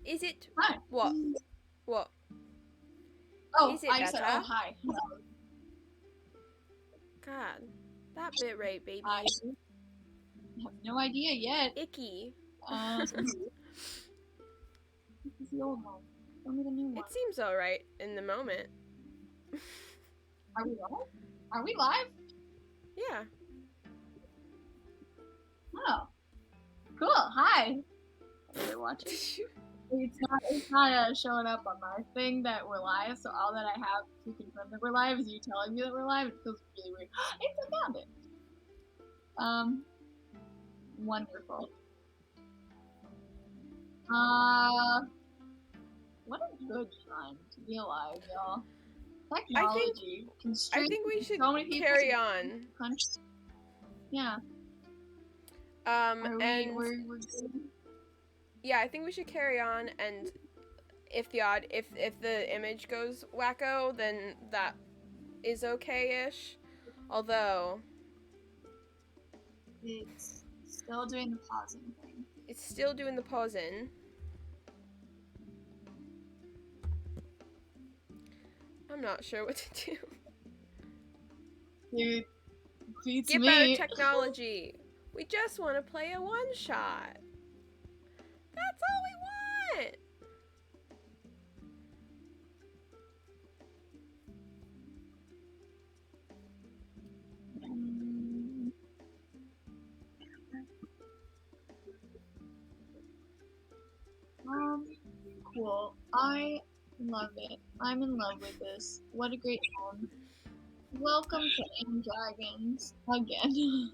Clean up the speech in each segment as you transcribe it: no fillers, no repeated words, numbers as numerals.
Is it Hi. what? What? Oh, Is it I said, oh, better? hi. God, that bit rate, I baby. have no idea yet. Icky. This is the old one. Show me the new one. It seems alright in the moment. Are we live? Are we live? Yeah. Oh, cool. Hi. Everybody watching? It's not showing up on my thing that we're live, so all that I have to confirm that we're live is you telling me that we're live. It feels really weird. It's I found it. Wonderful. What a good time to be alive, y'all. Technology I constrains think we should so many people to carry on. country. Yeah. And We're good? yeah, I think we should carry on. And if the image goes wacko, then that is okay-ish. Although It's still doing the pausing thing. it's still doing the pausing. I'm not sure what to do. Dude, beats Get better me. technology. We just want to play a one-shot. That's all we want. Cool. I love it. I'm in love with this. What a great time. Welcome to Anddragons again.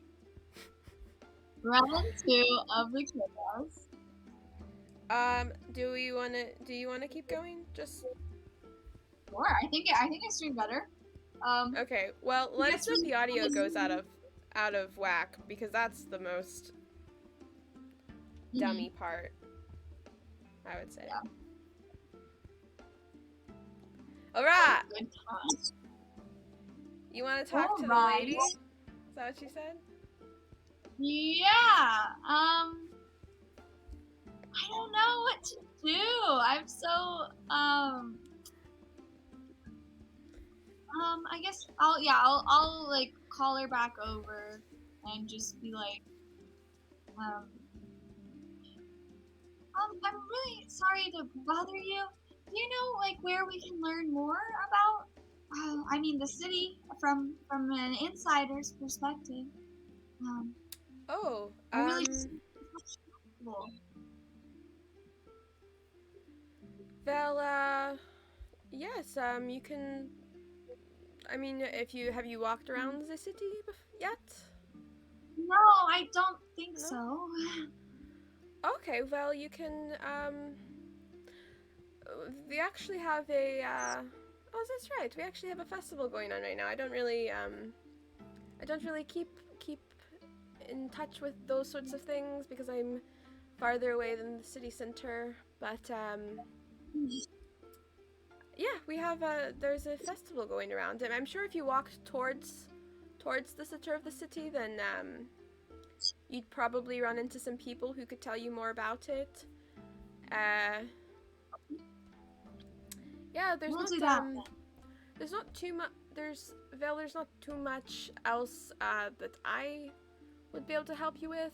Round 2 of the chaos. Do you wanna keep going? Just Sure, I think it's doing better. okay. Well, I let's guess hope we the audio goes out of whack because that's the most dummy part, I would say. Yeah. Alright! Good time. You want to talk to the Alright. lady? Is that what she said? Yeah. I don't know what to do. I'm so I guess I'll like call her back over and just be like I'm really sorry to bother you. Do you know like where we can learn more about I mean the city from an insider's perspective? Oh, I really just cool. well, yes, you can. I mean, if you have you walked around the city yet? No, I don't think No. so. Okay, well, you can. We actually have a. Oh, that's right. We actually have a festival going on right now. I don't really. I don't really keep in touch with those sorts of things because I'm farther away than the city center. But yeah, we have there's a festival going around, and I'm sure if you walked towards the center of the city, then you'd probably run into some people who could tell you more about it. Yeah, We'll do that. there's not too much. There's not too much else that I would be able to help you with.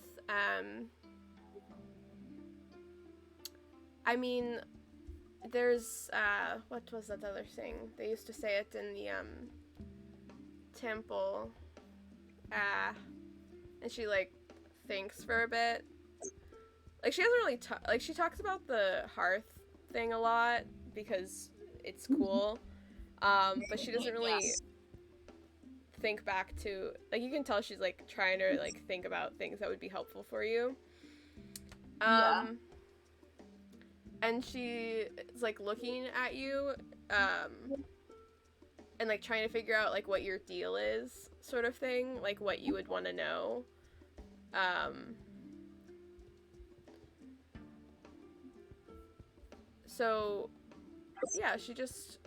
I mean, there's what was that other thing? They used to say it in the temple. And she like thinks for a bit. Like she doesn't really like she talks about the hearth thing a lot because it's cool. But she doesn't really think back to like you can tell she's like trying to like think about things that would be helpful for you. And she is like looking at you and like trying to figure out like what your deal is, sort of thing, like what you would want to know. So yeah, she just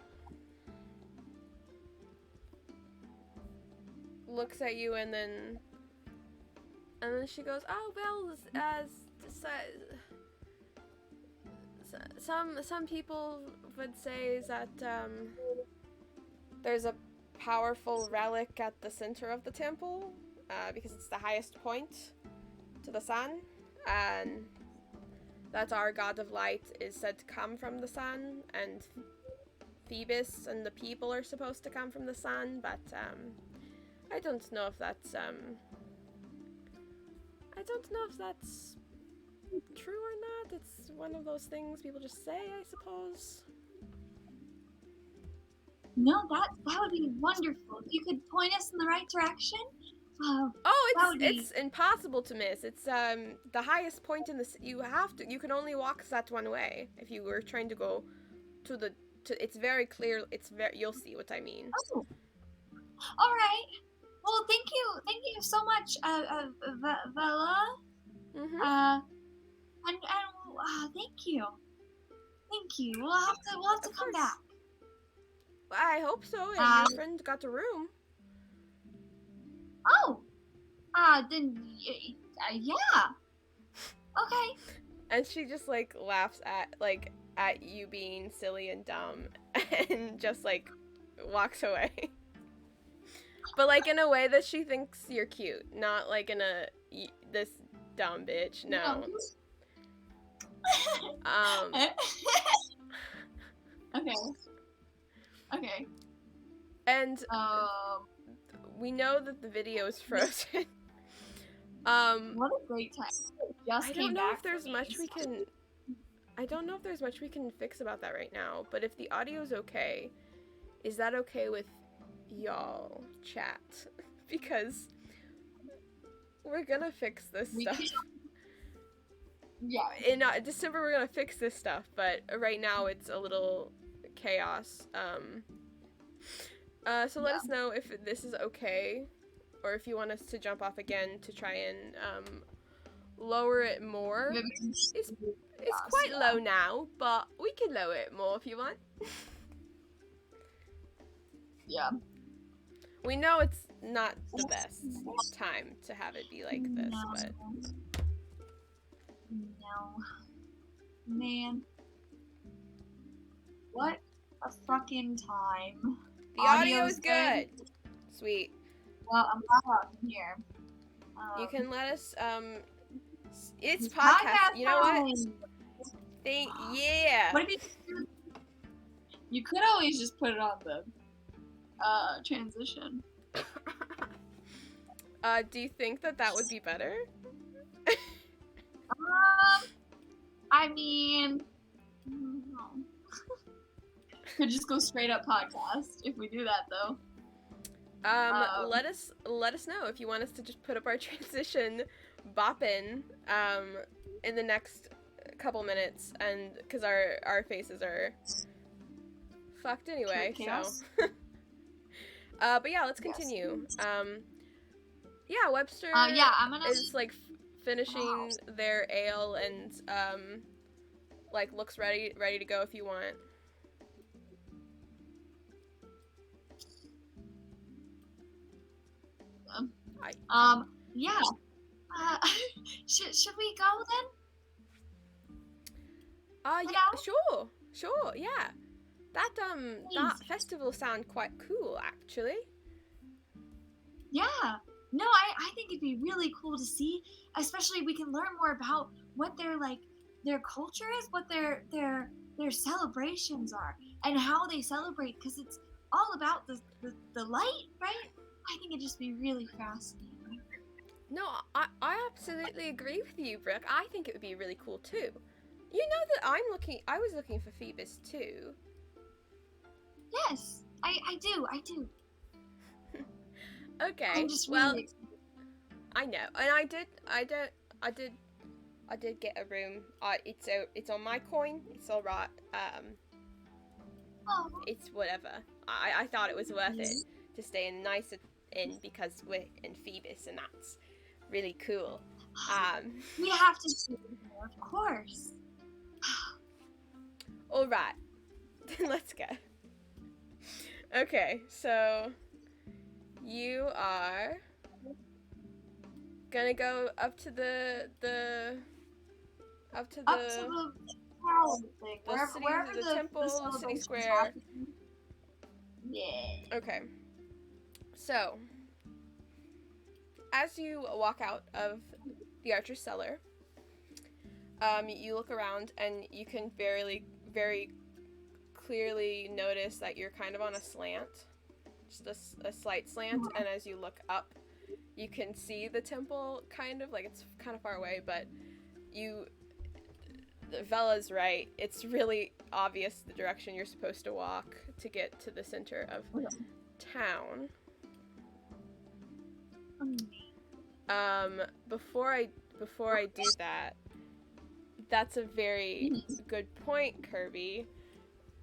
looks at you and then she goes, "Oh well, as some people would say is that there's a powerful relic at the center of the temple, because it's the highest point to the sun, and that our god of light is said to come from the sun, and Phoebus and the people are supposed to come from the sun, but I don't know if that's true or not. It's one of those things people just say, I suppose. No, that would be wonderful. If you could point us in the right direction. It's impossible to miss. It's the highest point in the you can only walk that one way if you were trying to go to it's very clear. You'll see what I mean. Oh. All right. Well, thank you so much, Vela. Mhm. And thank you. We'll have to come back. I hope so. And your friend got a room. Oh. Then yeah. Okay. And she just like laughs at you being silly and dumb, and just like walks away. But like in a way that she thinks you're cute, not like in a this dumb bitch. No. Okay. And we know that the video is frozen. What a great time. I don't know if there's much we can fix about that right now, but if the audio's okay, is that okay with y'all, chat? Because we're gonna fix this stuff. Yeah. In December we're gonna fix this stuff, but right now it's a little chaos. So let us know if this is okay, or if you want us to jump off again to try and lower it more. It's quite low now, but we can lower it more if you want. Yeah. We know it's not the best time to have it be like this, but no. Man. What a fucking time. the audio is good. Sweet. Well, I'm not out here. You can let us it's podcast. You know what? Yeah. What if you could always just put it on the transition. Do you think that would be better? I mean, no. Could just go straight up podcast if we do that though. Let us know if you want us to just put up our transition boppin in the next couple minutes, and because our faces are fucked anyway, so but yeah, let's continue. Yeah, Webster is like finishing their ale and like looks ready to go if you want. Yeah. Should we go then? Yeah, sure, yeah. That festival sound quite cool, actually. Yeah. No, I think it'd be really cool to see, especially we can learn more about what their culture is, what their celebrations are, and how they celebrate, because it's all about the light, right? I think it'd just be really fascinating. No, I absolutely agree with you, Brooke. I think it would be really cool too. You know that I was looking for Phoebus too. Yes, I do. Okay. I'm just really excited. I know, and I did get a room. It's on my coin. It's all right. It's whatever. I thought it was worth it to stay in nicer inn because we're in Phoebus, and that's really cool. We have to see her, of course. All right, let's go. Okay, so you are gonna go up to the tower thing. The city, Wherever the temple, the city celebration's square. happening. Yeah. Okay. So, as you walk out of the Archer's Cellar, you look around and you can very clearly notice that you're kind of on a slant, just a slight slant, and as you look up, you can see the temple kind of, like, it's kind of far away, but Vella's right. It's really obvious the direction you're supposed to walk to get to the center of town. Before I do that, that's a very good point, Kirby.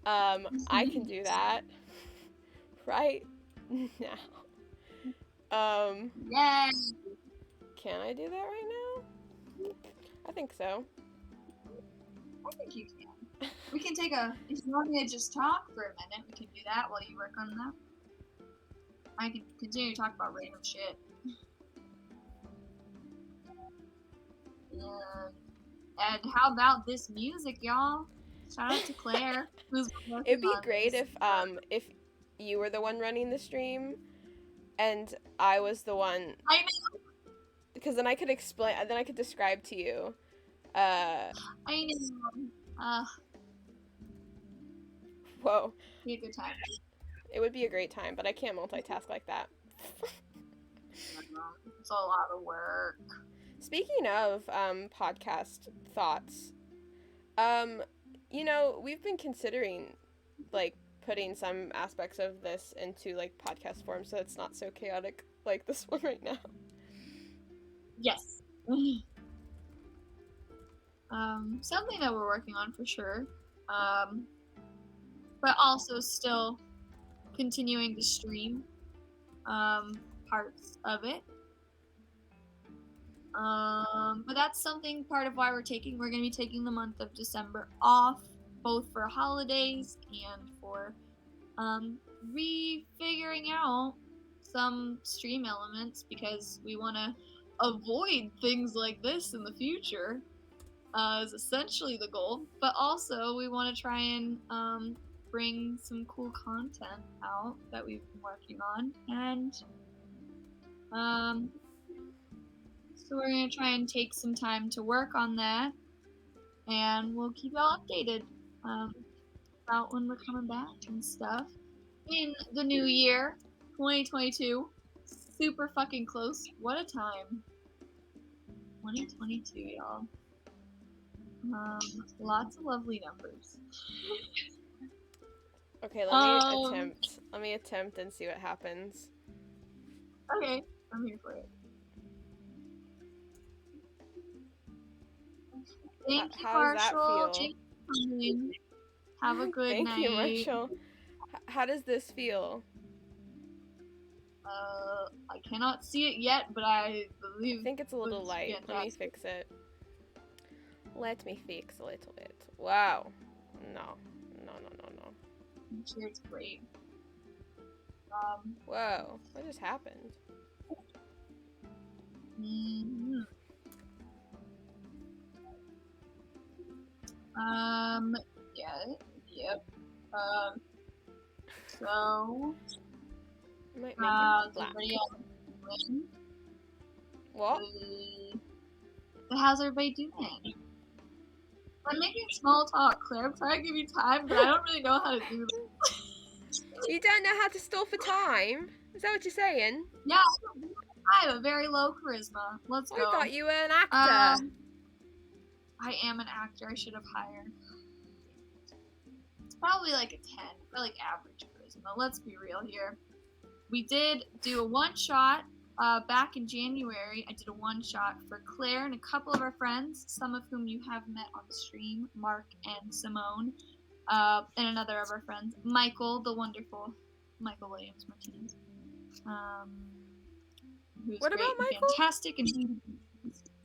I can do that right now. Yay! Can I do that right now? I think so. I think you can. We can take if you want me to just talk for a minute, we can do that while you work on that. I can continue to talk about random shit. And how about this music, y'all? Shout out to Claire, who's working It'd be on great this. if you were the one running the stream, and I was the one. I know. Because then I could explain. Then I could describe to you. I know. Whoa. Be a good time. It would be a great time, but I can't multitask like that. It's a lot of work. Speaking of podcast thoughts, we've been considering, like, putting some aspects of this into, like, podcast form so it's not so chaotic like this one right now. Yes. Something that we're working on for sure. But also still continuing to stream parts of it. But that's something part of why we're going to be taking the month of December off, both for holidays and for refiguring out some stream elements, because we want to avoid things like this in the future, is essentially the goal. But also we want to try and bring some cool content out that we've been working on, and so we're going to try and take some time to work on that, and we'll keep y'all updated about when we're coming back and stuff in the new year, 2022. Super fucking close. What a time. 2022, y'all. Lots of lovely numbers. Okay, let me attempt and see what happens. Okay, I'm here for it. Thank you, Marshall. Have a good night. Thank you, Marshall. How does this feel? I cannot see it yet, but I believe. I think it's a little light. Fantastic. Let me fix it. Let me fix a little bit. Wow. No. I'm sure it's great. Whoa. What just happened? Mm-hmm. Yeah. Yep. So. Might make it black. Everybody else doing? What? How's everybody doing? I'm making small talk, Claire. I'm trying to give you time, but I don't really know how to do this. You don't know how to stall for time? Is that what you're saying? Yeah, I have a very low charisma. Let's go. I thought you were an actor. I am an actor. I should have hired. It's probably like a 10, or like average charisma. Let's be real here. We did do a one-shot back in January. I did a one-shot for Claire and a couple of our friends, some of whom you have met on the stream, Mark and Simone, and another of our friends, Michael, the wonderful Michael Williams Martinez. Who's what great about and Michael? fantastic, and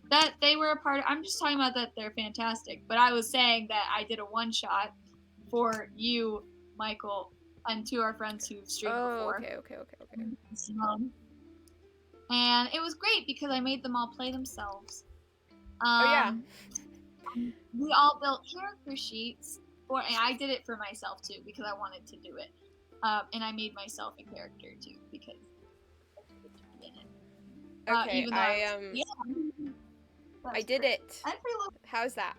that they were a part of. I'm just talking about that they're fantastic, but I was saying that I did a one-shot for you, Michael, and two of our friends who've streamed before. Okay. And it was great because I made them all play themselves. Oh yeah. We all built character sheets, and I did it for myself too because I wanted to do it. And I made myself a character too because I wanted to be in it. Okay, Even though I did it. I'm pretty low. How's that?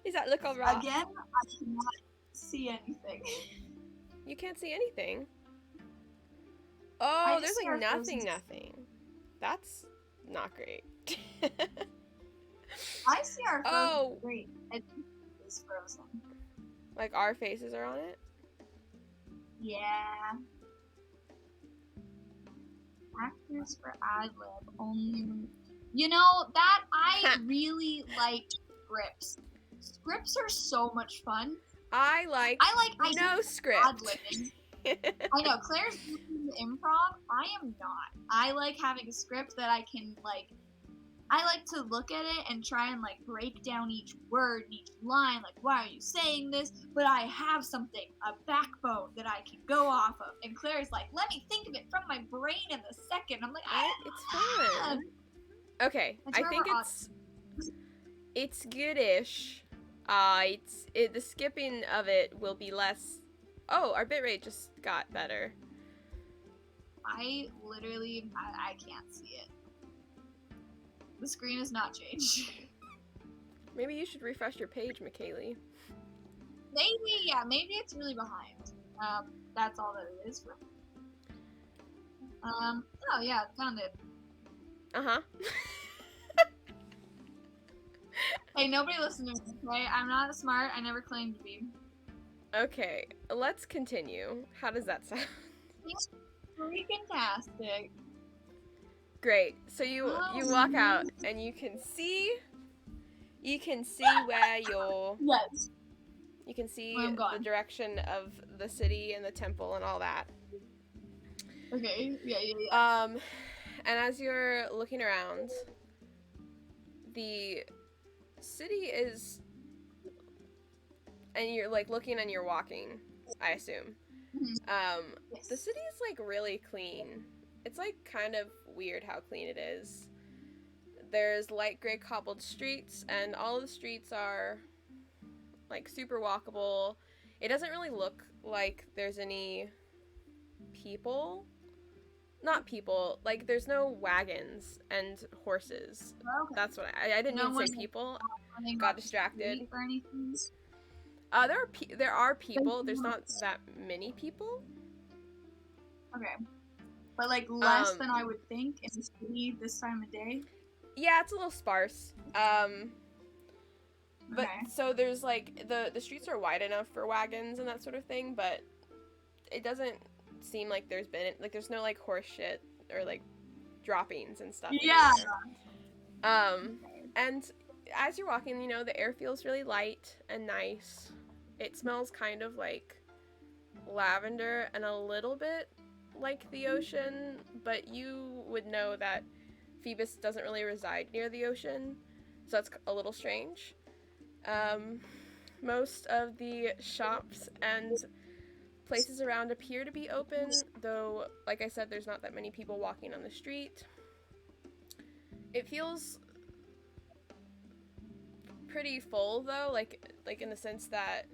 Is that look all raw? Again, I cannot see anything. You can't see anything. Oh, there's like nothing. That's not great. I see our frozen screen. It is frozen. Like our faces are on it? Yeah. Actors for ad-lib only. You know, that I really like scripts. Scripts are so much fun. I like no script. Ad-libbing. I know, Claire's doing the improv. I am not. I like having a script that I can, like, I like to look at it and try and, like, break down each word and each line. Like, why are you saying this? But I have something, a backbone that I can go off of. And Claire's like, let me think of it from my brain in a second. I'm like, it's fun. Okay, I think it's goodish. The skipping of it will be less. Oh, our bitrate just got better. I can't see it. The screen has not changed. Maybe you should refresh your page, McKaylee. Maybe it's really behind. That's all that it is for me. Oh yeah, found it. Uh-huh. Hey, nobody listen to me, okay? I'm not smart. I never claimed to be. Okay, let's continue. How does that sound? Freaking-tastic. Great. So you walk out and you can see where you're. Yes. You can see the direction of the city and the temple and all that. Okay. Yeah. And as you're looking around, the city is, and you're like looking and you're walking, I assume. Yes. The city is like really clean. It's like kind of weird how clean it is. There's light gray cobbled streets, and all of the streets are like super walkable. It doesn't really look like there's any people. Not people, like there's no wagons and horses. Okay. That's what I didn't mean to say people. Got distracted. Or anything? There are people. There's not that many people. Okay. But like less than I would think in the city this time of day. Yeah, it's a little sparse. But Okay. so there's like the streets are wide enough for wagons and that sort of thing, but it doesn't seem like there's no like horse shit or like droppings and stuff. Yeah. And as you're walking, you know, the air feels really light and nice. It smells kind of like lavender and a little bit like the ocean, but you would know that Phoebus doesn't really reside near the ocean, so that's a little strange. Most of the shops and places around appear to be open, though, like I said, there's not that many people walking on the street. It feels pretty full, though, like in the sense that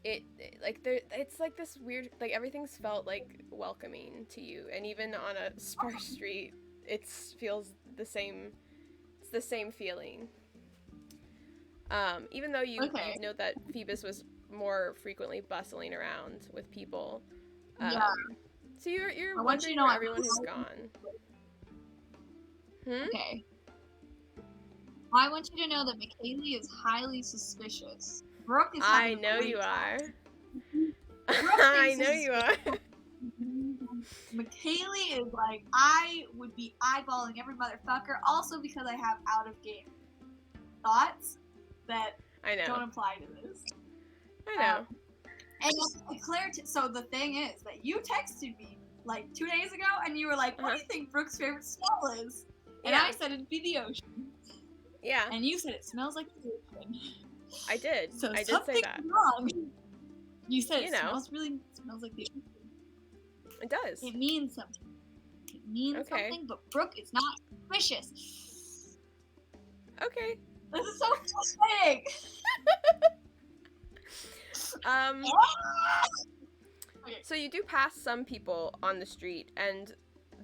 it's like this weird, like everything's felt like welcoming to you, and even on a sparse street, it feels the same. It's the same feeling. Even though you know that Phoebus was more frequently bustling around with people. So you're wondering where everyone has gone. Okay. I want you to know that McKaylee is highly suspicious. Brooke is I know you are. I know you are. McKaylee is like, I would be eyeballing every motherfucker, also because I have out-of-game thoughts that don't apply to this. I know. And Claire, so the thing is that you texted me like 2 days ago, and you were like, what do you think Brooke's favorite smell is? And I said it'd be the ocean. Yeah. And you said it smells like the ocean. I did. So I did say that. Wrong. You said it smells like the ocean. It does. It means something. It means something, but Brooke is not suspicious. Okay. This is so frustrating. Okay. So you do pass some people on the street, and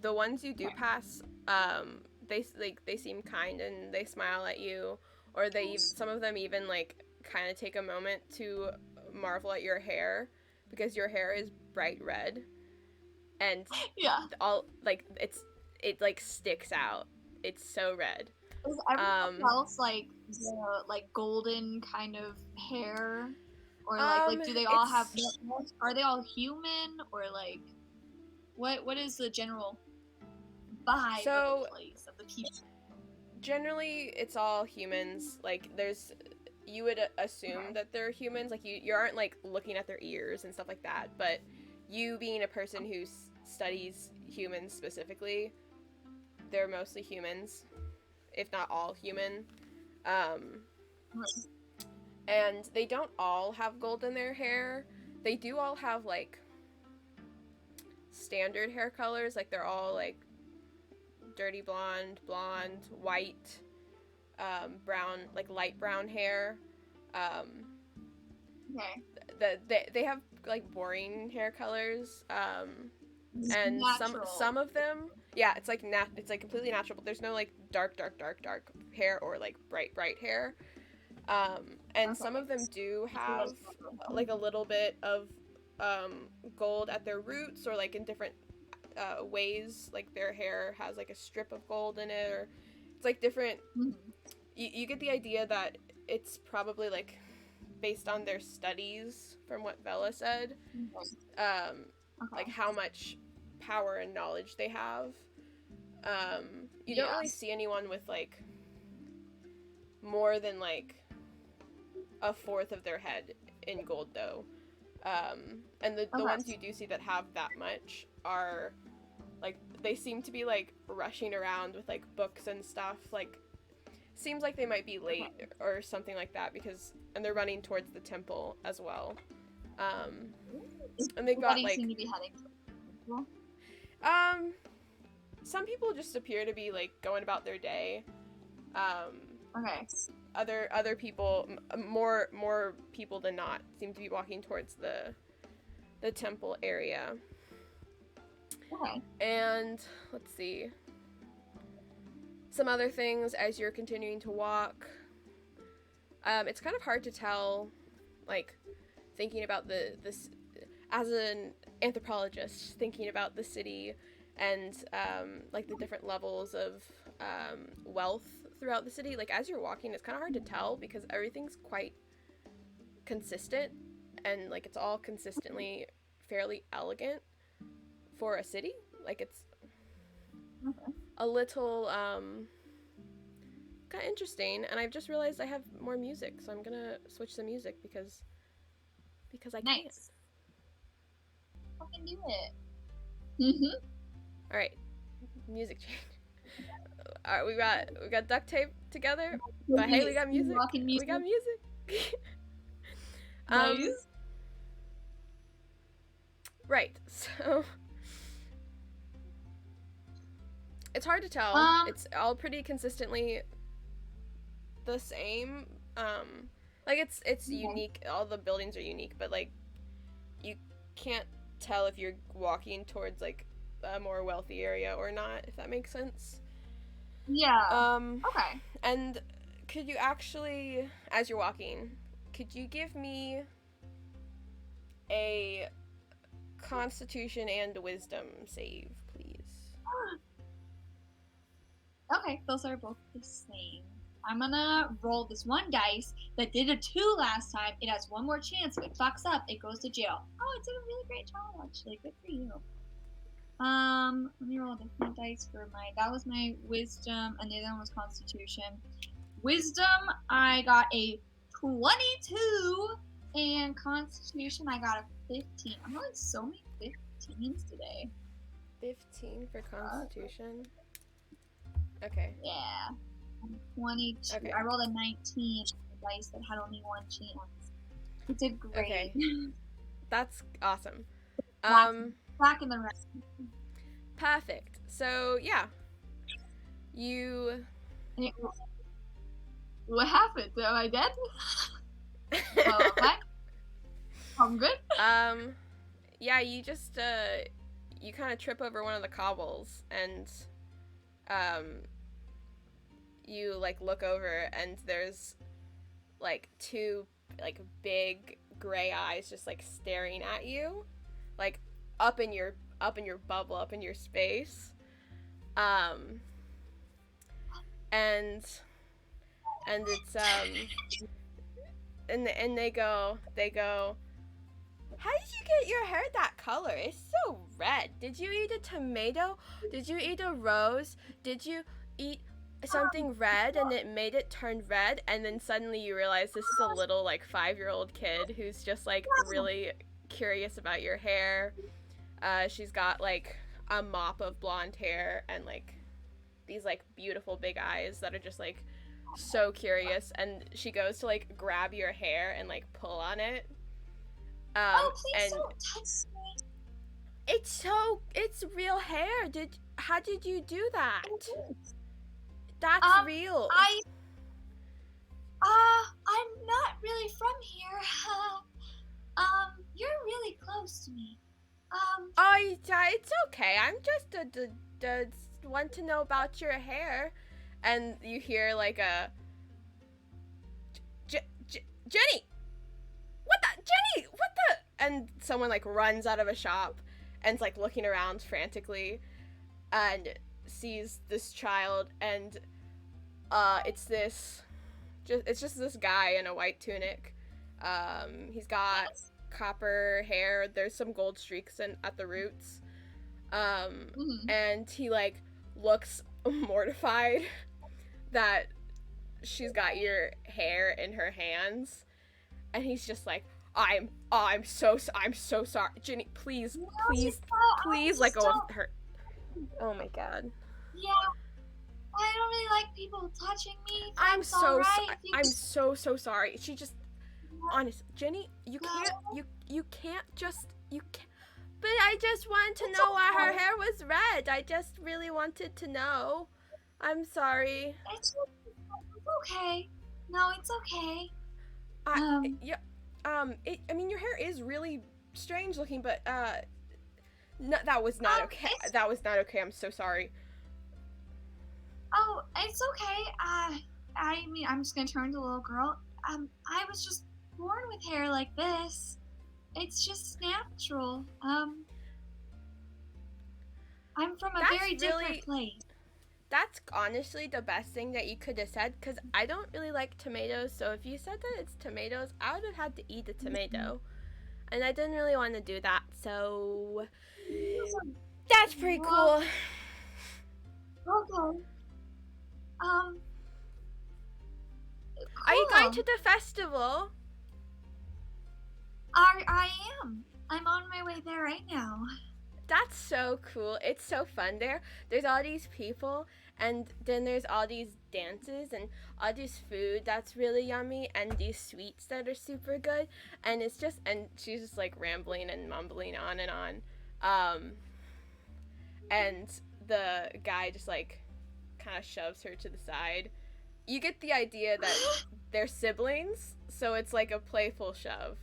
the ones you do pass, they seem kind and they smile at you, or some of them even like kind of take a moment to marvel at your hair, because your hair is bright red, and Yeah. all like it like sticks out. It's so red. Is everyone else like the golden kind of hair, or like do they all have? Are they all human, or like what is the general vibe of the place, of the people? Generally, it's all humans. Like you would assume that they're humans. Like you aren't like looking at their ears and stuff like that. But you being a person who studies humans specifically, they're mostly humans, if not all human. And they don't all have gold in their hair. They do all have like standard hair colors. Like they're all like dirty blonde, white, brown, like light brown hair. They have like boring hair colors. And some of them, yeah, it's like it's like completely natural, but there's no like dark hair or like bright hair. And some of them do have like a little bit of gold at their roots, or like in different ways, like their hair has like a strip of gold in it, or it's like different. You get the idea that it's probably like based on their studies, from what Bella said, like how much power and knowledge they have. You don't really see anyone with like more than like a fourth of their head in gold though. And the ones you do see that have that much are like, they seem to be like rushing around with like books and stuff, like seems like they might be late or something like that, and they're running towards the temple as well. And they've got like seem to be heading to the temple? Some people just appear to be like going about their day. Other people, more people than not, seem to be walking towards the temple area. And let's see. Some other things as you're continuing to walk. It's kind of hard to tell, like, thinking about this as an anthropologist, thinking about the city and like the different levels of wealth throughout the city. Like, as you're walking, it's kind of hard to tell because everything's quite consistent, and like it's all consistently fairly elegant for a city. Like, it's a little kind of interesting. And I've just realized I have more music, so I'm gonna switch the music because I can. Fucking do it. All right, music change. All right, we got duct tape together, but hey, we got music. We got music. Right. So it's hard to tell. It's all pretty consistently the same. Like it's unique. All the buildings are unique, but like you can't tell if you're walking towards like a more wealthy area or not, if that makes sense. Yeah. Okay. And could you actually, as you're walking, could you give me a Constitution and Wisdom save, please? Okay, those are both the same. I'm gonna roll this one dice that did a 2 last time. It has one more chance. If it fucks up, it goes to jail. Oh, it did a really great job, actually. Good for you. Let me roll a different dice for that was my Wisdom, and the other one was Constitution. Wisdom, I got a 22, and Constitution, I got a 15. I'm rolling so many 15s today. 15 for Constitution? Okay. Yeah. 22. Okay. I rolled a 19 dice that had only one chance. It did great. Okay. That's awesome. Back in the rest. Perfect. So, yeah. You What happened? Am I dead? Okay. I'm good. Yeah, you just, you kind of trip over one of the cobbles, and, you, like, look over, and there's, like, two, like, big gray eyes just, like, staring at you, like, up in your bubble, up in your space. Um, and, it's, and they go, how did you get your hair that color? It's so red. Did you eat a tomato? Did you eat a rose? Did you eat something red and it made it turn red? And then suddenly you realize this is a little, like, 5-year-old kid who's just, like, really curious about your hair. She's got, like, a mop of blonde hair and, like, these, like, beautiful big eyes that are just, like, so curious. And she goes to, like, grab your hair and, like, pull on it. Please And don't touch me. it's real hair. How did you do that? That's real. I'm not really from here. You're really close to me. It's okay. I'm just want to know about your hair. And you hear, like, a Jenny, Jenny, what the? And someone, like, runs out of a shop and's, like, looking around frantically and sees this child, and it's just this guy in a white tunic. He's got copper hair. There's some gold streaks at the roots. And he, like, looks mortified that she's got your hair in her hands, and he's just like, I'm so sorry, Jenny. Please, let go of her. Oh my god. Yeah, I don't really like people touching me. I'm so sorry. She just, Yeah. honest, Jenny, you can't just. But I just wanted to know why her hair was red. I just really wanted to know. I'm sorry. It's okay. No, it's okay. I mean, your hair is really strange looking, but no, that was not okay. That was not okay. I'm so sorry. Oh, it's okay. I mean, I'm just gonna turn to a little girl. I was just born with hair like this. It's just natural. I'm from a very different place. That's honestly the best thing that you could have said, because I don't really like tomatoes, so if you said that it's tomatoes, I would have had to eat the tomato. And I didn't really want to do that, so that's pretty cool. Okay. Are you going to the festival? I am. I'm on my way there right now. That's so cool. It's so fun there. There's all these people, and then there's all these dances and all this food that's really yummy, and these sweets that are super good. And it's just, and she's just, like, rambling and mumbling on and on. And the guy just, like, kind of shoves her to the side. You get the idea that they're siblings, so it's like a playful shove.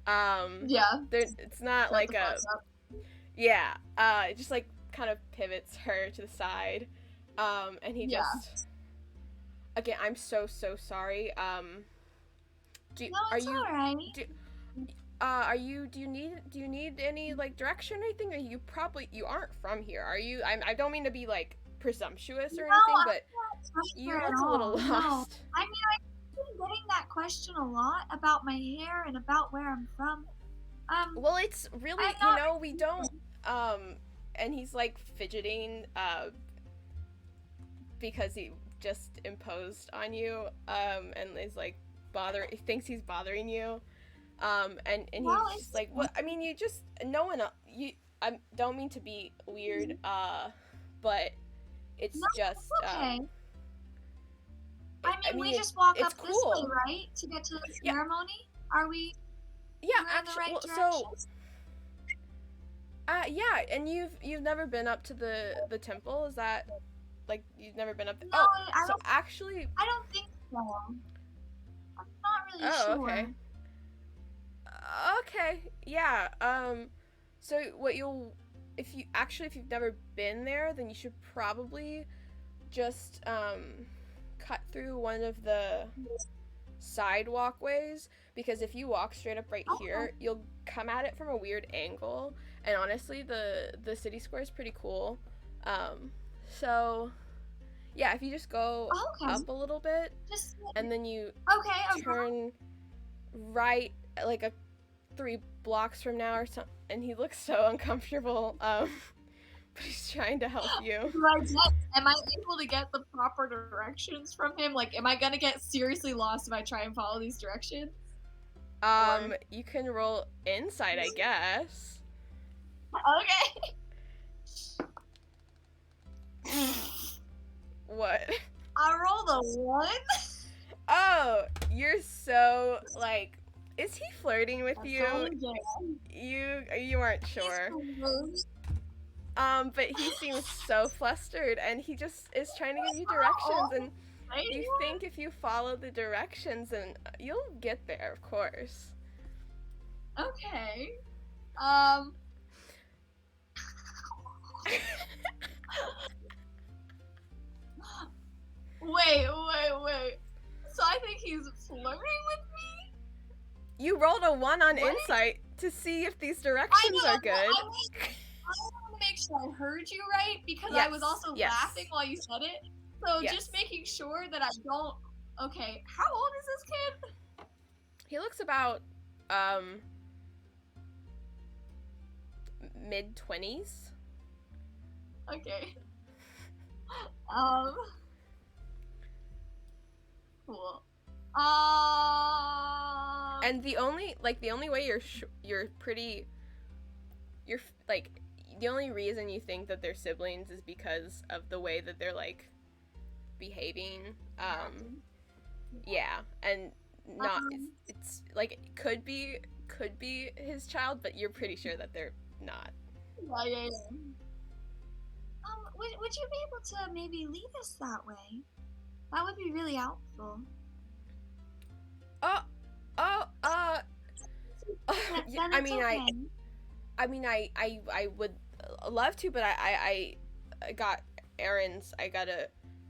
Yeah. It's not like a... Yeah, it just, like, kind of pivots her to the side, and he just... Again, I'm so sorry, No, it's alright. Do you need any, like, direction or anything? Or you aren't from here, are you? I don't mean to be, like, presumptuous or anything, but you look a little lost. No. I mean, I've been getting that question a lot about my hair and about where I'm from. Well, it's really, we don't, and he's, like, fidgeting, because he just imposed on you, and is, like, thinks he's bothering you, and he's just like, what, I mean, you just, no one, I don't mean to be weird, but it's just, okay. I mean, we just walk up cool. This way, right? To get to the ceremony? Are we? Yeah, actually, in the right direction? Yeah, and you've never been up to the temple? Is that, like, you've never been up there? No, actually... I don't think so I'm not really Oh, sure. okay. Okay, yeah. So what you'll, if you've never been there, then you should probably just cut through one of the side walkways, because if you walk straight up right Oh, here, you'll come at it from a weird angle. And honestly, the city square is pretty cool. So yeah, if you just go okay. up a little bit Just and then you okay. turn right like a 3 blocks from now or something. And he looks so uncomfortable. But he's trying to help you. Am I able to get the proper directions from him? Like, am I gonna get seriously lost if I try and follow these directions? Or You can roll insight, I guess. okay. What? I rolled a 1. Oh, you're so like. Is he flirting with That's you? all I'm getting. You weren't sure. But he seems so flustered, and he just is trying to give you directions, and you think if you follow the directions, and you'll get there, of course. Okay. Wait. So I think he's flirting with me? You rolled a 1 on What? insight to see if these directions are good. I want to make sure I heard you right, because I was also laughing while you said it. So just making sure that I don't. Okay, how old is this kid? He looks about mid-20s. Okay. Cool. And the only way the only reason you think that they're siblings is because of the way that they're like behaving. Yeah, and not it's like it could be his child, but you're pretty sure that they're not. Yeah. Would you be able to maybe lead us that way? That would be really helpful. Yeah, I mean, I would love to, but I got errands. I gotta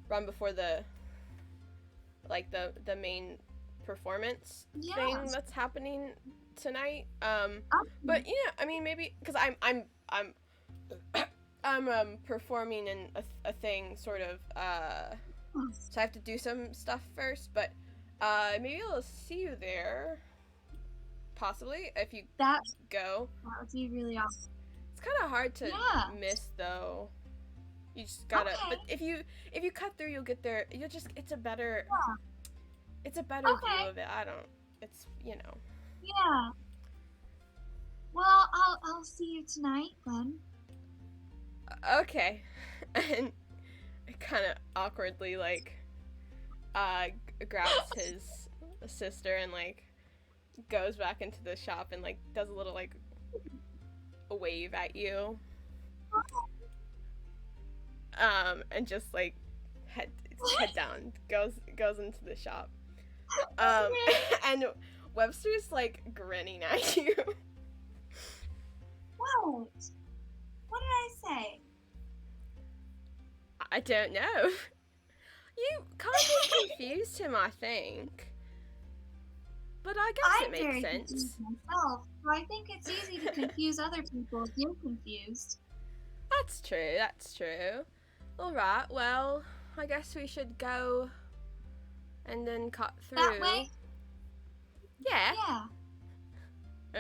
run before the main performance thing that's happening tonight. But yeah, I mean, maybe because I'm performing in a thing sort of. So I have to do some stuff first, but maybe I'll see you there. Possibly, if you go. That would be really awesome. It's kind of hard to miss, though. You just gotta. But if you cut through, you'll get there. You'll just. It's a better view of it. I don't. It's Yeah. Well, I'll see you tonight then. Okay. And it kind of awkwardly grabs his sister and goes back into the shop and does a little a wave at you. And just head down, goes into the shop. And Webster's grinning at you. What? What did I say? I don't know. You kind of confused him, I think. But I guess it makes sense. Myself, so I think it's easy to confuse other people if you're confused. That's true. Alright, well, I guess we should go and then cut through. That way? Yeah. Yeah.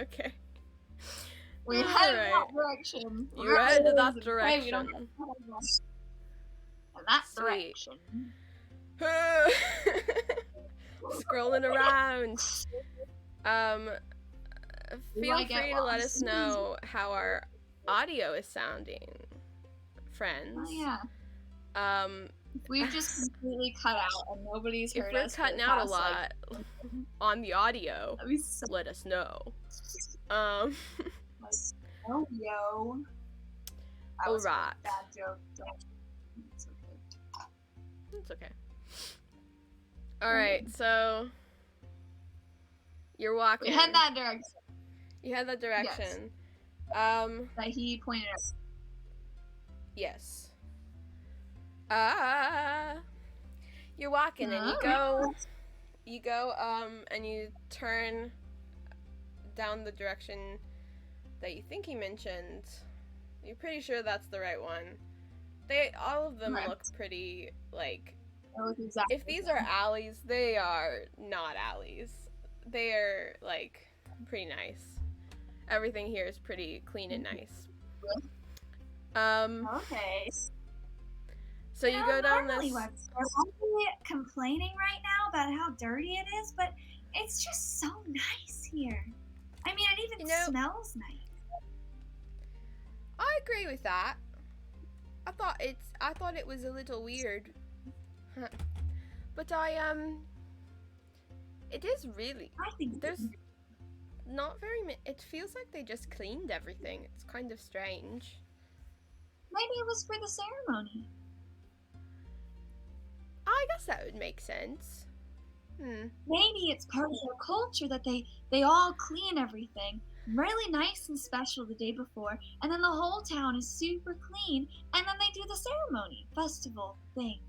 Okay. We're headed that direction. You're headed that direction. That direction. Scrolling around. Feel free to let us know how our audio is sounding, friends. Oh yeah. If we've just completely cut out and nobody's heard us. If we're cutting out a lot on the audio, let us know. Oh, yo. All right. Bad joke. It's okay. Alright, so you're walking. We head that direction. You head that direction. That he pointed out. Yes. You're walking and you go, and you turn down the direction that you think he mentioned. You're pretty sure that's the right one. All of them look pretty, like, Exactly if these are alleys, they are not alleys. They are, like, pretty nice. Everything here is pretty clean and nice. Okay. So you go down this. We're only complaining right now about how dirty it is, but it's just so nice here. I mean, it even smells nice. I agree with that. I thought it was a little weird. But it is really, I think there's not very many, it feels like they just cleaned everything. It's kind of strange. maybe it was for the ceremony. I guess that would make sense. Maybe it's part of their culture that they all clean everything really nice and special the day before, and then the whole town is super clean, and then they do the ceremony festival thing.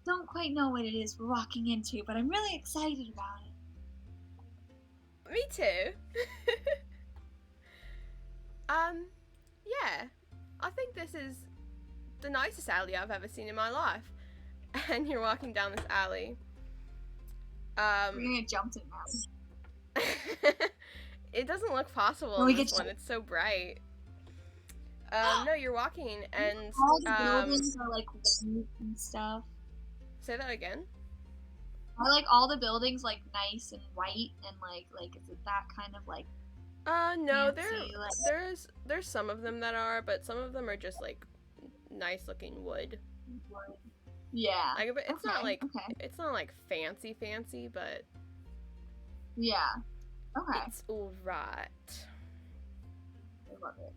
Don't quite know what it is we're walking into, but I'm really excited about it. Me too. Yeah. I think this is the nicest alley I've ever seen in my life. And you're walking down this alley. We're gonna get jumped in now. It doesn't look possible Well, we in this get one. It's so bright. No, you're walking and All the buildings are like white and stuff. say that again. I like all the buildings like nice and white and like is it that kind of like No, fancy, there's some of them that are, but some of them are just like nice looking wood. yeah. Like, but it's not like okay. it's not like fancy, but Yeah. Okay. it's all right. I love it.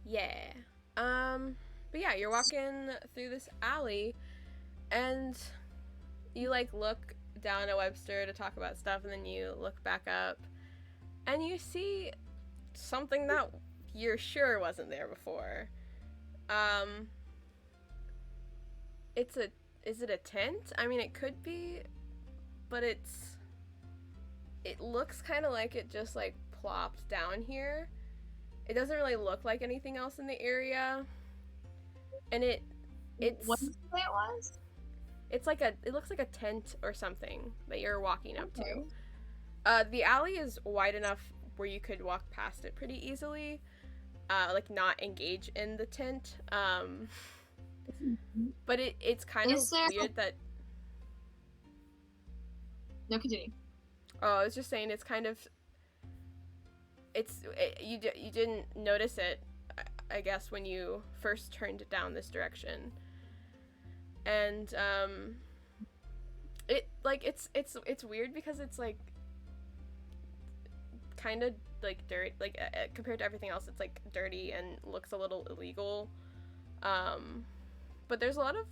Yeah. But yeah, you're walking through this alley, and you like look down at Webster to talk about stuff, and then you look back up, and you see something that you're sure wasn't there before. Is it a tent? I mean, it could be, but it looks kind of like it just like plopped down here. It doesn't really look like anything else in the area, and it's What did you say it was? it looks like a tent or something that you're walking up to. The alley is wide enough where you could walk past it pretty easily, like not engage in the tent. But it's kind of weird that. No, continue. Oh, I was just saying it's kind of. You didn't notice it, I guess, when you first turned down this direction. And it's weird because it's like kind of like dirt, like compared to everything else, it's like dirty and looks a little illegal. But there's a lot of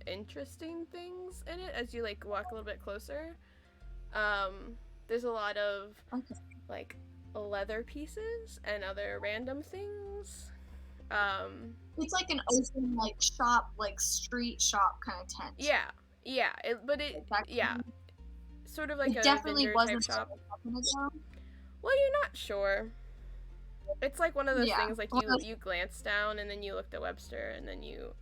interesting things in it as you like walk a little bit closer. There's a lot of like leather pieces and other random things. It's like an open like shop, like street shop kind of tent. Yeah. Sort of like it a definitely vendor wasn't type shop. ago. Well, you're not sure. It's like one of those Yeah. things like you glanced down and then you looked at Webster and then you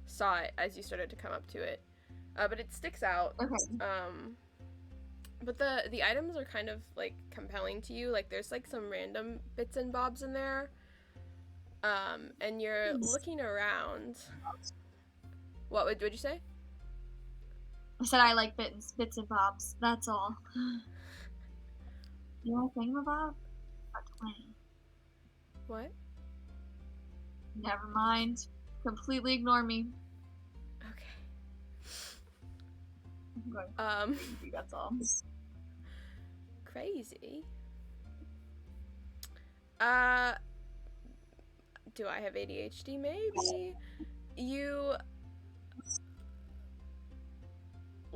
saw it as you started to come up to it. But it sticks out. Okay. But the items are kind of like compelling to you. Like there's like some random bits and bobs in there. And you're looking around. What would you say? I said I like bits and bobs. That's all. You know thingamabob? Or 20. What? Never mind. Completely ignore me. Okay. I'm going crazy, that's all. Crazy. Do I have ADHD? Maybe. You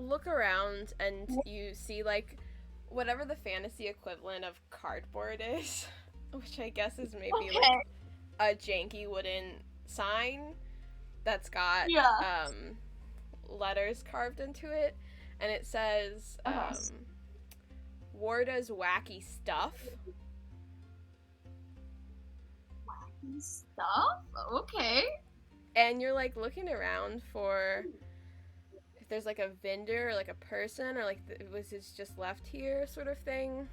look around and you see like whatever the fantasy equivalent of cardboard is, which I guess is maybe like a janky wooden sign that's got letters carved into it, and it says Warda's wacky stuff. Wacky stuff? Okay. And you're like looking around for if there's like a vendor or like a person or like was this just left here sort of thing.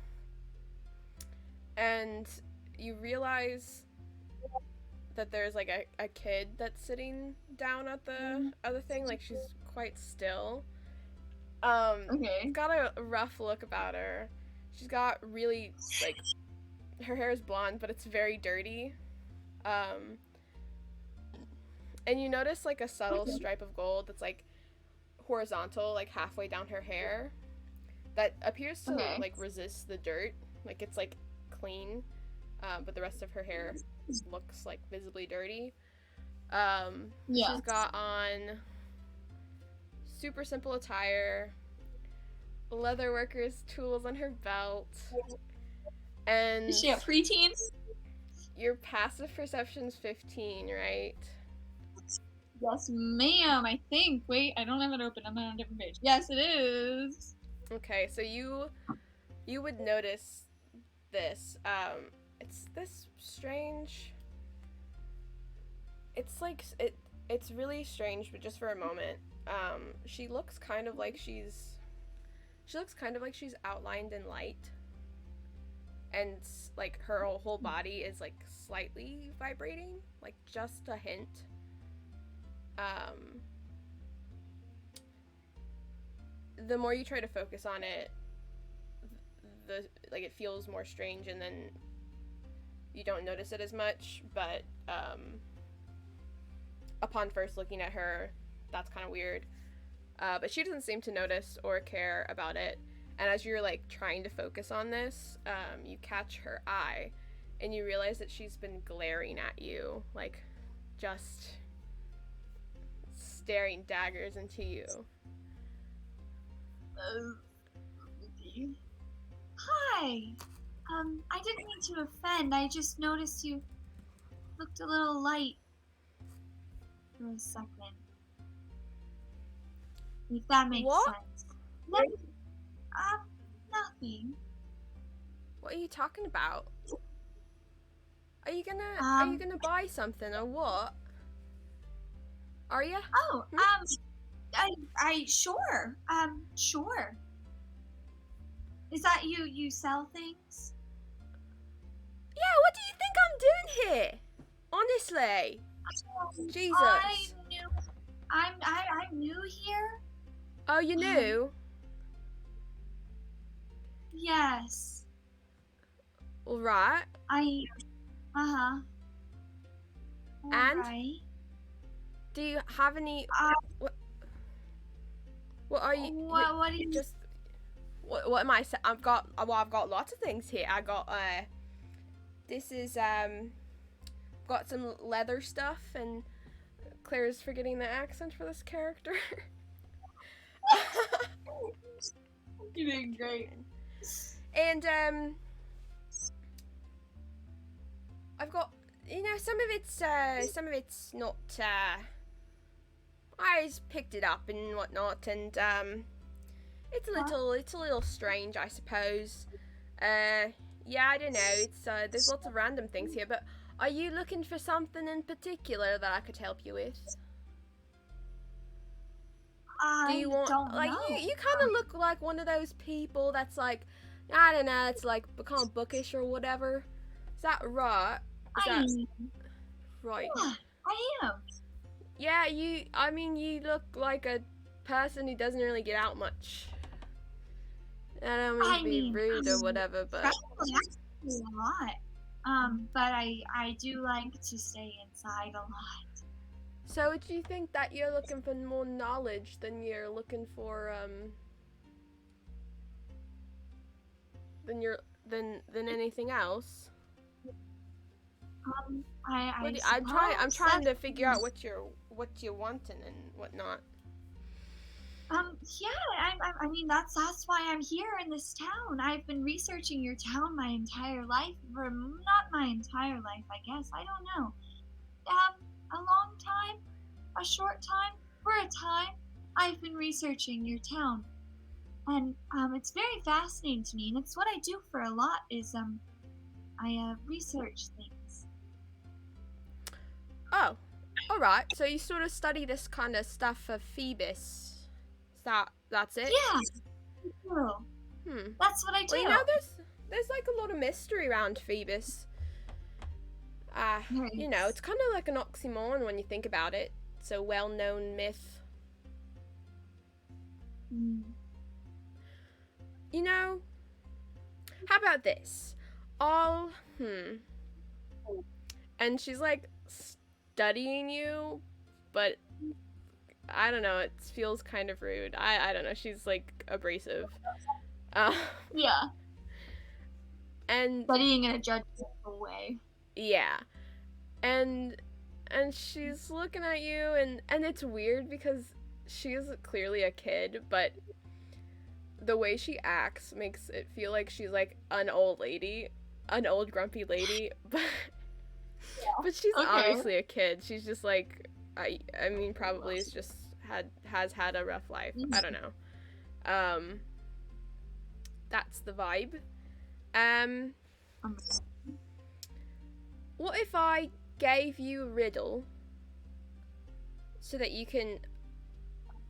And you realize that there's like a kid that's sitting down at the other thing, like she's quite still. Okay. Got a rough look about her. She's got really like her hair is blonde, but it's very dirty. And you notice like a subtle stripe of gold that's like horizontal, like halfway down her hair, that appears to like resist the dirt. Like it's like clean, but the rest of her hair looks like visibly dirty. She's got on super simple attire, leather worker's tools on her belt, and Is she a preteen? your passive perception's 15, right? Yes, ma'am, I think. Wait, I don't have it open. I'm on a different page. Yes, it is. Okay, so you would notice this. It's this strange. It's like it's really strange, but just for a moment. She looks kind of like she's outlined in light. And like her whole body is like slightly vibrating, like just a hint. The more you try to focus on it, the like it feels more strange, and then you don't notice it as much. But upon first looking at her, that's kind of weird. But she doesn't seem to notice or care about it. And as you're like trying to focus on this, you catch her eye, and you realize that she's been glaring at you, like just staring daggers into you. Hi. I didn't mean to offend. I just noticed you looked a little light for a second. If that makes sense. Nothing. What are you talking about? Are you gonna buy something or what? Are you? Oh, I sure. Sure. Is that you sell things? Yeah, what do you think I'm doing here? Honestly. Jesus. I'm new here. Oh, you knew? Yes. All right. Uh-huh. And? Right. Do you have any? What are you? What do you just? What am I? I've got lots of things here. I got this is got some leather stuff, and Claire's forgetting the accent for this character. You're doing great. And I've got, some of it's not I just picked it up and whatnot, and it's a little strange, I suppose. Yeah, I don't know. It's there's lots of random things here, but are you looking for something in particular that I could help you with? Do you want, don't like, know. you kind of look like one of those people that's like, I don't know, it's like become bookish or whatever. Is that right? Right? Yeah, I am. Yeah, you look like a person who doesn't really get out much. I don't mean to be rude or whatever, but Probably actually a lot. But I do like to stay inside a lot. so do you think that you're looking for more knowledge than you're looking for than anything else? I'm trying to figure out what you're wanting and whatnot. Yeah, I mean, that's why I'm here in this town. I've been researching your town my entire life, or not my entire life, I guess. I don't know. A long time, a short time, for a time, I've been researching your town, and it's very fascinating to me, and it's what I do for a lot. Is I research things. Oh, all right. So you sort of study this kind of stuff for Phoebus. That's it? Yeah, I do. Hmm. That's what I do. Well, you know, there's like a lot of mystery around Phoebus. You know, it's kind of like an oxymoron when you think about it. It's a well-known myth. Mm. You know, how about this? And she's like studying you, but I don't know, it feels kind of rude. I don't know, she's like abrasive. Yeah. And Studying in a judgmental way. yeah. And she's looking at you, and it's weird because she is clearly a kid, but the way she acts makes it feel like she's like an old lady, an old grumpy lady, but she's obviously a kid. She's just like I mean probably is just has had a rough life. I don't know. That's the vibe. What if I gave you a riddle so that you can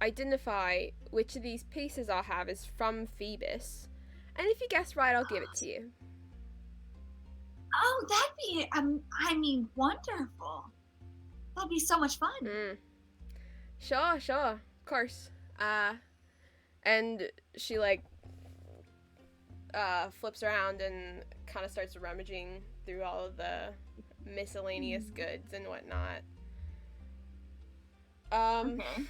identify which of these pieces I have is from Phoebus, and if you guess right, I'll give it to you. Oh, that'd be, I mean, wonderful. That'd be so much fun. Sure, of course. And she like flips around and kind of starts rummaging through all of the miscellaneous goods and whatnot. Okay.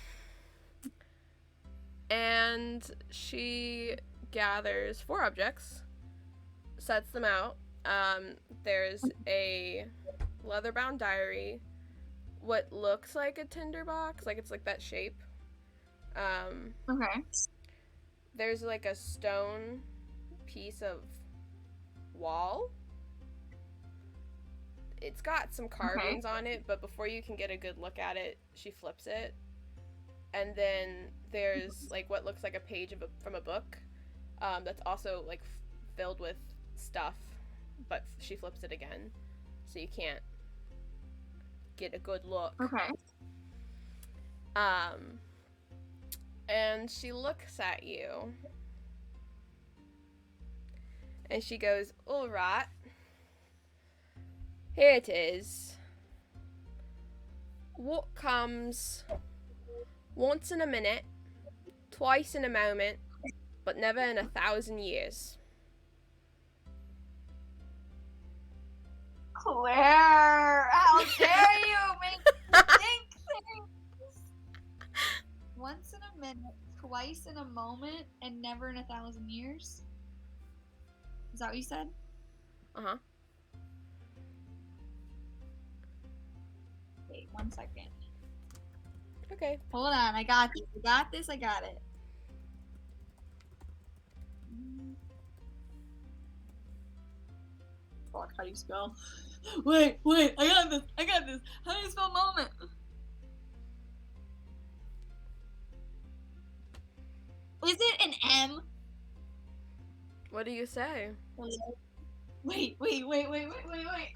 And she gathers 4 objects, sets them out. There's a leather-bound diary, what looks like a tinderbox, like it's like that shape. Okay. There's like a stone piece of wall. It's got some carvings on it, but before you can get a good look at it, she flips it. And then there's like what looks like a page from a book that's also like filled with stuff, but she flips it again, so you can't get a good look. Okay. And she looks at you, and she goes, "All right, here it is. What comes once in a minute, twice in a moment, but never in 1,000 years?" Claire, how dare you make me think things? Once in a minute, twice in a moment, and never in 1,000 years? Is that what you said? Uh-huh. Wait, 1 second. Okay. Hold on, I got this. I got it. Fuck, how do you spell? Wait, I got this. How do you spell moment? Is it an M? What do you say? Wait. I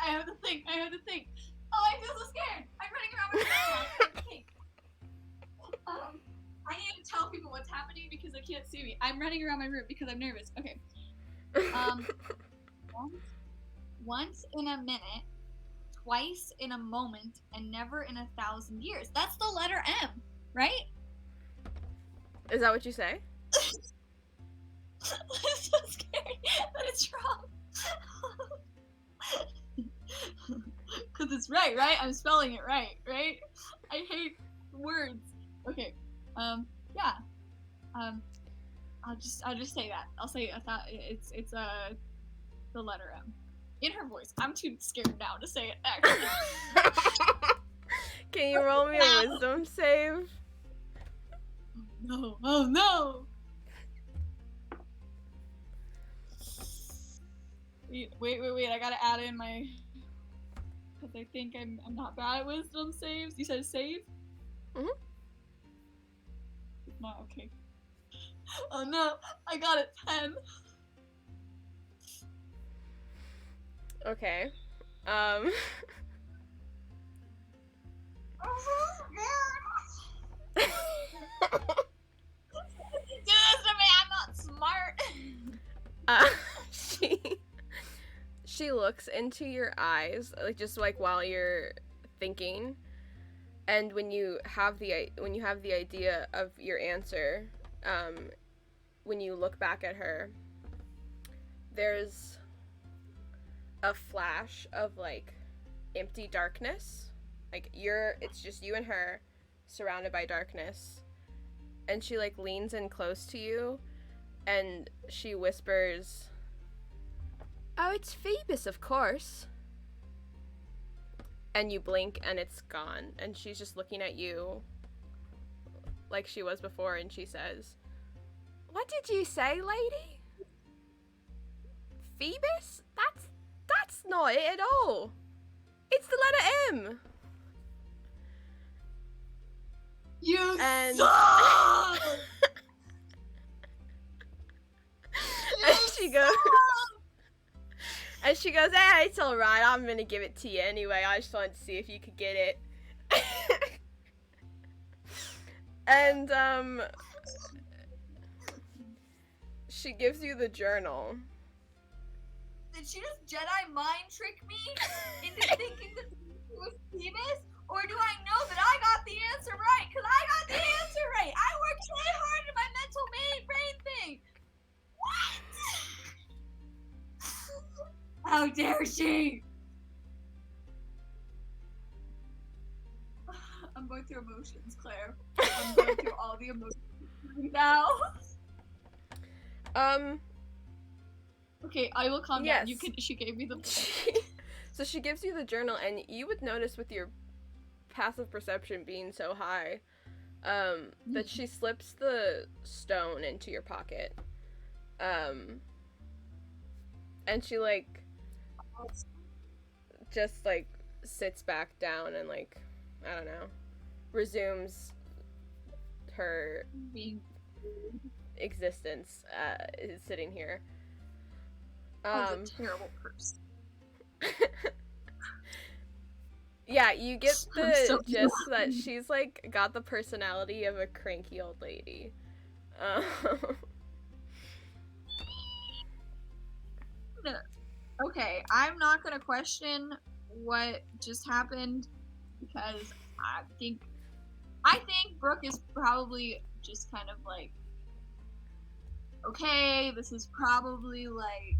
have to think. Oh, I feel so scared. I'm running around with my okay. I need to tell people what's happening because they can't see me. I'm running around my room because I'm nervous. Okay. Once in a minute, twice in a moment, and never in 1,000 years. That's the letter M, right? Is that what you say? I'm so scared that it's wrong. Cause it's right? I'm spelling it right? I hate words. Okay. Yeah. I'll just say that. I'll say it's the letter M. In her voice. I'm too scared now to say it actually. Can you roll me a wisdom save? no, oh no! Wait, I gotta add in my... Because I think I'm not bad at wisdom saves. You said save? Mhm. Not okay. Oh no, I got it 10. Okay. I'm so scared. Do this to me, I'm not smart. uh, she looks into your eyes, like just like while you're thinking, and when you have the idea of your answer, when you look back at her, there's a flash of like empty darkness. Like it's just you and her surrounded by darkness. And she like leans in close to you and she whispers, "Oh, it's Phoebus, of course." And you blink and it's gone. And she's just looking at you like she was before, and she says, "What did you say, lady? Phoebus? That's not it at all. It's the letter M." You And suck! and she goes, "Hey, it's all right. I'm gonna give it to you anyway. I just wanted to see if you could get it." And she gives you the journal. Did she just Jedi mind trick me into thinking that it was Phoebus? Or do I know that I got the answer right? Because I got the answer right. I worked really hard in my mental brain thing. What? How dare she? I'm going through emotions, Claire. I'm going through all the emotions right now. Okay, I will calm Yes. down. She gave me the... So she gives you the journal, and you would notice with your passive perception being so high, that she slips the stone into your pocket. And she, like, just, like, sits back down and, like, I don't know, resumes her existence, is sitting here. I was a terrible person. Yeah, you get the so gist that she's, like, got the personality of a cranky old lady. Okay, I'm not gonna question what just happened because I think Brooke is probably just kind of like, okay, this is probably like,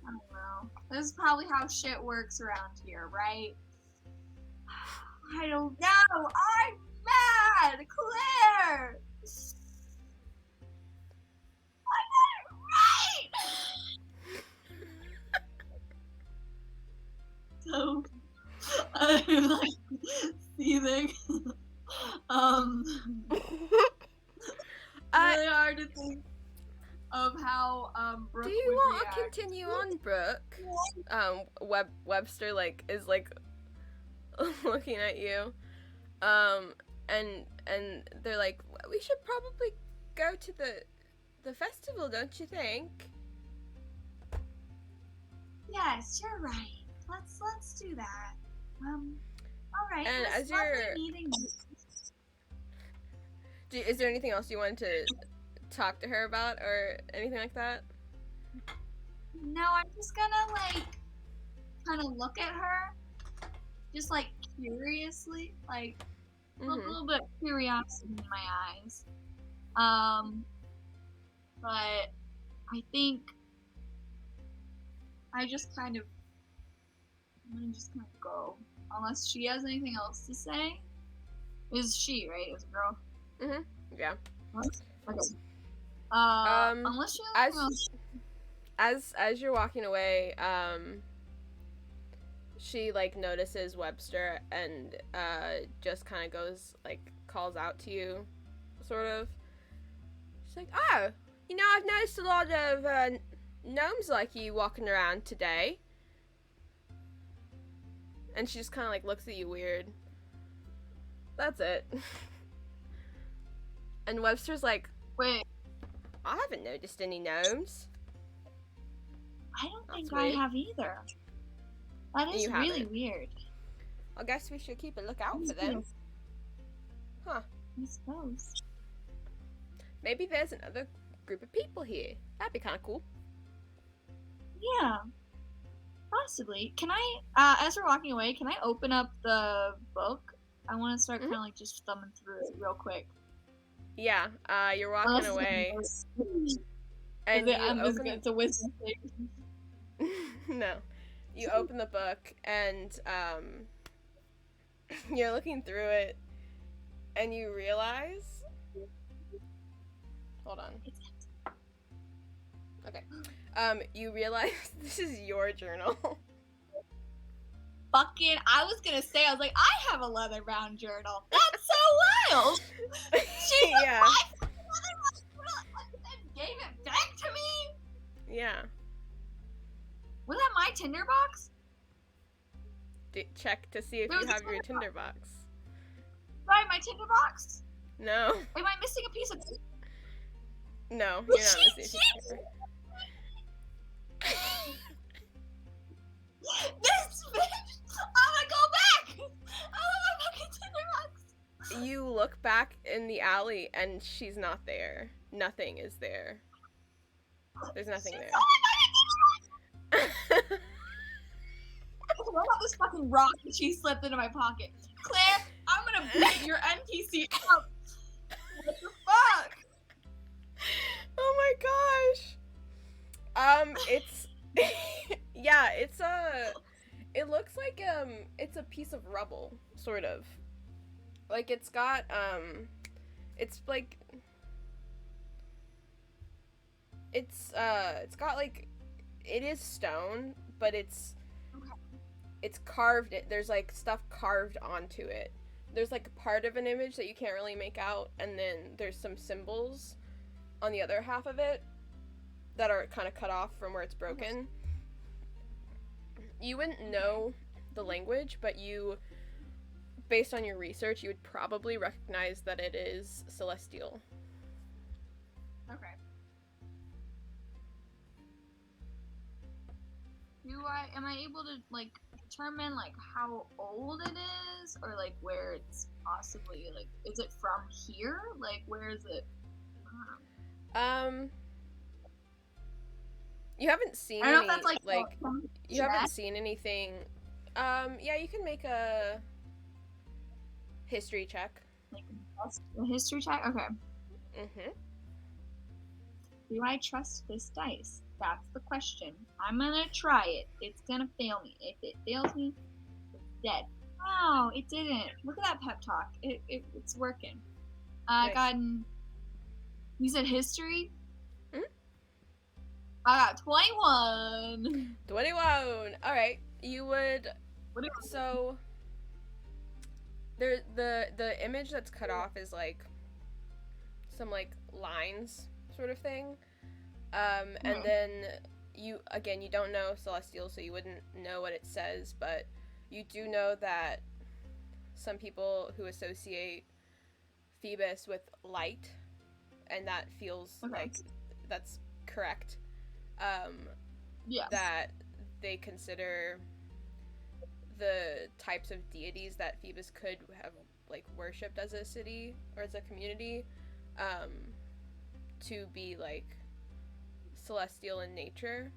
I don't know, this is probably how shit works around here, right? I don't know. I'm mad, Claire. I got it right. So I'm like seething. Really hard to think of how Brooke Do you would want react. to continue on, Brooke? Webster like is like looking at you, and they're like, "We should probably go to the festival, don't you think?" Yes, you're right. Let's do that. All right. And it was as you're- lovely meeting you. Is there anything else you want to talk to her about or anything like that? No, I'm just gonna like kind of look at her, just like curiously, like a little bit of curiosity in my eyes. But I think I'm gonna just kind of go, unless she has anything else to say. Is she right? Is a girl? Yeah. Okay. Unless she has anything else. As you're walking away, she like notices Webster and just kind of goes like calls out to you, sort of, She's like, oh, I've noticed a lot of gnomes like you walking around today. And she just kind of like looks at you weird. That's it. And Webster's like, Wait, I haven't noticed any gnomes. I don't That's think I weird. have either. That is You really haven't. weird. I guess we should keep a lookout for them. Huh. I suppose. Maybe there's another group of people here. That'd be kind of cool. Yeah. Possibly. Can I, as we're walking away, can I open up the book? I want to start kind of like just thumbing through it real quick. Yeah, you're walking away. And it's a wisdom thing. No. You open the book and you're looking through it and you realize. Hold on. Okay. You realize this is your journal. Fucking, I was gonna say, I was like, I have a leather bound journal. That's so wild. She Yeah. gave it back to me. Yeah. Was that my tinderbox? Check to see if There you was a have your tinderbox. tinderbox. Right, my tinderbox. No. Am I missing a piece of? No, you're not missing. This bitch! I'm gonna go back! I want my fucking tinderbox! You look back in the alley and she's not there. Nothing is there. There's nothing there. Oh my god, what about this fucking rock that she slipped into my pocket? Claire, I'm gonna beat your NPC up! What the fuck? Oh my gosh. It's yeah, it looks like it's a piece of rubble, sort of. Like it's got it's like it's got like, it is stone, but it's carved. There's like stuff carved onto it. There's like a part of an image that you can't really make out, and then there's some symbols on the other half of it that are kind of cut off from where it's broken. You wouldn't know the language, but you, based on your research, you would probably recognize that it is Celestial. Okay. Am I able to like determine like how old it is, or like where it's possibly like, is it from here? Like where is it? You haven't seen I don't any, know if that's like you haven't seen anything. Yeah, you can make a history check. like a history check. Okay. Mm-hmm. Do I trust this dice? That's the question. I'm gonna try it. It's gonna fail me. If it fails me, it's dead. Wow, it didn't. Look at that pep talk. It's working. I Nice. got. You said history. Mhm. I got 21. 21. All right. You would. What do So the image that's cut off is like some like lines sort of thing. And then you don't know Celestial, so you wouldn't know what it says, but you do know that some people who associate Phoebus with light, and that feels like that's correct. Yeah. That they consider the types of deities that Phoebus could have like worshipped as a city or as a community, to be like celestial in nature.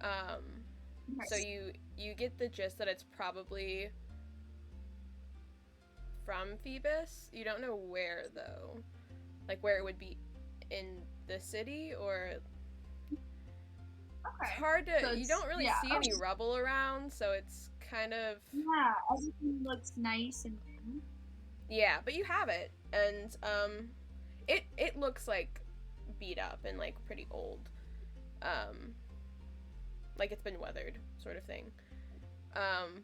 So you get the gist that it's probably from Phoebus. You don't know where though, like where it would be in the city, or it's hard to. So you don't really yeah, see any rubble around, so it's kind of Yeah, everything looks nice and new. yeah. But you have it, and it looks like beat up and like pretty old, like it's been weathered, sort of thing.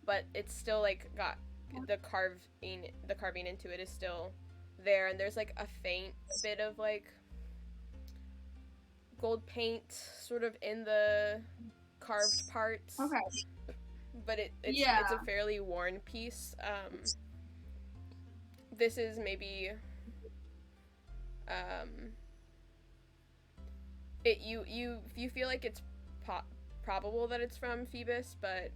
But it's still like got the carving into it is still there, and there's like a faint bit of like gold paint sort of in the carved parts. Okay. But it's Yeah. a fairly worn piece. This is maybe you feel like it's probable that it's from Phoebus, but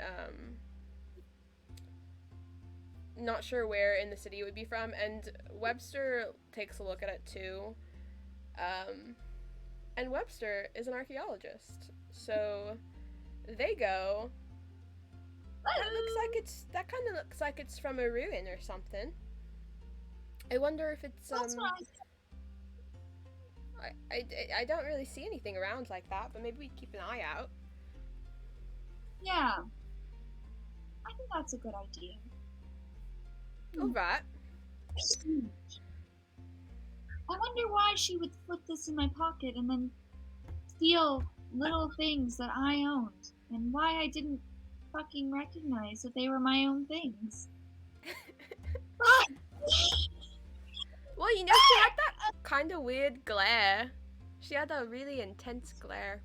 not sure where in the city it would be from. And Webster takes a look at it too. And Webster is an archaeologist, so they go. That kind of looks like it's from a ruin or something. I wonder if it's I don't really see anything around like that, but maybe we keep an eye out. Yeah. I think that's a good idea. All right. I wonder why she would put this in my pocket and then steal little things that I owned, and why I didn't fucking recognize that they were my own things. Well, you know, she had that kind of weird glare. She had a really intense glare.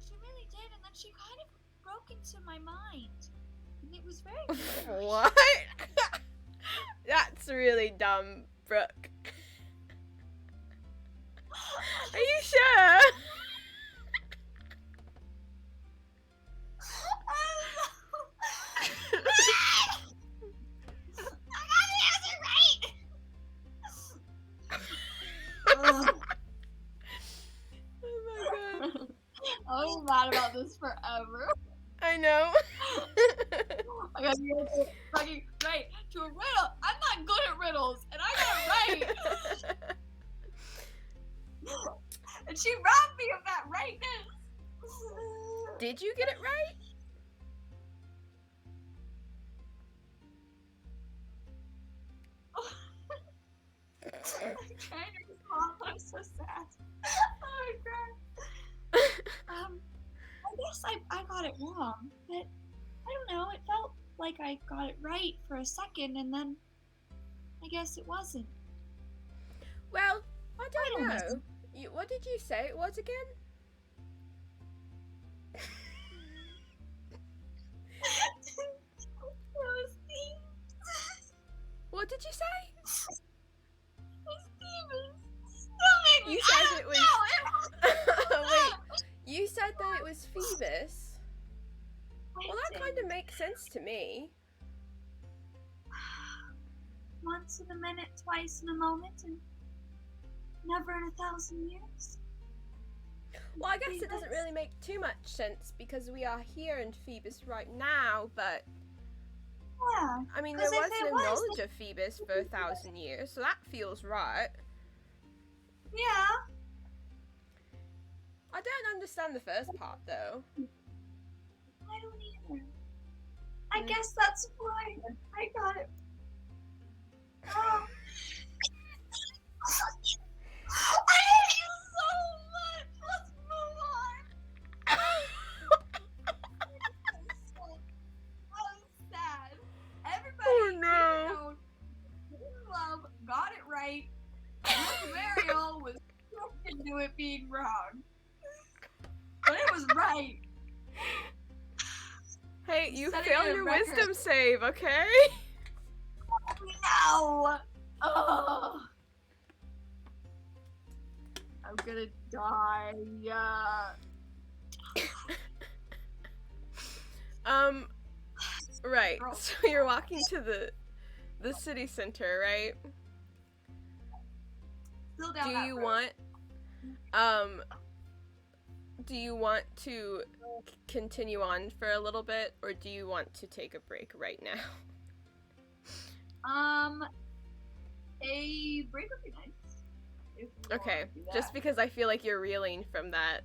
She really did, and then she kind of broke into my mind. And it was very weird. What? That's really dumb, Brooke. Are you sure? I'll be mad about this forever. I know. I got to fucking right to a riddle. I'm not good at riddles, and I got it right. And she robbed me of that rightness. Did you get it right? I'm trying to respond. I'm so sad. Oh my god. I guess I got it wrong, but I don't know, it felt like I got it right for a second, and then I guess it wasn't. Well, I don't know. What did you say it was again? What did you say? You said it was. Wait, you said that it was Phoebus. Well, that kind of makes sense to me. Once in a minute, twice in a moment, and never in 1,000 years. Well, I guess it doesn't really make too much sense because we are here in Phoebus right now, but Yeah. I mean, there was no knowledge of Phoebus for 1,000 years, so that feels right. Yeah. I don't understand the first part, though. I don't either. I guess that's why I got it. Oh. I hate you so much. Let's move on. I'm sad. Everybody, Oh, even no. though Love got it right. Mariel was tricked into it being wrong, but it was right. Hey, you Setting failed a your record. wisdom save, okay? No. Oh. I'm gonna die. Right. So you're walking to the city center, right? Still down Do that you road. do you want to continue on for a little bit, or do you want to take a break right now? A break would be nice. If we Okay, want to do just that. because I feel like you're reeling from that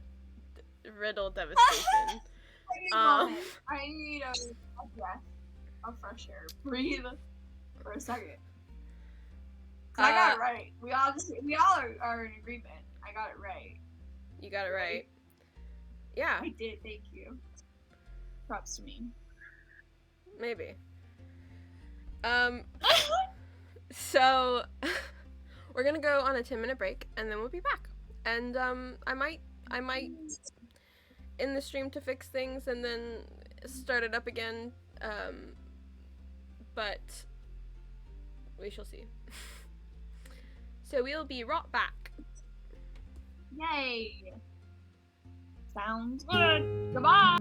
riddle devastation. I need a breath of fresh air. Breathe for a second. 'Cause I got it right. We all are in agreement. I got it right. You got it right. Yeah, I did. Thank you. Props to me. maybe. So we're gonna go on a 10-minute break, and then we'll be back. and I might in the stream to fix things and then start it up again. But we shall see. So we'll be right back. Yay! Sounds good. Goodbye.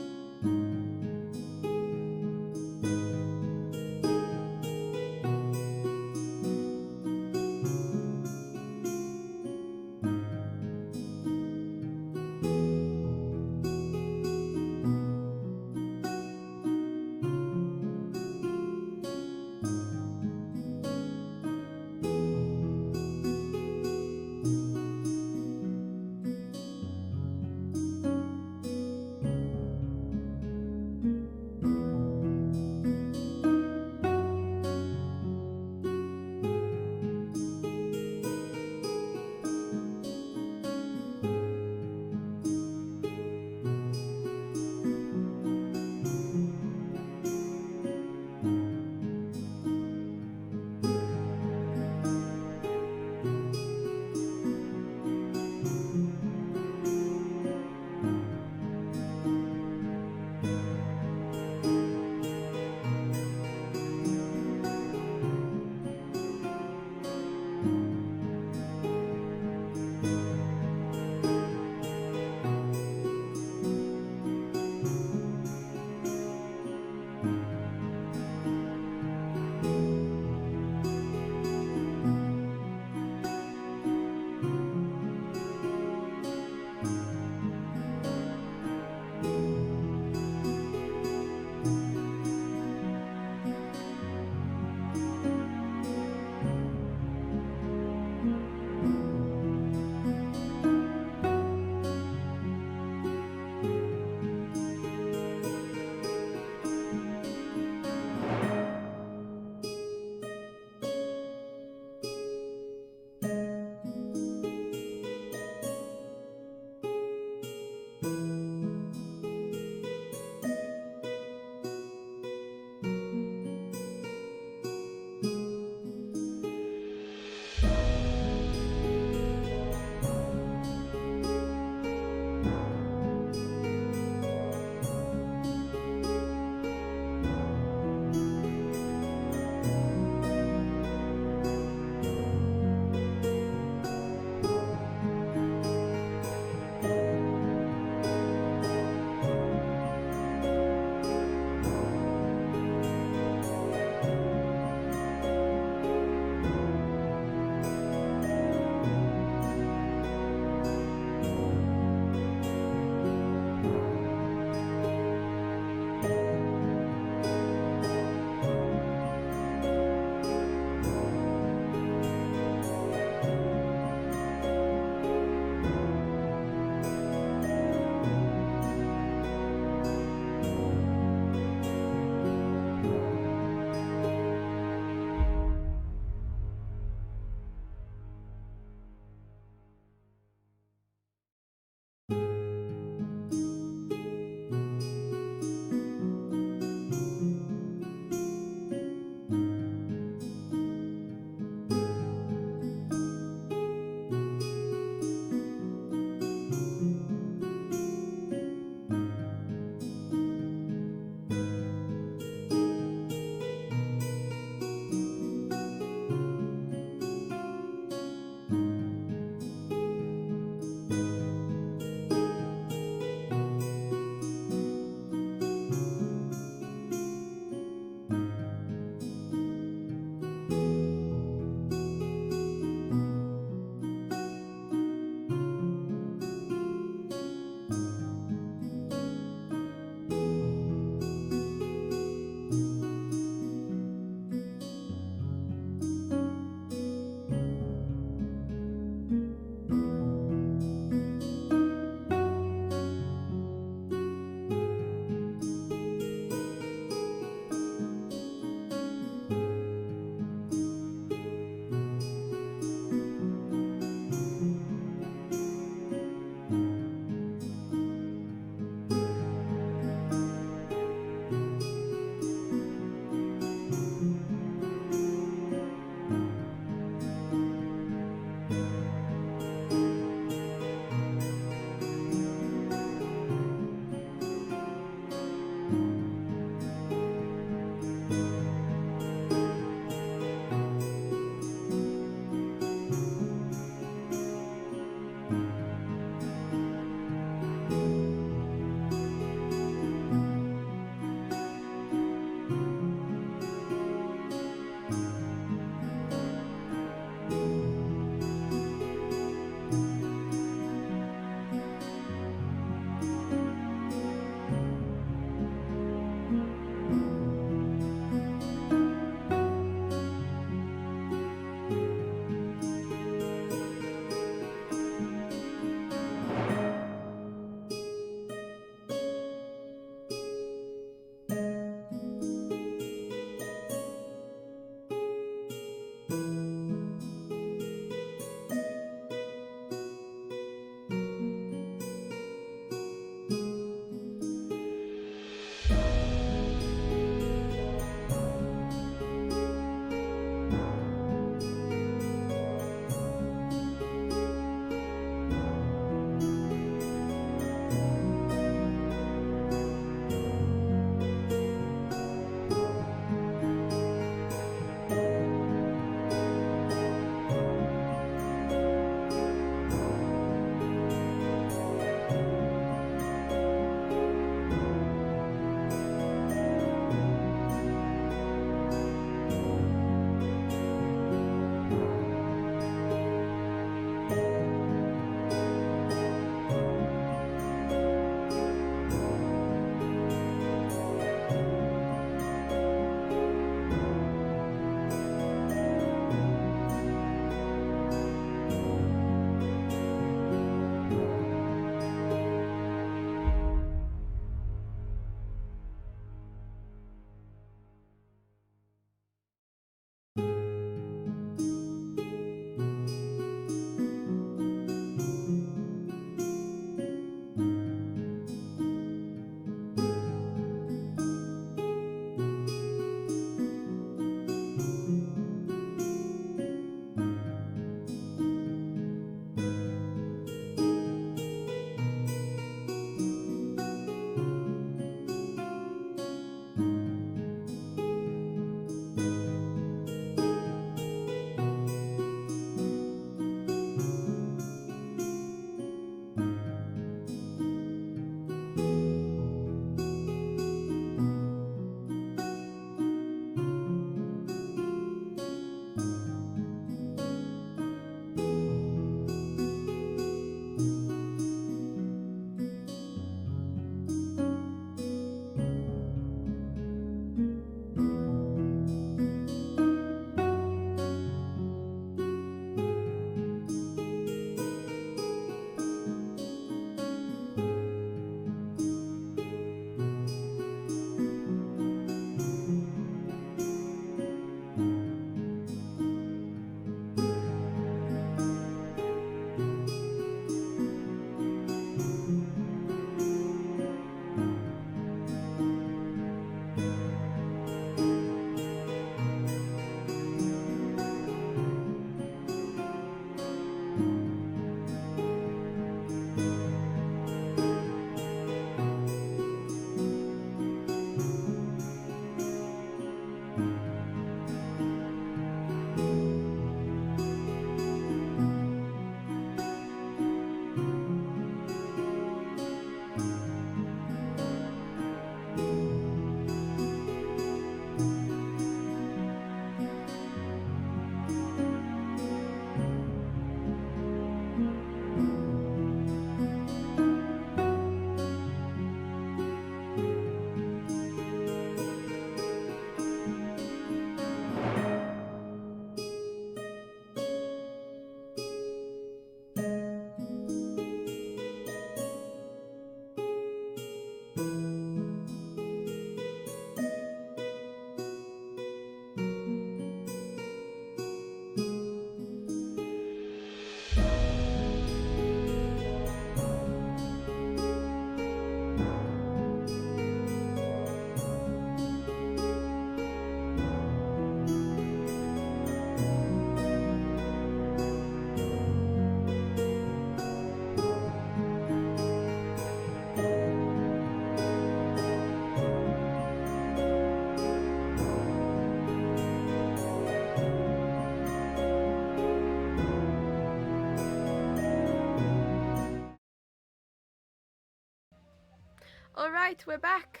Alright, we're back.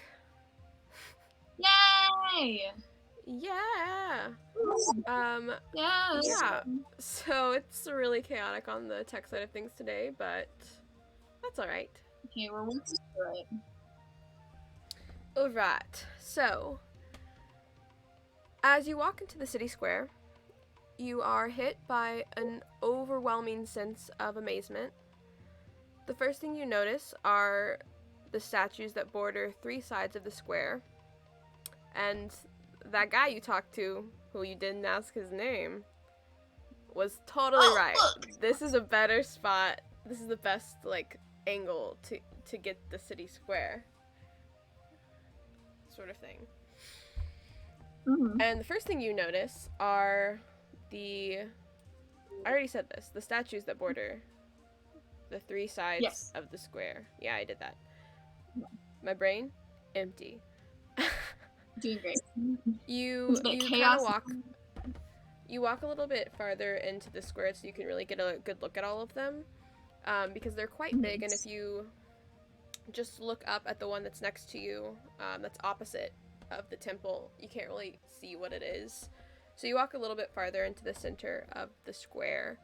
Yay! Yeah. Yes. Yeah. So it's really chaotic on the tech side of things today, but that's alright. Okay, we're working through it. Alright, so as you walk into the city square, you are hit by an overwhelming sense of amazement. The first thing you notice are the statues that border three sides of the square. And that guy you talked to, who you didn't ask his name, was totally right. Look. This is a better spot. This is the best, like, angle to get the city square. Sort of thing. Mm-hmm. And the first thing you notice are I already said this, the statues that border the three sides of the square. Yeah, I did that. Yeah. My brain, empty. Doing great. You kind chaos. of walk a little bit farther into the square so you can really get a good look at all of them, because they're quite big, and if you just look up at the one that's next to you, that's opposite of the temple, you can't really see what it is. So you walk a little bit farther into the center of the square,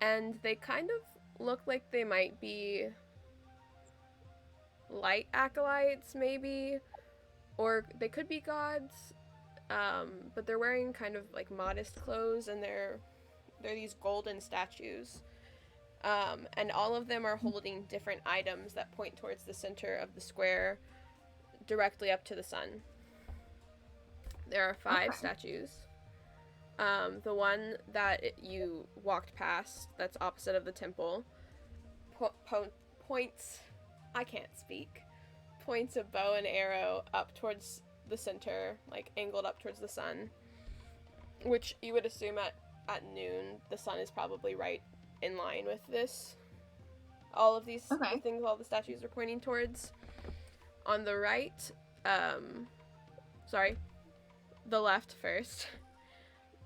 and they kind of look like they might be light acolytes, maybe, or they could be gods, but they're wearing kind of like modest clothes, and they're these golden statues, and all of them are holding different items that point towards the center of the square, directly up to the sun. There are 5 statues. The one that you walked past, that's opposite of the temple, points, I can't speak, points a bow and arrow up towards the center, like angled up towards the sun, which you would assume at noon, the sun is probably right in line with this. All of these the things all the statues are pointing towards. On the right, the left first.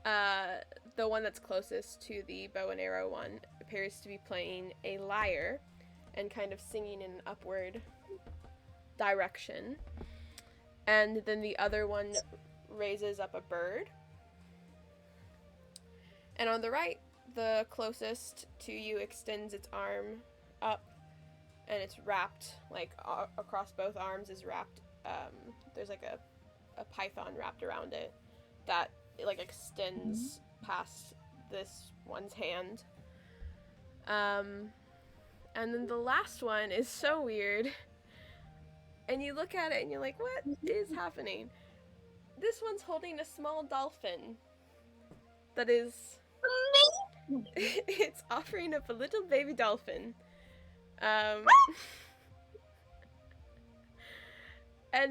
The one that's closest to the bow and arrow one appears to be playing a lyre and kind of singing in an upward direction. And then the other one raises up a bird. And on the right, the closest to you extends its arm up, and it's wrapped, like, across both arms is wrapped, there's like a python wrapped around it that like extends past this one's hand. And then the last one is so weird. And you look at it and you're like, what is happening? This one's holding a small dolphin that is it's offering up a little baby dolphin. And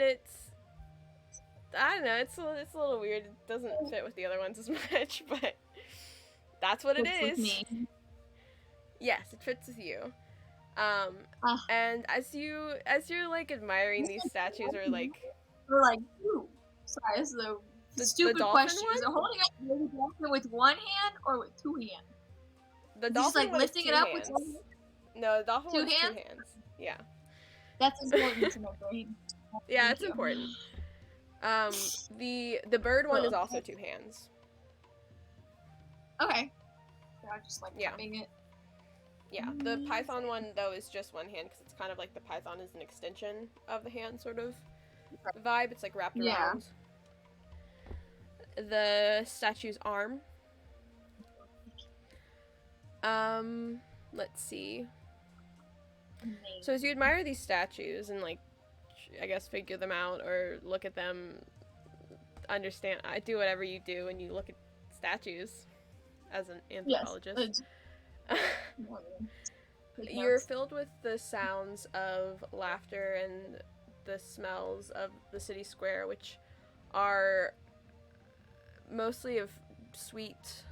it's, I don't know, it's a little weird. It doesn't fit with the other ones as much, but that's what it is. With me. Yes, it fits with you. And as you're like admiring these statues, or like, we're like, ooh, sorry, this is the stupid question. One? Is it holding up the baby dolphin with one hand or with 2 hands? The Is dolphin just like one lifting is it 2 up hands. with 1 hand? No, the dolphin 2 one is hands? 2 hands. Yeah. That's important to my brain. Yeah, Thank it's you. important. The bird one is also 2 hands. Okay. So I'm just like Yeah. tapping it. Yeah, the python one though is just 1 hand, because it's kind of like the python is an extension of the hand sort of vibe. It's like wrapped around the statue's arm. Let's see. So as you admire these statues and like, I guess figure them out or look at them, understand, I do whatever you do when you look at statues as an anthropologist. Yes. You're filled with the sounds of laughter and the smells of the city square, which are mostly of sweet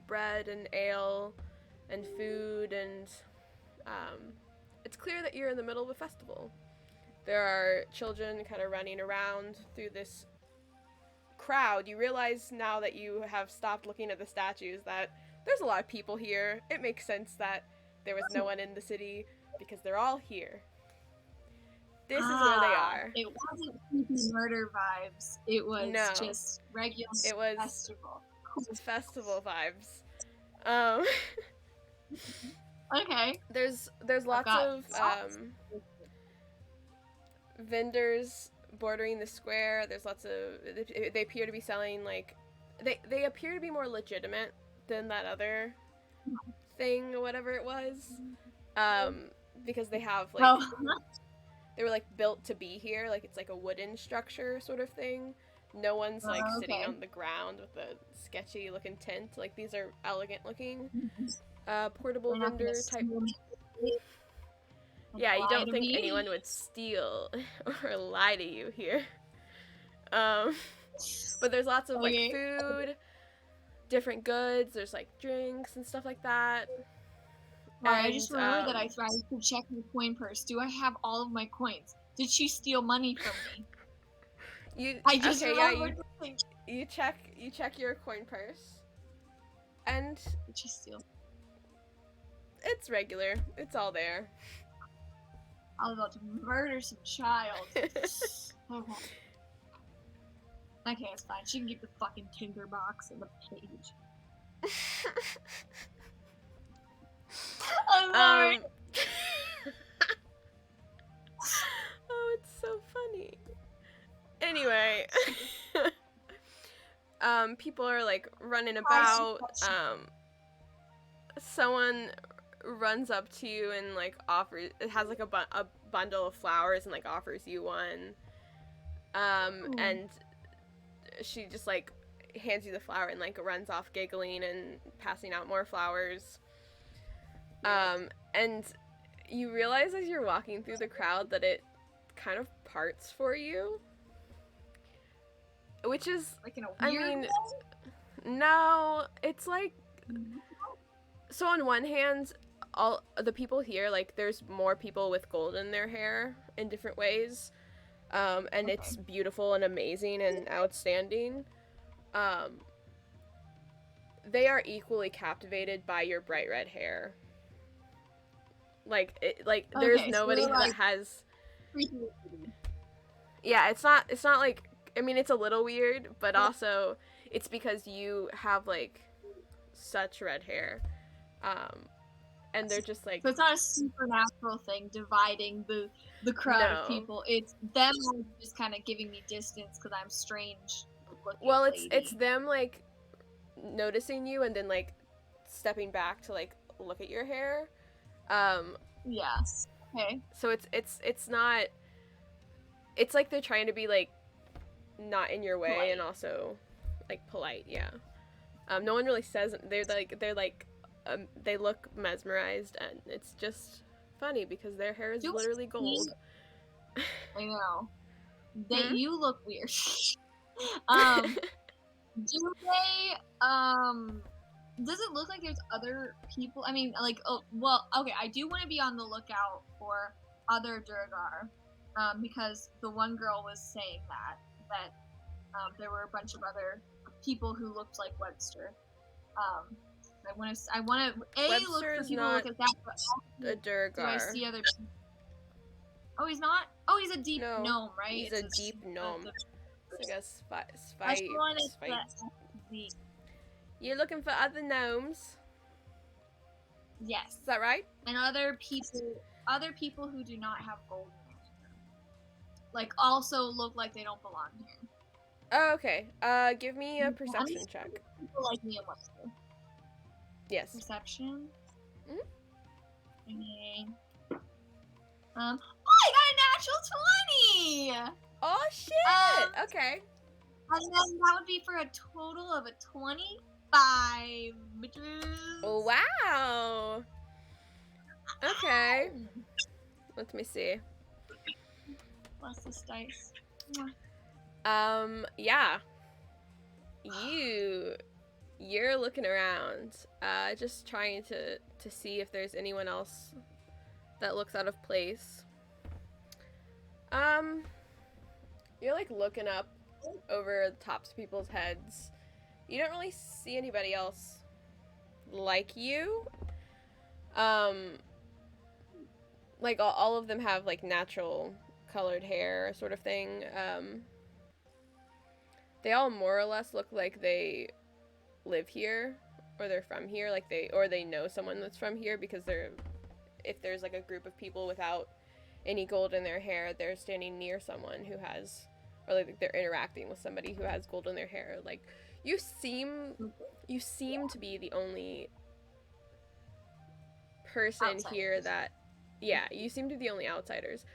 bread and ale and food, and it's clear that you're in the middle of a festival. There are children kind of running around through this crowd. You realize now that you have stopped looking at the statues that there's a lot of people here. It makes sense that there was no one in the city because they're all here. This is where they are. It wasn't creepy murder vibes. It was No. just regular It was festival. Cool. festival vibes. Okay. There's lots of vendors bordering the square. There's lots of they appear to be selling like they appear to be more legitimate than that other thing or whatever it was. Because they have like they were like built to be here, like it's like a wooden structure sort of thing. No one's like sitting on the ground with a sketchy looking tent. Like these are elegant looking portable vendor type. Yeah, you don't think anyone would steal or lie to you here. But there's lots of like food, different goods, there's like drinks and stuff like that. I just remember that I tried to check my coin purse. Do I have all of my coins? Did she steal money from me? You check your coin purse. And did she steal? It's regular. It's all there. I was about to murder some child. Okay, it's fine. She can keep the fucking tinder box and the page. I'm sorry. Oh, it's so funny. Anyway, people are like running about. Someone runs up to you and like offers. It has like a bundle of flowers and like offers you one. And she just like hands you the flower and like runs off giggling and passing out more flowers. And you realize as you're walking through the crowd that it kind of parts for you. Which is, like in a weird way? No, it's like, so on one hand, all the people here, like, there's more people with gold in their hair in different ways, and it's beautiful and amazing and outstanding. They are equally captivated by your bright red hair. Like, there's nobody that has... Yeah, it's not like, I mean, it's a little weird, but also it's because you have like such red hair, and they're just like. So it's not a supernatural thing dividing the crowd of people. It's them just kind of giving me distance because I'm strange. Well, it's them like noticing you and then like stepping back to like look at your hair. Yes. Okay. So it's not. It's like they're trying to be like. Not in your way polite. And also like polite, yeah. No one really says they're like they look mesmerized and it's just funny because their hair is literally gold. I know. You look weird. Do they does it look like there's other people? I mean, like, I do want to be on the lookout for other Durgar, because the one girl was saying that there were a bunch of other people who looked like Webster. I want to look for people who look at that. A Durgar. Do I see other people? Oh, he's not? Oh, he's a deep gnome, right? He's a deep gnome. It's like a spite. You're looking for other gnomes? Yes. Is that right? And other people who do not have gold in their hair. Like, also look like they don't belong here. Oh, okay. Give me a perception check. People like me and Webster. Yes. Perception. Mm-hmm. Okay. I got a natural 20! Oh, shit! Okay. And then that would be for a total of a 25, bitches. Wow! Okay. Let me see. Bless this dice. Yeah. You're looking around, just trying to see if there's anyone else that looks out of place. You're like looking up over the tops of people's heads. You don't really see anybody else like you. Like all of them have like natural colored hair sort of thing. They all more or less look like they live here, or they're from here, like they know someone that's from here, because if there's like a group of people without any gold in their hair, they're standing near someone who has, or like they're interacting with somebody who has gold in their hair. Like you seem to be the only person Outsiders. here that, yeah, you seem to be the only outsiders.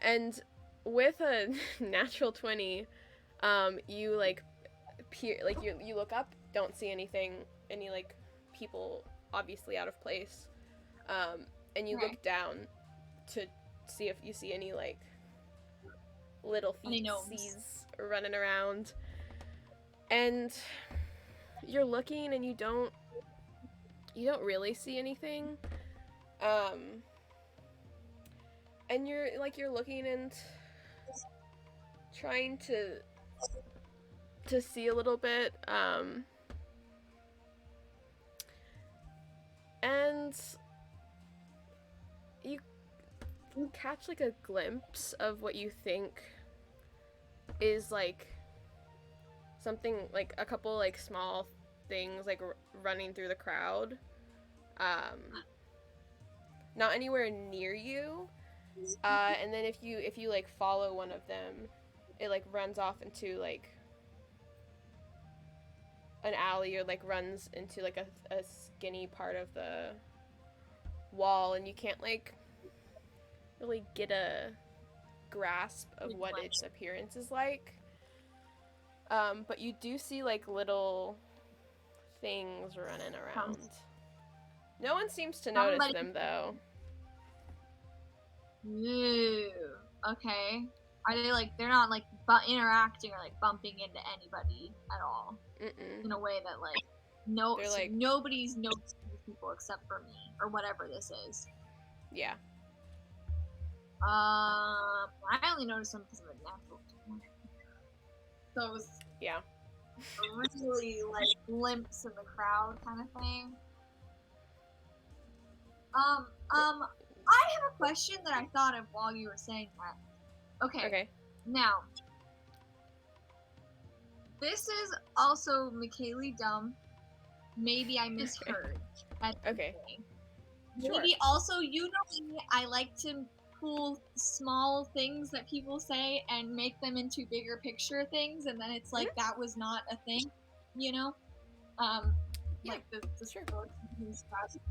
And with a natural 20, you like you look up, don't see any like people obviously out of place, and you look down to see if you see any like little feetsies running around, and you're looking and you don't really see anything, and you're looking and trying to see a little bit, and you catch like a glimpse of what you think is like something, like a couple like small things like running through the crowd, not anywhere near you, and then if you like follow one of them, it like runs off into like an alley, or like runs into like a skinny part of the wall, and you can't like really get a grasp of what its appearance is like, but you do see like little things running around. No one seems to notice them though. Ew. Okay. Are they like, they're not like interacting or like bumping into anybody at all? Mm-mm. In a way that like, no, They're so like, nobody's noticing these people except for me or whatever this is. yeah. I only noticed them because of a natural 20. So it was Yeah. a really like glimpse in the crowd kind of thing. I have a question that I thought of while you were saying that. Okay. Now, this is also McKaylee dumb. Maybe I misheard. Okay. Maybe also, you know me, I like to pull small things that people say and make them into bigger picture things, and then it's like that was not a thing, you know? Like the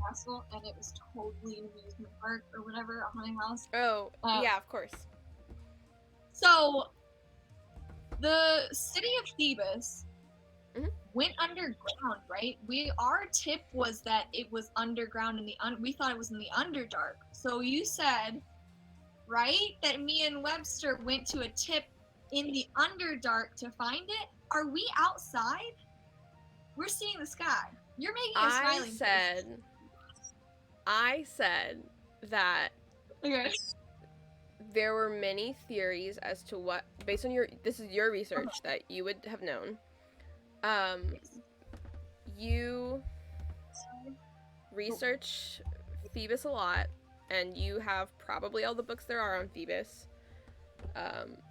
castle, and it was totally an amusement park or whatever, a haunted house. Oh, yeah, of course. So, the city of Phoebus went underground, right? Our tip was that it was underground we thought it was in the Underdark. So you said, right, that me and Webster went to a tip in the Underdark to find it? Are we outside? We're seeing the sky. You're making a smiling face. I said that there were many theories as to what, based on this is your research that you would have known. You research Phoebus a lot, and you have probably all the books there are on Phoebus,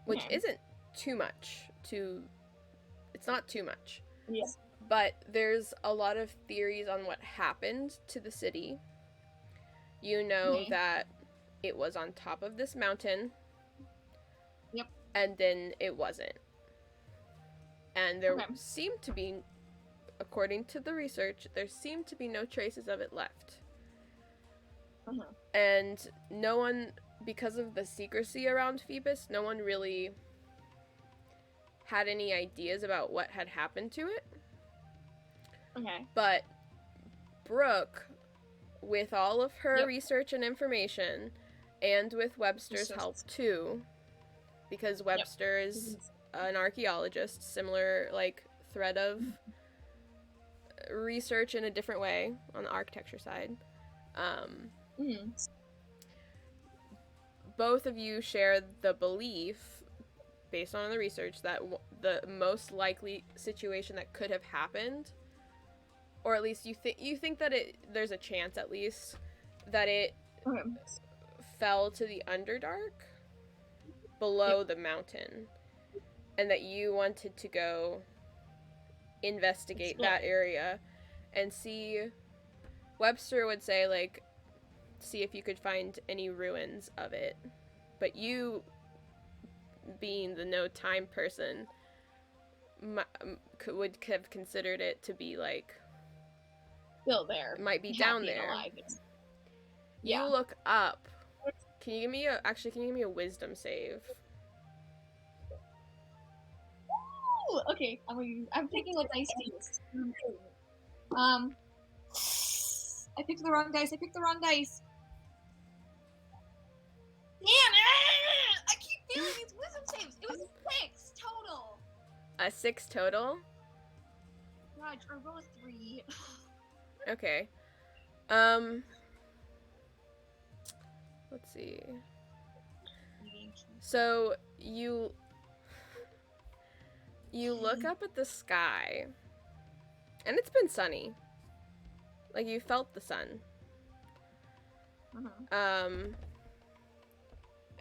which isn't too much. It's not too much. Yeah. But there's a lot of theories on what happened to the city. You know that it was on top of this mountain. Yep. And then it wasn't. And there seemed to be, according to the research, there seemed to be no traces of it left. And no one, because of the secrecy around Phoebus, no one really had any ideas about what had happened to it. But Brooke, with all of her research and information, and with Webster's help too, because Webster is an archaeologist, similar like thread of research in a different way on the architecture side. Both of you share the belief, based on the research, that the most likely situation that could have happened, or at least you think that there's a chance at least that it fell to the Underdark. below the mountain, and that you wanted to go investigate that area and see. Webster would say, like, see if you could find any ruins of it. But you, being the no time person, would have considered it to be, like, Still there. might be down there. Yeah. You look up. Can you give me a wisdom save? Ooh, okay, I'm taking what dice to use. I picked the wrong dice. Damn it! I keep failing these wisdom saves. It was 6 total. A 6 total? God, I rolled a 3. Okay. Let's see. So you look up at the sky, and it's been sunny. Like, you felt the sun.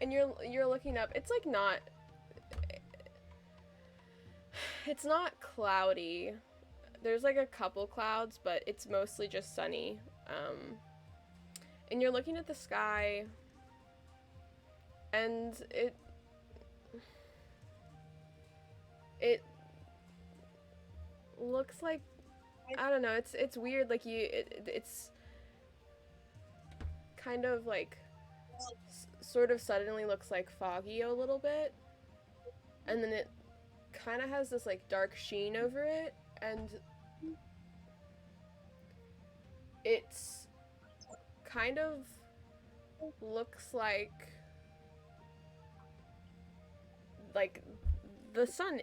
And you're looking up. It's like not. It's not cloudy. There's like a couple clouds, but it's mostly just sunny. And you're looking at the sky, and it looks like, I don't know, it's weird. Like, it's kind of like sort of suddenly looks like foggy a little bit, and then it kind of has this like dark sheen over it, and it's kind of looks like the sun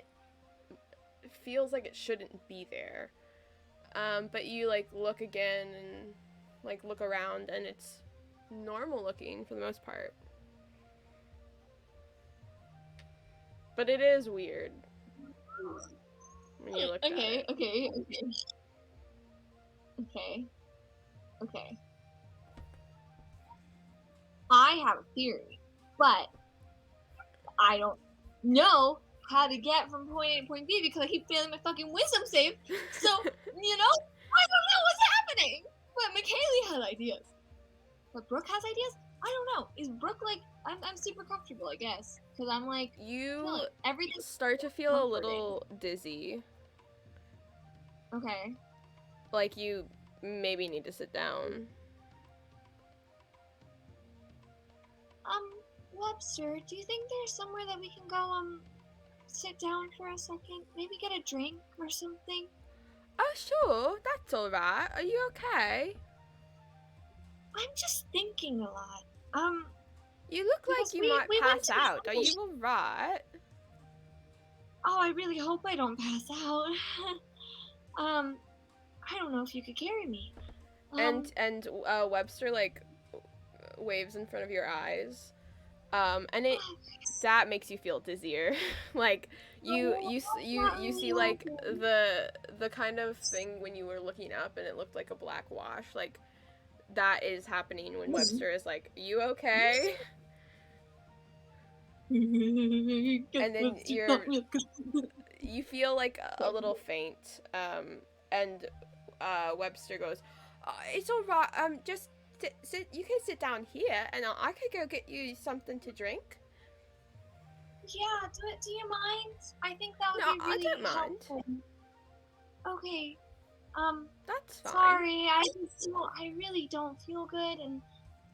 feels like it shouldn't be there. But you like look again and like look around, and it's normal looking for the most part. But it is weird when you look at it. Okay. I have a theory, but I don't know how to get from point A to point B because I keep failing my fucking wisdom save. So, I don't know what's happening. But McKaylee has ideas. But Brooke has ideas? I don't know. Is Brooke like, I'm super comfortable, I guess. Because I'm like, you everything start to feel a little dizzy. Okay. Like you maybe need to sit down. Webster, do you think there's somewhere that we can go, sit down for a second? Maybe get a drink or something? Oh, sure. That's alright. Are you okay? I'm just thinking a lot. You look like you might pass out. Are you alright? Oh, I really hope I don't pass out. I don't know if you could carry me. And Webster, like, waves in front of your eyes. And that makes you feel dizzier. Like, you see, like, the kind of thing when you were looking up and it looked like a black wash, like, that is happening when Webster is like, you okay? And then you feel like a little faint, and Webster goes, it's alright, just sit, you can sit down here, and I could go get you something to drink. Yeah, do you mind? I think that would be really helpful. Okay. That's fine. Sorry, I really don't feel good, and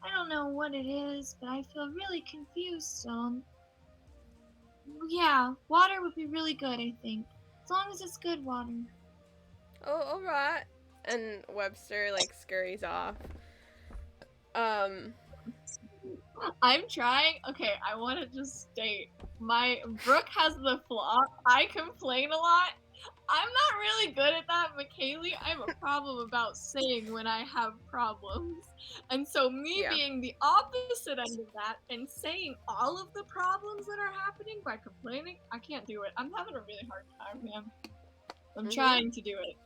I don't know what it is, but I feel really confused, yeah, water would be really good, I think. As long as it's good water. Oh, alright. And Webster, like, scurries off. I'm trying. Okay, I want to just state, Brooke has the flaw. I complain a lot. I'm not really good at that, McKaylee. I have a problem about saying when I have problems. And so me being the opposite end of that and saying all of the problems that are happening by complaining, I can't do it. I'm having a really hard time, man. I'm trying to do it.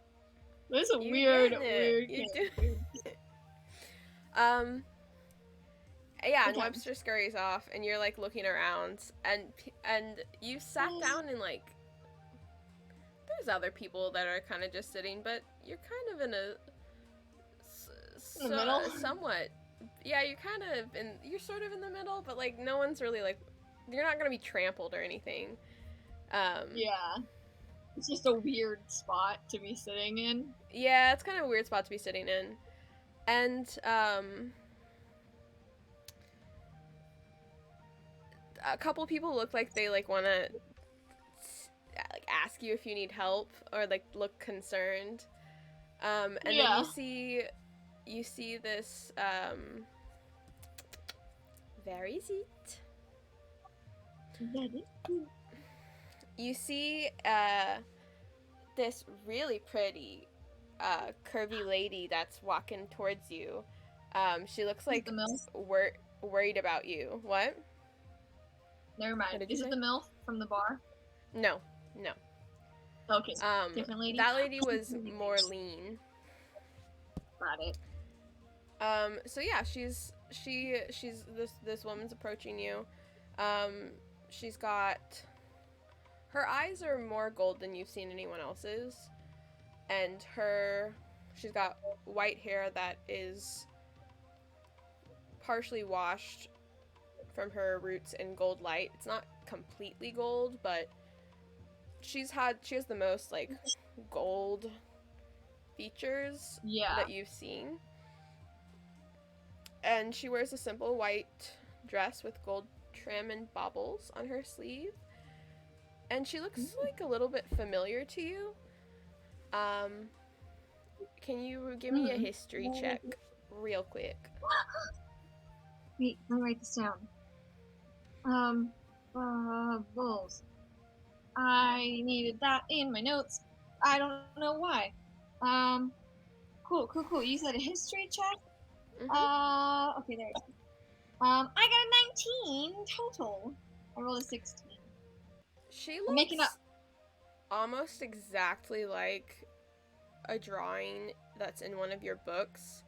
This is a weird you do. Yeah, and Okay. Webster scurries off, and you're like looking around, and you sat down and like there's other people that are kind of just sitting, but you're kind of in a In the middle? somewhat. Yeah, you're sort of in the middle, but like no one's really like you're not gonna be trampled or anything. Yeah. It's just a weird spot to be sitting in. Yeah, it's kind of a weird spot to be sitting in, and a couple people look like they like want to like ask you if you need help or like look concerned. And then you see this where is it? You see this really pretty curvy lady that's walking towards you. She looks like the MILF? worried about you. What? Never What mind. did you Is say? it the MILF from the bar? No. Okay. Different lady? That lady was more lean. Got it. So yeah, she's this woman's approaching you. She's got her eyes are more gold than you've seen anyone else's, and she's got white hair that is partially washed from her roots in gold light. It's not completely gold, but she has the most like gold features that you've seen. And she wears a simple white dress with gold trim and baubles on her sleeve. And she looks like a little bit familiar to you. Can you give me a history check real quick? Wait, let me write this down. Bulls. I needed that in my notes. I don't know why. Cool. You said a history check? Mm-hmm. Okay, there it is. I got a 19 total. I rolled a 16. She I'm making up. looks almost exactly like a drawing that's in one of your books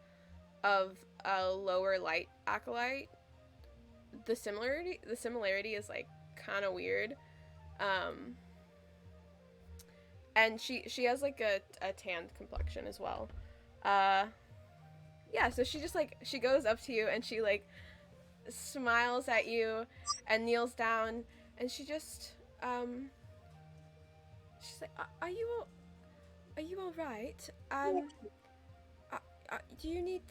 of a lower light acolyte. The similarity is like kind of weird. And she has like a tanned complexion as well. Yeah, so she just like she goes up to you and she like smiles at you and kneels down, and she just she's like, are you all right? Do you need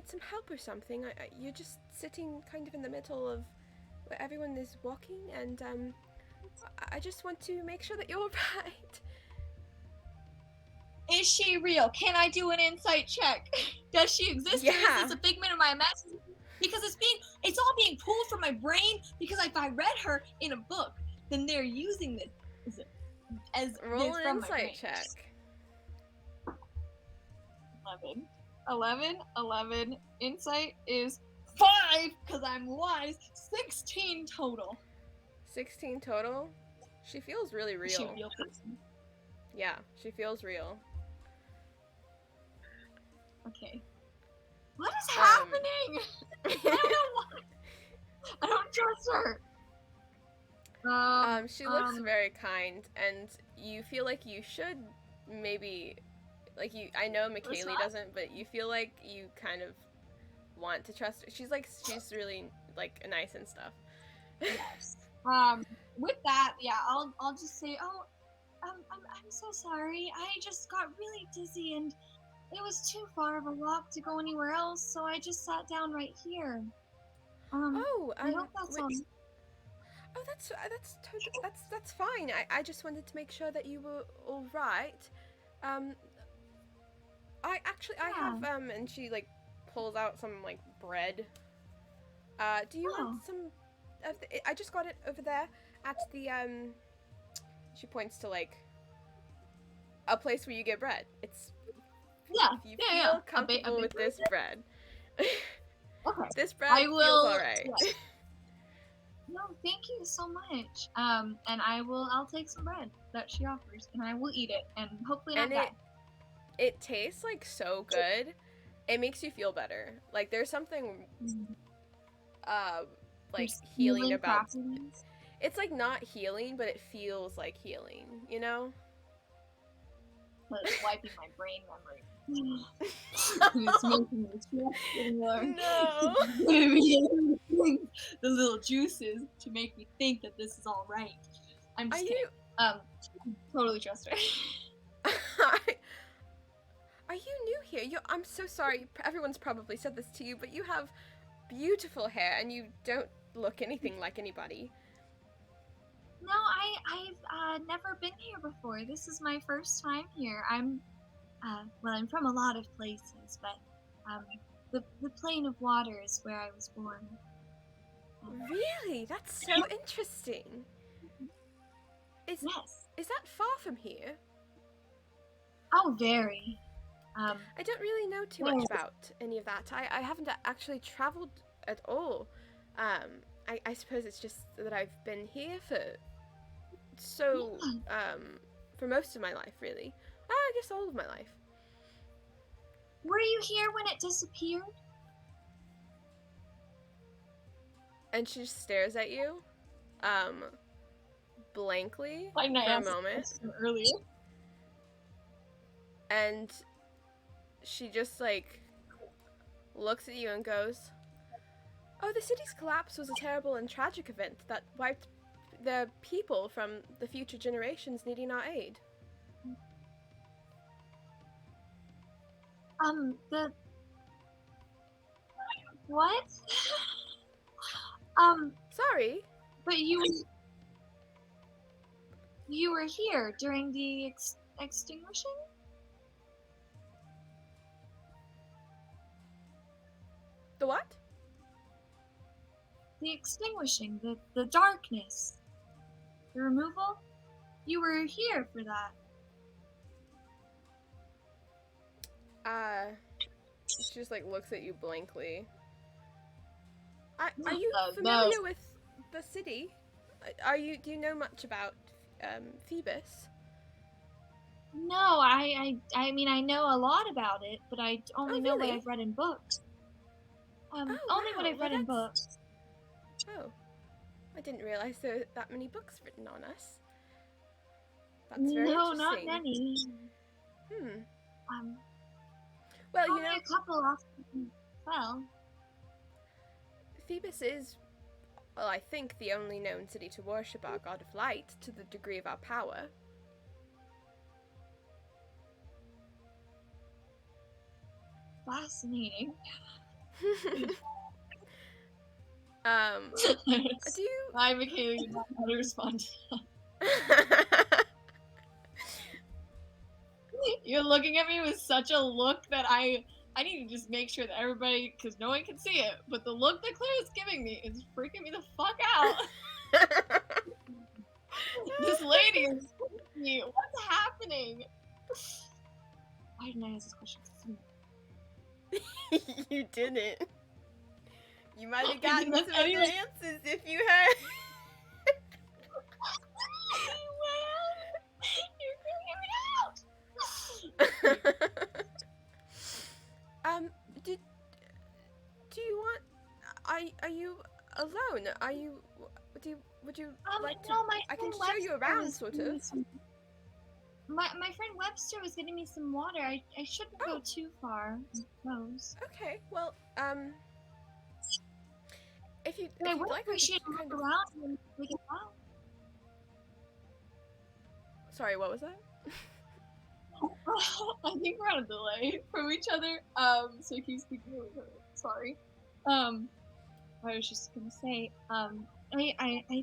some help or something? You're just sitting kind of in the middle of where everyone is walking, and I just want to make sure that you're all right. Is she real? Can I do an insight check? Does she exist? Yeah. Or is this a figment of my imagination? Because it's all being pulled from my brain. Because if I read her in a book, then they're using this as Roll from an my insight brain. check. 11. Insight is 5 because I'm wise. 16 total. 16 total. She feels really real. Is she a real person? Yeah, she feels real. Okay. What is happening? I don't know why. I don't trust her. She looks very kind, and you feel like you should maybe, like you. I know McKaylee doesn't, but you feel like you kind of want to trust her. She's really like nice and stuff. Yes. With that, yeah, I'll just say, I'm so sorry. I just got really dizzy and it was too far of a walk to go anywhere else, so I just sat down right here. I hope that's all. Oh, that's fine. I just wanted to make sure that you were all right. I have and she like pulls out some like bread. Do you want some of I just got it over there at the she points to like a place where you get bread. It's if you feel comfortable with this bread. Okay. This bread I will, feels alright. Yeah. No, thank you so much. And I'll take some bread that she offers and I will eat it and hopefully not die. It tastes like so good. It makes you feel better. Like there's something like There's healing about. properties. It's like not healing, but it feels like healing. You know? But it's wiping my brain memory. It's making me stress anymore. No. The little juices to make me think that this is all right. I'm Are just you? kidding. Totally trust her. Are you new here? I'm so sorry. Everyone's probably said this to you, but you have beautiful hair and you don't look anything like anybody. No, I've never been here before. This is my first time here. I'm from a lot of places, but the plane of water is where I was born. Really? That's so interesting. Yes. Is that far from here? Oh, very. I don't really know too much about any of that. I haven't actually traveled at all. I suppose it's just that I've been here for most of my life, really. I guess all of my life. Were you here when it disappeared? And she just stares at you, blankly Why didn't I for a ask moment. earlier? And she just, like, looks at you and goes, "Oh, the city's collapse was a terrible and tragic event that wiped the people from the future generations needing our aid." The what? Sorry. But you were here during the extinguishing? The what? The extinguishing, the darkness, the removal. You were here for that. She just, like, looks at you blankly. Are you No. familiar with the city? Do you know much about Phoebus? No, I mean I know a lot about it, but I only know what really? I've read in books. Only what wow. I've read in books. Oh, I didn't realize there were that many books written on us. That's very No, interesting. not many. Well, only a couple off. Well, Phoebus is, well, I think the only known city to worship our god of light to the degree of our power. fascinating. Do you? Hi, Michaela. You don't know how to respond. You're looking at me with such a look that I need to just make sure that everybody, because no one can see it, but the look that Claire is giving me is freaking me the fuck out. This lady is freaking me. What's happening? Why didn't I ask this question? You didn't. You might have I gotten didn't some have any- other answers if you had. You're freaking me out. Do you want? Are you alone? Would you like to? No, my I can friend show you Webster around, was sort giving me of. some- My friend Webster was getting me some water. I shouldn't go too far, I suppose. Okay, well, if you'd But I would like, appreciate a look around when we get out. Sorry, what was that? I think we're on a delay from each other. So I keep speaking over each other. Sorry. I was just gonna say, I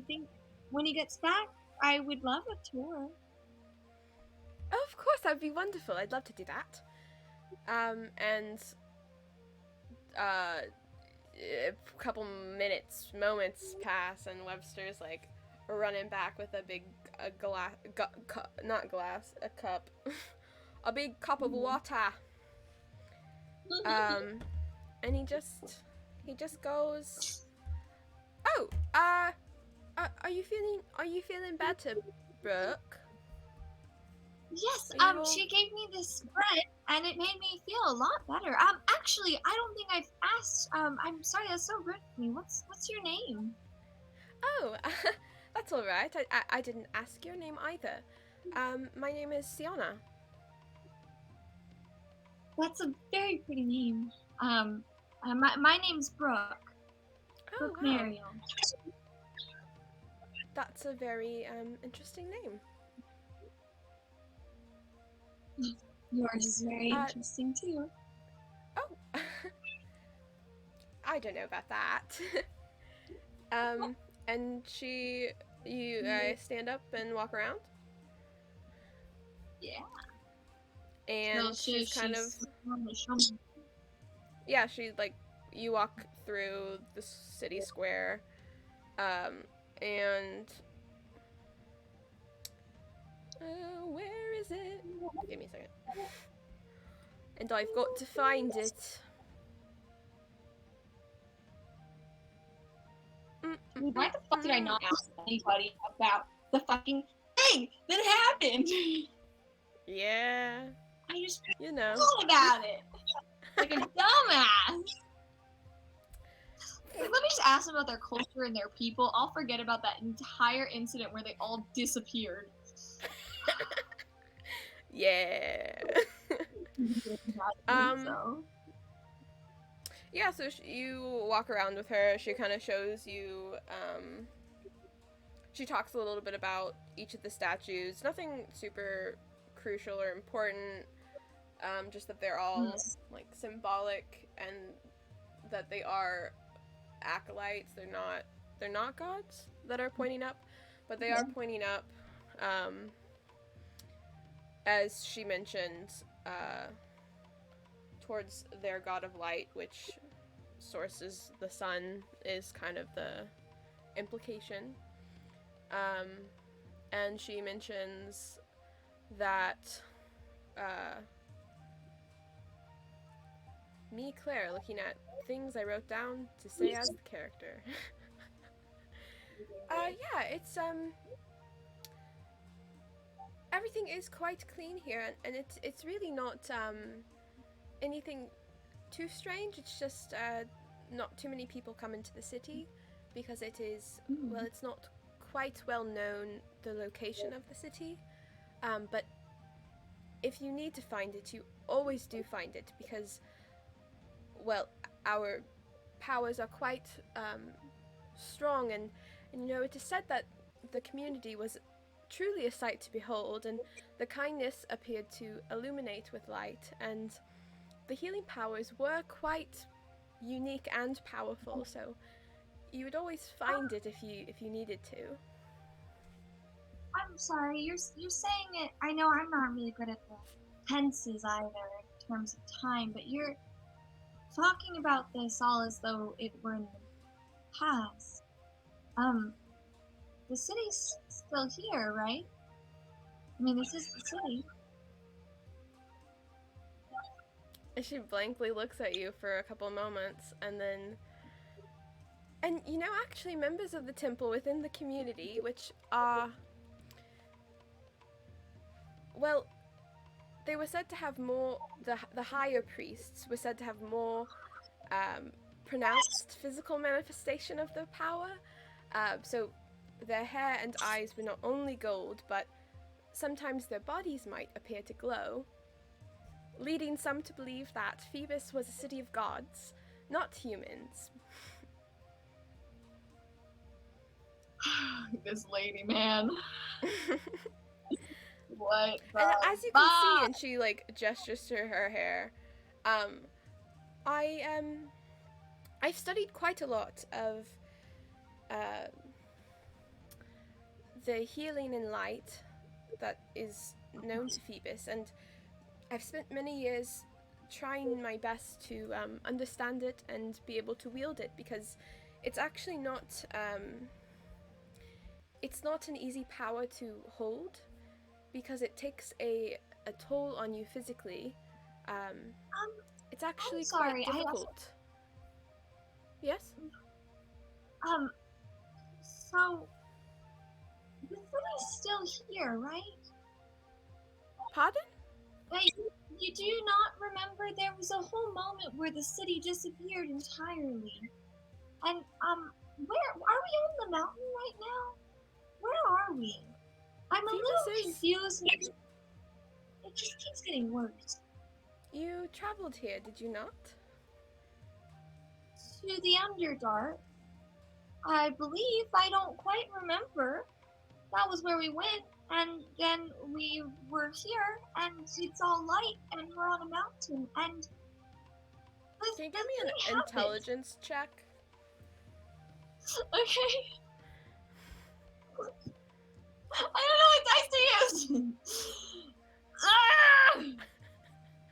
think when he gets back, I would love a tour. Oh, of course, that'd be wonderful. I'd love to do that. A couple moments pass, and Webster's like running back with a big cup, a big cup of water. And he just goes, "Oh, are you feeling better, Brooke?" Yes, Are you all... she gave me this bread and it made me feel a lot better. Actually, I don't think I've asked. I'm sorry, that's so rude of me. What's your name? Oh, that's all right. I didn't ask your name either. My name is Sienna. That's a very pretty name. My name's Brooke. Oh, Brooke wow. Mariel. That's a very interesting name. Yours is very interesting too. Oh, I don't know about that. And you stand up and walk around, Yeah. and she's kind of, yeah, she like, you walk through the city square, and where is it? Give me a second. And I've got to find it. Why the fuck did I not ask anybody about the fucking thing that happened? Yeah, I just you know. forgot about it. Like a dumbass. Like, let me just ask them about their culture and their people. I'll forget about that entire incident where they all disappeared. Yeah. So. Yeah, so you walk around with her. She kind of shows you, she talks a little bit about each of the statues. Nothing super crucial or important, just that they're all, like, symbolic and that they are acolytes. They're not gods that are pointing up, but they are pointing up, as she mentioned, towards their god of light, which sources the sun, is kind of the implication. And she mentions that me, Claire, looking at things I wrote down to say as the character. Yeah, it's everything is quite clean here, and it's really not anything too strange. It's just not too many people come into the city because it is, well, it's not quite well known, the location of the city, but if you need to find it, you always do find it, because, well, our powers are quite strong, and you know, it is said that the community was truly a sight to behold, and the kindness appeared to illuminate with light, and the healing powers were quite unique and powerful, so you would always find it if you needed to. I'm sorry, you're saying it. I know I'm not really good at the tenses either in terms of time, but you're talking about this all as though it were in the past. The city's still here, right? I mean, this is the city. And she blankly looks at you for a couple moments, and then... And, you know, actually, members of the temple within the community, which are... Well, they were said to have more... The higher priests were said to have more pronounced physical manifestation of the power. So their hair and eyes were not only gold, but sometimes their bodies might appear to glow, leading some to believe that Phoebus was a city of gods, not humans. This lady, man. What the And as you can see, and she like gestures to her hair, I've studied quite a lot of the healing in light that is known to Phoebus, and I've spent many years trying my best to understand it and be able to wield it, because it's actually not it's not an easy power to hold, because it takes a toll on you physically. It's actually quite difficult. Yes? So the city's still here, right? Pardon? You do not remember there was a whole moment where the city disappeared entirely. And, where are we on the mountain right now? Where are we? I'm a little confused. It just keeps getting worse. You traveled here, did you not? To the Underdark. I believe, I don't quite remember. That was where we went, and then we were here, and it's all light, and we're on a mountain, and Can you give me an intelligence check? Okay. I don't know what dice to use.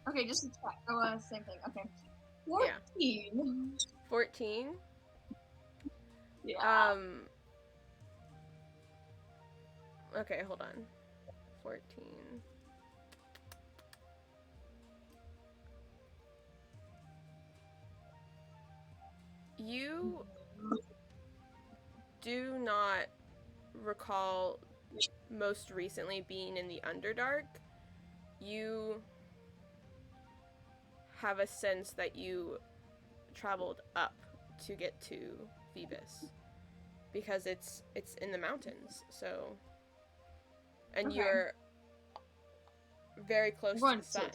Okay, just a check. Oh, same thing. Okay. 14. 14? Yeah. Okay, hold on. 14. You do not recall most recently being in the Underdark. You have a sense that you traveled up to get to Phoebus because it's in the mountains. So, and you're very close to the sun.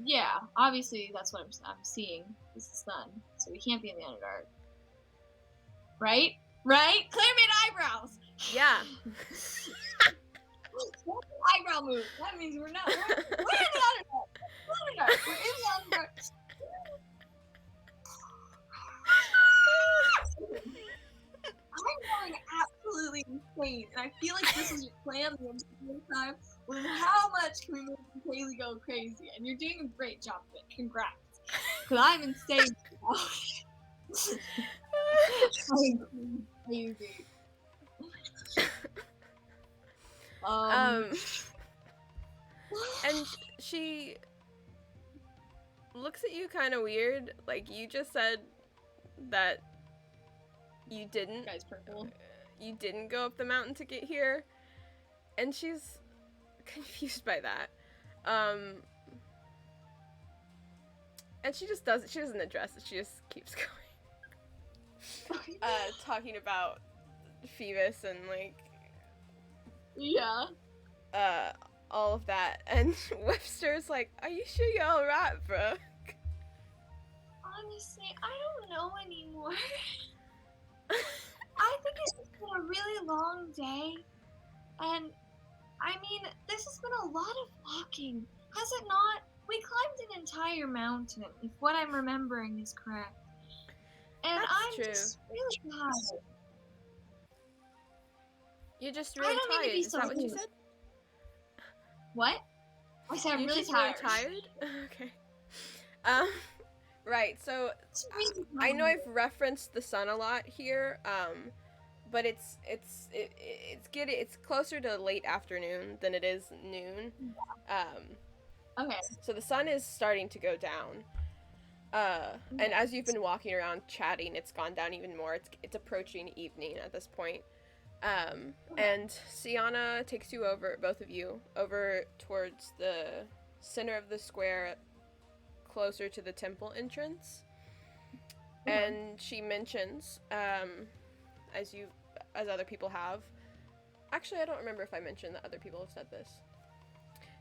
Yeah, obviously that's what I'm seeing is the sun, so we can't be in the Underdark. Right? Right? Claire made eyebrows! Yeah. Eyebrow move. That means we're in the Underdark. We're in the Underdark. I'm going absolutely insane, and I feel like this is your plan the entire time. Well, how much can we make Kaylee go crazy? And you're doing a great job of it. Congrats. Because I'm insane now. I'm crazy. And she looks at you kind of weird. Like, you just said that you didn't. Guy's purple. You didn't go up the mountain to get here. And she's confused by that. And she doesn't address it. She just keeps going. Talking about Phoebus and, like, yeah. all of that. And Webster's like, are you sure you're alright, bro? Honestly, I don't know anymore. I think it's been a really long day, and I mean, this has been a lot of walking, has it not? We climbed an entire mountain, if what I'm remembering is correct. And That's I'm true. just really tired. You're just really tired. Is that what you said? What? I said I'm You're really just tired. really tired? Okay. Right, so I know I've referenced the sun a lot here, but it's closer to late afternoon than it is noon. Okay. So the sun is starting to go down. And as you've been walking around chatting, it's gone down even more. It's approaching evening at this point. And Sienna takes you over, both of you, over towards the center of the square, closer to the temple entrance. And she mentions, as other people have, actually I don't remember if I mentioned that other people have said this.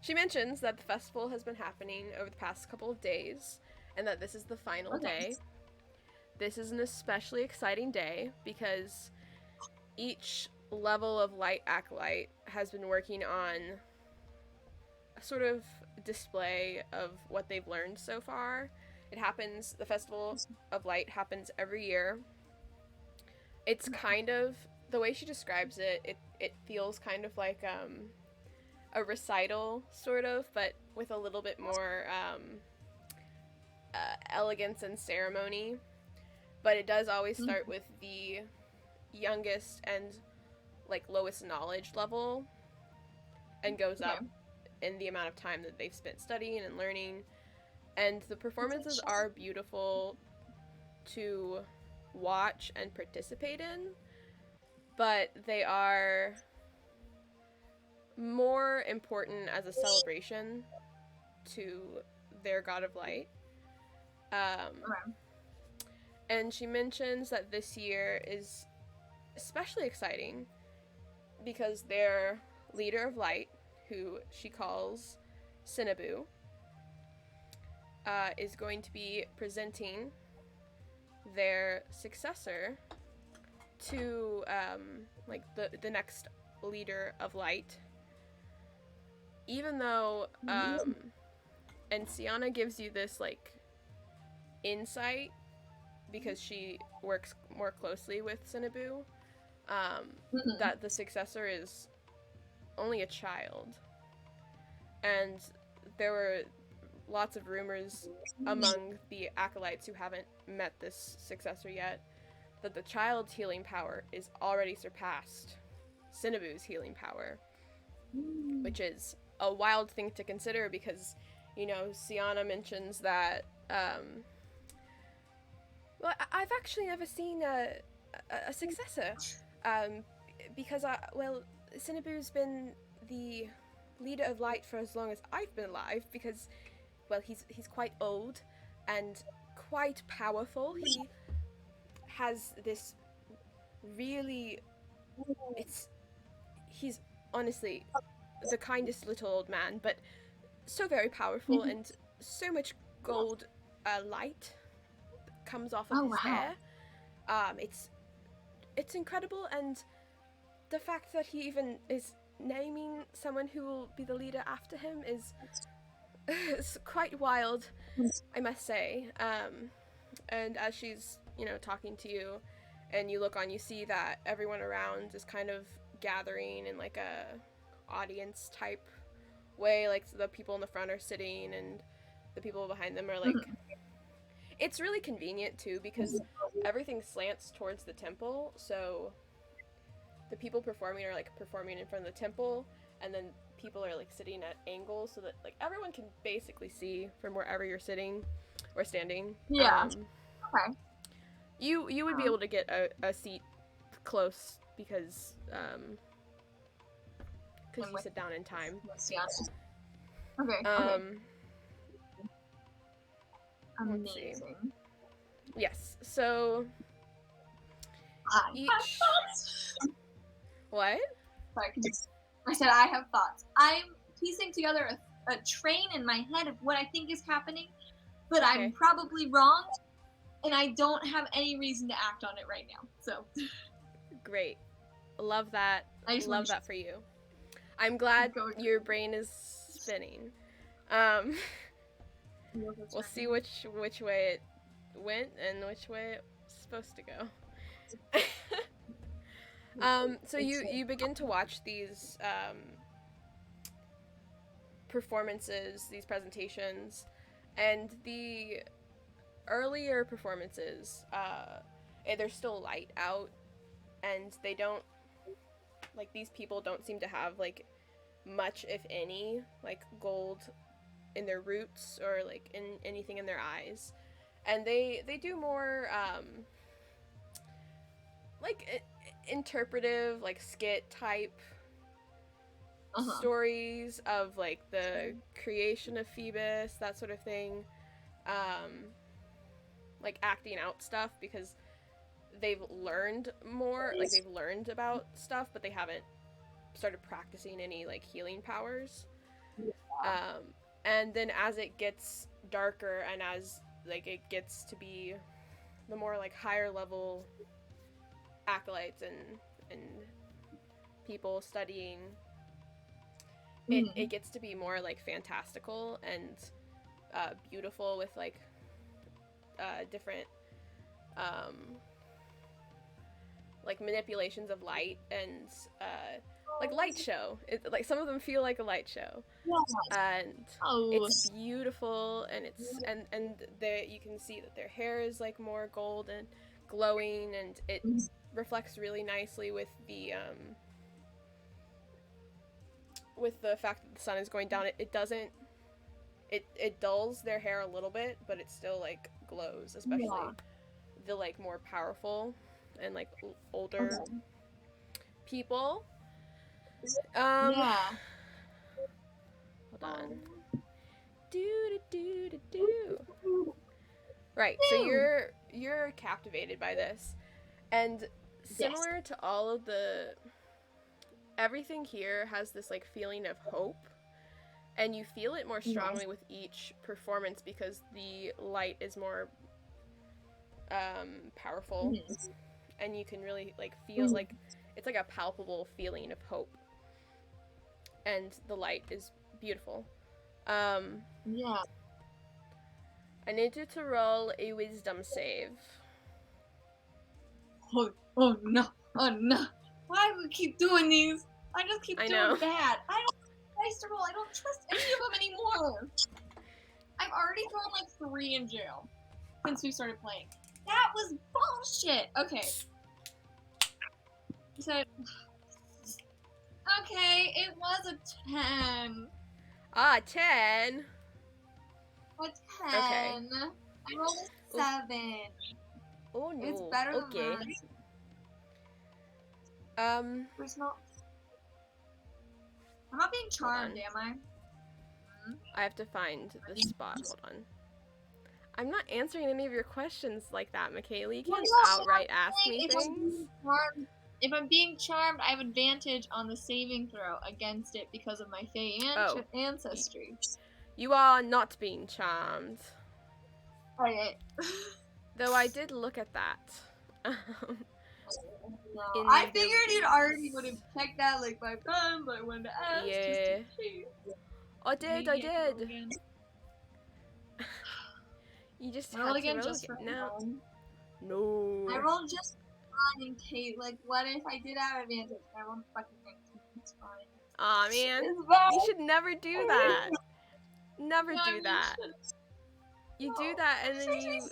She mentions that the festival has been happening over the past couple of days, and that this is the final day. This is an especially exciting day because each level of light acolyte has been working on a sort of display of what they've learned so far. The Festival of Light happens every year. It's kind of, the way she describes it feels kind of like a recital, sort of, but with a little bit more elegance and ceremony. But it does always start with the youngest and, like, lowest knowledge level and goes up in the amount of time that they've spent studying and learning. And the performances are beautiful to watch and participate in, but they are more important as a celebration to their god of light. Okay. And she mentions that this year is especially exciting because their leader of light, who she calls Cinnaboo, is going to be presenting their successor to like the next leader of light. Even though and Sienna gives you this like insight because she works more closely with Cinnaboo, that the successor is only a child. And there were lots of rumors among the acolytes who haven't met this successor yet that the child's healing power is already surpassed Cinnaboo's healing power, which is a wild thing to consider because, you know, Sienna mentions that, well, I've actually never seen a successor, because, well, Cinnaboo's been the leader of light for as long as I've been alive because, well, he's quite old and quite powerful. He has this really, he's honestly the kindest little old man, but so very powerful and so much gold light comes off of his hair. It's incredible, and the fact that he even is naming someone who will be the leader after him is it's quite wild, I must say. And as she's, you know, talking to you, and you look on, you see that everyone around is kind of gathering in like a audience type way. Like the people in the front are sitting, and the people behind them are like. It's really convenient too because everything slants towards the temple, so the people performing are like performing in front of the temple, and then people are like sitting at angles so that like everyone can basically see from wherever you're sitting or standing. Yeah. Okay. You would be able to get a seat close because you sit down in time. Okay. Amazing. Yes. So each. What? Sorry, I said I have thoughts. I'm piecing together a train in my head of what I think is happening, but Okay. I'm probably wrong, and I don't have any reason to act on it right now. So. Great. Love that. Love that for you. I'm glad your brain is spinning. We'll see which way it went and which way it's supposed to go. So you begin to watch these performances, these presentations, and the earlier performances, there's still light out, and they don't, like, these people don't seem to have, like, much, if any, like, gold in their roots or, like, in anything in their eyes. And they do more, like, interpretive, like, skit type stories of, like, the creation of Phoebus, that sort of thing. Like, acting out stuff because they've learned more, like, they've learned about stuff, but they haven't started practicing any, like, healing powers. And then as it gets darker and as, like, it gets to be the more, like, higher level acolytes and people studying, it gets to be more, like, fantastical and beautiful with, like, different like manipulations of light and like light show. Like some of them feel like a light show, and it's beautiful, and it's and you can see that their hair is like more gold and glowing, and it reflects really nicely with the fact that the sun is going down. It doesn't. It dulls their hair a little bit, but it still like glows, especially the like more powerful and like older people. Yeah. Hold on. Right, so you're captivated by this. And Yes. similar to all of the everything here has this like feeling of hope, and you feel it more strongly with each performance because the light is more powerful, and you can really like feel like it's like a palpable feeling of hope, and the light is beautiful. Yeah. I need you to roll a wisdom save. Oh no. Oh no. Why do we keep doing these? I just keep I doing know. bad. I don't have dice to roll. I don't trust any of them anymore. I've already thrown like 3 in jail since we started playing. That was bullshit. Okay. So, okay, it was a 10. 10. A 10. Okay. I rolled a 7. Oh no. It's better Okay. than that. There's no. I'm not being charmed, am I? I have to find the spot. Hold on. I'm not answering any of your questions like that, Michaela. You can't outright ask me things. If I'm being charmed, I have advantage on the saving throw against it because of my Fey ancestry. You are not being charmed. Okay. Though I did look at that. No, I figured you already would have checked that like 5 times, but I wanted to ask. Yeah. I did. You just had to roll again. No. No. I rolled just fine in case, like, what if I did have advantage? I rolled fucking 19. It's fine. Aw, man. You should never do that. Never do that. You do that and then you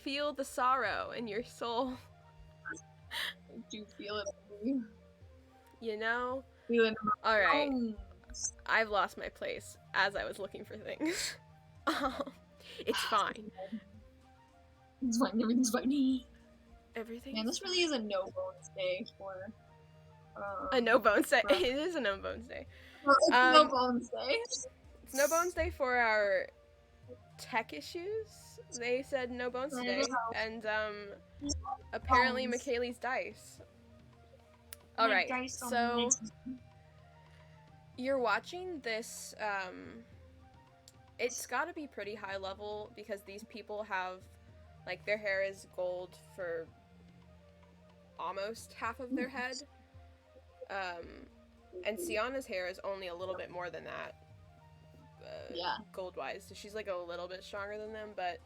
feel the sorrow in your soul. I do feel it. You know? All right. I've lost my place as I was looking for things. It's fine. It's fine. Everything's fine. Everything. Man, this really is a no bones day for. A no bones day. It is a no bones day. No bones day. It's no bones day for our tech issues. They said no bones today, and apparently Michaela's dice. All right, so you're watching this. It's got to be pretty high level because these people have, like, their hair is gold for almost half of their head. And Sienna's hair is only a little bit more than that. Gold-wise, so she's like a little bit stronger than them, but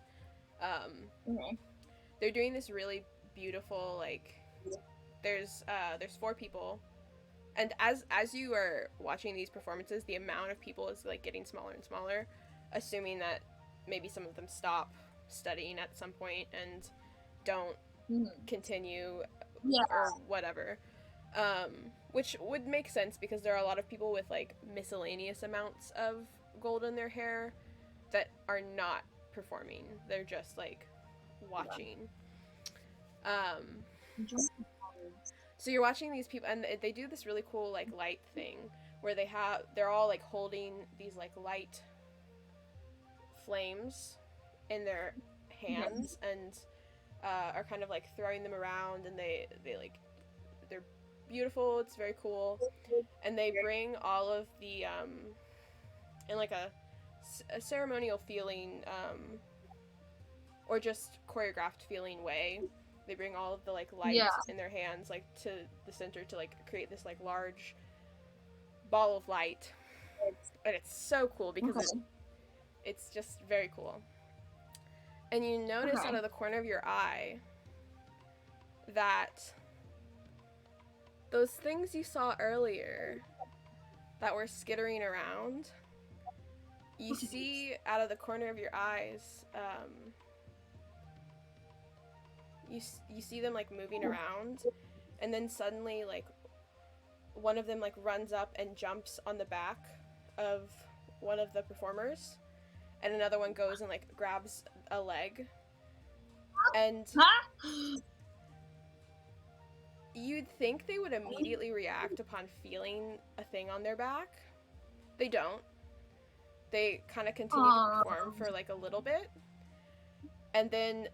they're doing this really beautiful, like, there's 4 people, and as you are watching these performances, the amount of people is like getting smaller and smaller, assuming that maybe some of them stop studying at some point and don't continue or whatever, which would make sense because there are a lot of people with like miscellaneous amounts of gold in their hair that are not performing. They're just like watching. So you're watching these people, and they do this really cool like light thing where they're all like holding these like light flames in their hands and are kind of like throwing them around, and they're beautiful. It's very cool, and they bring all of the in like a ceremonial feeling or just choreographed feeling way. They bring all of the like light in their hands like to the center to like create this like large ball of light, and it's so cool because it's just very cool. And you notice out of the corner of your eye that those things you saw earlier that were skittering around, you see out of the corner of your eyes, you see them like moving around, and then suddenly like one of them like runs up and jumps on the back of one of the performers, and another one goes and like grabs a leg, and you'd think they would immediately react upon feeling a thing on their back. They don't. They kind of continue to perform for like a little bit, and then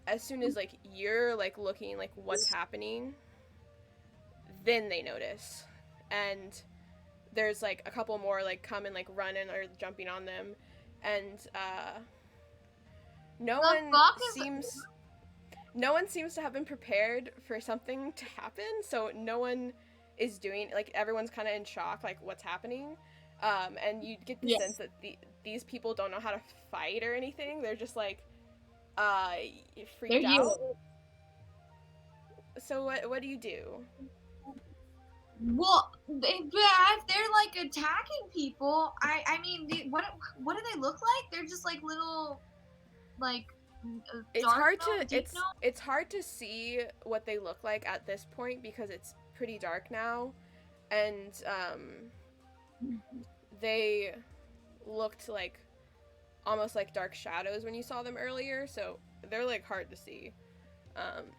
as soon as like you're like looking like what's happening, then they notice, and there's like a couple more like come and like running or jumping on them, and no one seems to have been prepared for something to happen, so no one is doing, like, everyone's kind of in shock, like, what's happening, and you get the sense that these people don't know how to fight or anything. They're just like freaked out. So what do you do? Well, if they're like attacking people, I mean, what do they look like? They're just like little, like. It's hard to see what they look like at this point because it's pretty dark now, and they looked like almost like dark shadows when you saw them earlier, so they're like hard to see.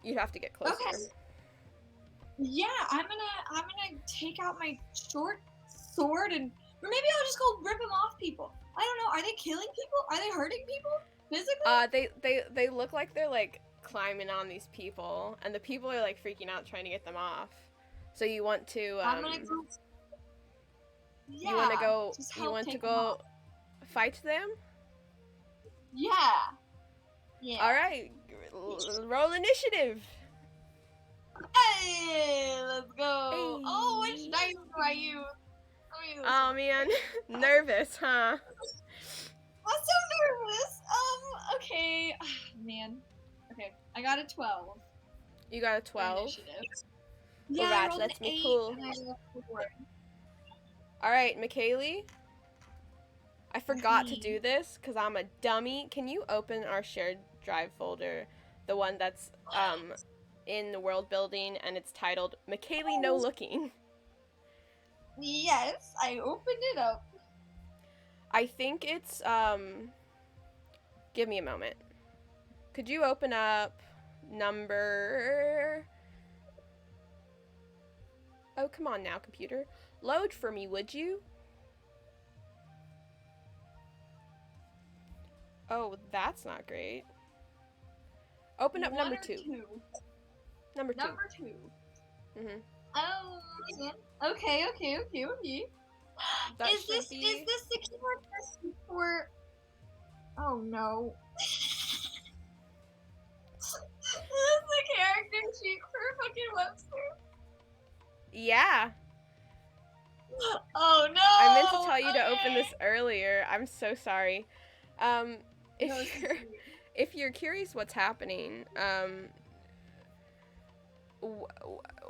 You'd have to get closer. Okay. Yeah, I'm gonna take out my short sword, and or maybe I'll just go rip them off people. I don't know. Are they killing people? Are they hurting people physically? They look like they're like climbing on these people, and the people are like freaking out trying to get them off. So you want to I'm gonna go. Yeah. You want to go fight them? Yeah. Yeah. All right. Roll initiative. Hey, let's go. Hey. Oh, which dice do I use? Oh man, nervous, huh? I'm so nervous. Okay. Man. Okay, I got a 12. You got a 12? Initiative. Yeah, I rolled that's an 8 cool. and I got a 4. Alright, McKaylee. I forgot to do this because I'm a dummy. Can you open our shared drive folder? The one that's in the world building, and it's titled McKaylee No Looking. Yes, I opened it up. I think it's give me a moment. Could you open up number... Oh, come on now, computer. Load for me, would you? Oh, that's not great. Open up number 2. Number 2. Number 2. Mm-hmm. Oh, yeah. Okay. Is this the keyboard for... Oh, no. This is the character sheet for fucking Webster. Yeah. Oh, no. I meant to tell you to open this earlier. I'm so sorry. If you're curious what's happening,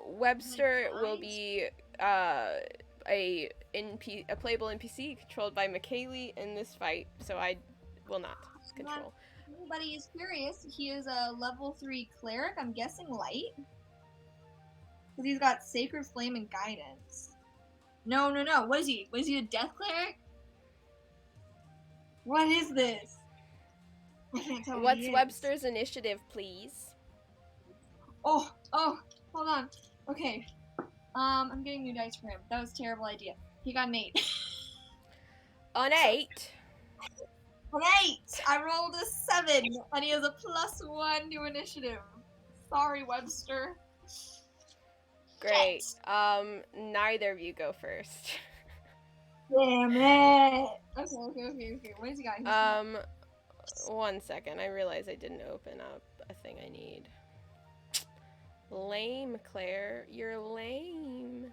Webster will be a playable NPC controlled by McKaylee in this fight, so I will not control. If anybody is curious, he is a level 3 cleric, I'm guessing light. Because he's got Sacred Flame and Guidance. No. What is he? Was he a death cleric? What is this? I can't tell What's Webster's initiative, please? Oh, hold on. Okay. I'm getting new dice for him. That was a terrible idea. He got an 8. An 8? An 8! I rolled a 7, and he has a +1 to initiative. Sorry, Webster. Great. Neither of you go first. Damn it! Okay. What has he got? 1 second. I realize I didn't open up a thing I need. Lame, Claire. You're lame.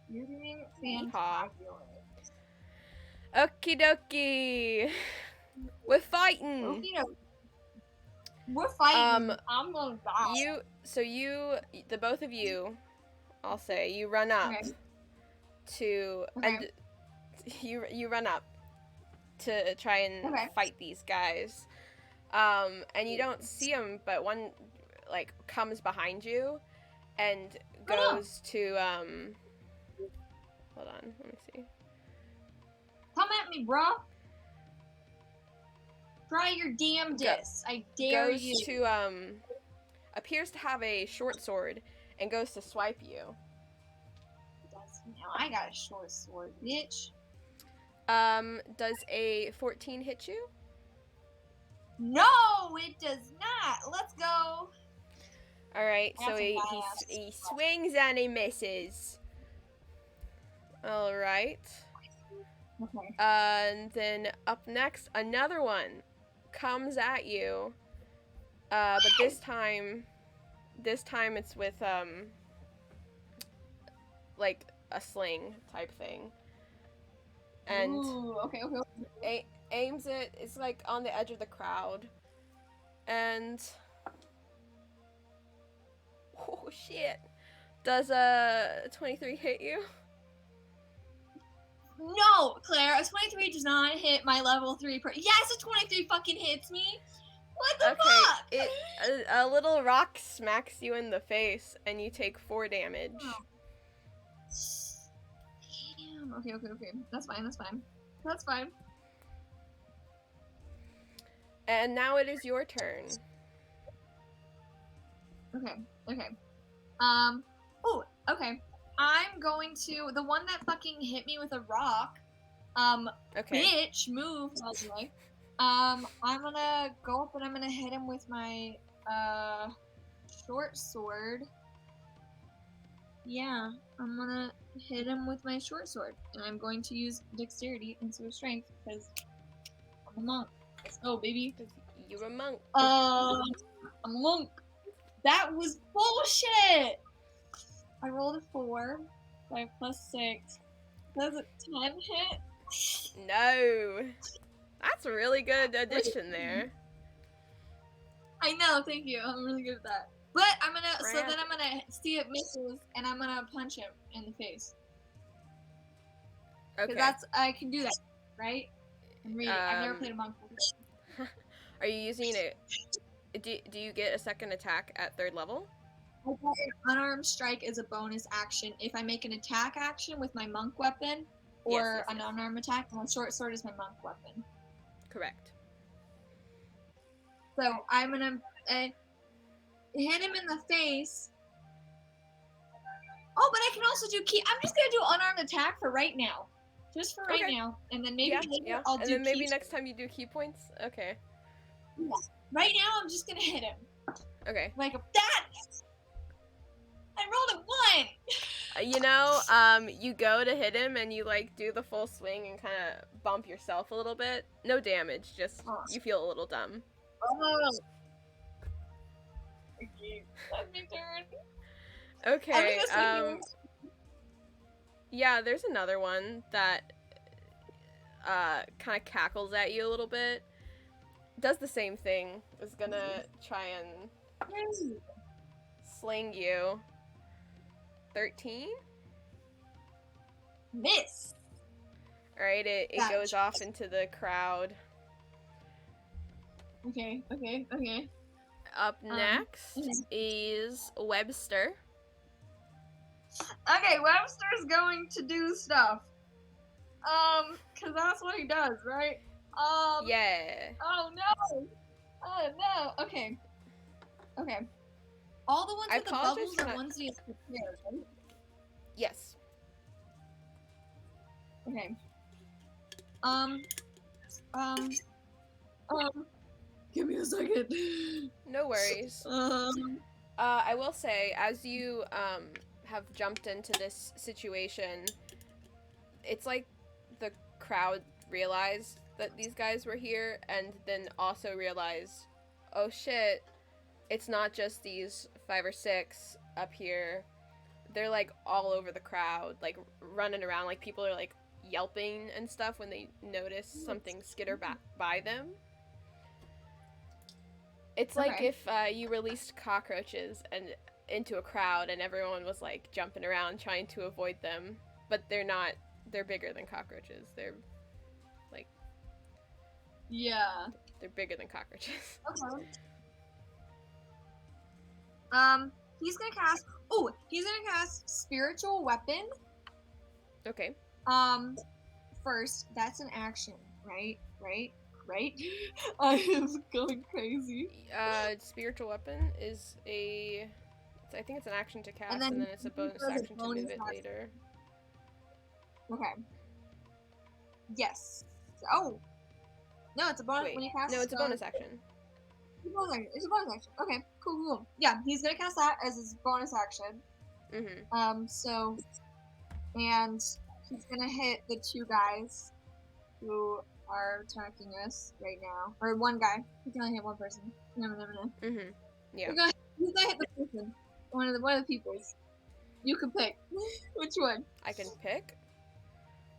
You're doing fantabulous. Okie dokie. We're fighting. Okie dokie. We're fighting. I'm gonna die. The both of you, I'll say, you run up and you run up to try and fight these guys. And you don't see them, but one like comes behind you and goes to hold on, let me see. Come at me, bro. Try your damnedest. I dare Goes you. to appears to have a short sword and goes to swipe you. Now I got a short sword, bitch. Does a 14 hit you? No, it does not. Let's go. All right, so That's a he badass. swings and he misses. All right. Okay. And then up next, another one comes at you. But this time it's with like a sling type thing. And Ooh, okay. aims it. It's like on the edge of the crowd. And oh shit. Does a 23 hit you? No, Claire, a 23 does not hit my level 3 Yes, a 23 fucking hits me. What the fuck? A little rock smacks you in the face and you take 4 damage. Oh. Damn. Okay. That's fine. And now it is your turn. Okay. Oh, okay. I'm going to the one that fucking hit me with a rock. Okay. Bitch, move, by the way. I'm gonna go up and I'm gonna hit him with my short sword. Yeah, I'm gonna hit him with my short sword, and I'm going to use dexterity instead of strength because I'm a monk. Let's go, baby. You're a monk. I'm a monk. That was bullshit. I rolled a 4, 5 plus 6. Does a 10 hit? No. That's a really good addition there. I know, thank you. I'm really good at that. But I'm gonna see it misses, and I'm gonna punch him in the face. Okay. I can do that, right? I'm reading. I've never played a monk before. Are you using it? Do you get a second attack at 3rd level? I get an unarmed strike as a bonus action if I make an attack action with my monk weapon, or Yes. an unarmed attack. My short sword is my monk weapon. Correct. So I'm gonna hit him in the face. Oh, but I can also do key. I'm just gonna do unarmed attack for right now, just for right now, and then maybe later I'll do. And then maybe next time you do key points. Okay. Yeah. Right now, I'm just gonna hit him. Okay. Like that. I rolled a 1. You go to hit him and you like do the full swing and kind of bump yourself a little bit. No damage, just you feel a little dumb. Oh. Okay, that's my turn. Okay. Yeah, there's another one that kind of cackles at you a little bit. Does the same thing. Is gonna try and sling you. 13? Miss. Alright, it goes off into the crowd. Okay. Up next is Webster. Okay, Webster's going to do stuff. Cause that's what he does, right? Yeah. Oh no. Okay. All the ones I with the bubbles apologize for are not- ones he has prepared, right? Yes. Okay. Give me a second. No worries. I will say, as you have jumped into this situation, it's like the crowd realized that these guys were here, and then also realized, oh shit, it's not just these 5 or 6 up here. They're like all over the crowd, like running around, like people are like yelping and stuff when they notice something skitter by them. It's like if you released cockroaches and into a crowd and everyone was like jumping around trying to avoid them, but they're bigger than cockroaches. They're like, Yeah. they're bigger than cockroaches. Okay. He's gonna cast spiritual weapon. Okay. First, that's an action, right? right? I am going crazy. Spiritual weapon is I think it's an action to cast, and then it's a bonus action to move it later. Okay. Yes. Oh. No, it's a bonus Wait, when you cast. no, it's a bonus action. It's a bonus action. Okay, cool. Yeah, he's gonna cast that as his bonus action. So, and he's gonna hit the 2 guys who are attacking us right now, or 1 guy. He can only hit 1 person. Never know. Yeah. He's gonna hit the person. One of the peoples. You can pick which one. I can pick.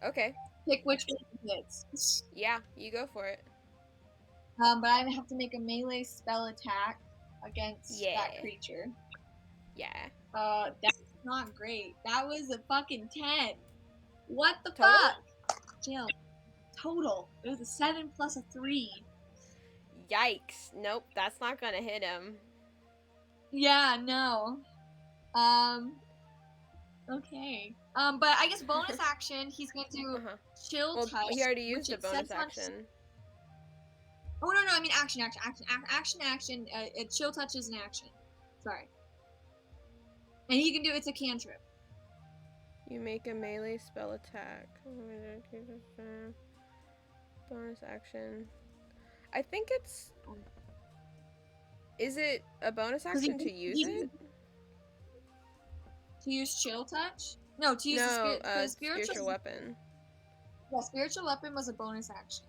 Okay. Pick which one he hits. Yeah, you go for it. But I have to make a melee spell attack against that creature. Yeah. That's not great. That was a fucking 10. What the Total? fuck? Jill. Total. It was a 7 plus a 3. Yikes. Nope, that's not gonna hit him. Yeah, no. Okay. But I guess bonus action, he's gonna do chill touch. He already used a bonus action. Oh no, I mean action. Chill touch is an action. Sorry. And he can do it's a cantrip. You make a melee spell attack. Bonus action. I think it's. Is it a bonus action to use it? To use chill touch? No, to use the spiritual weapon. Yeah, spiritual weapon was a bonus action.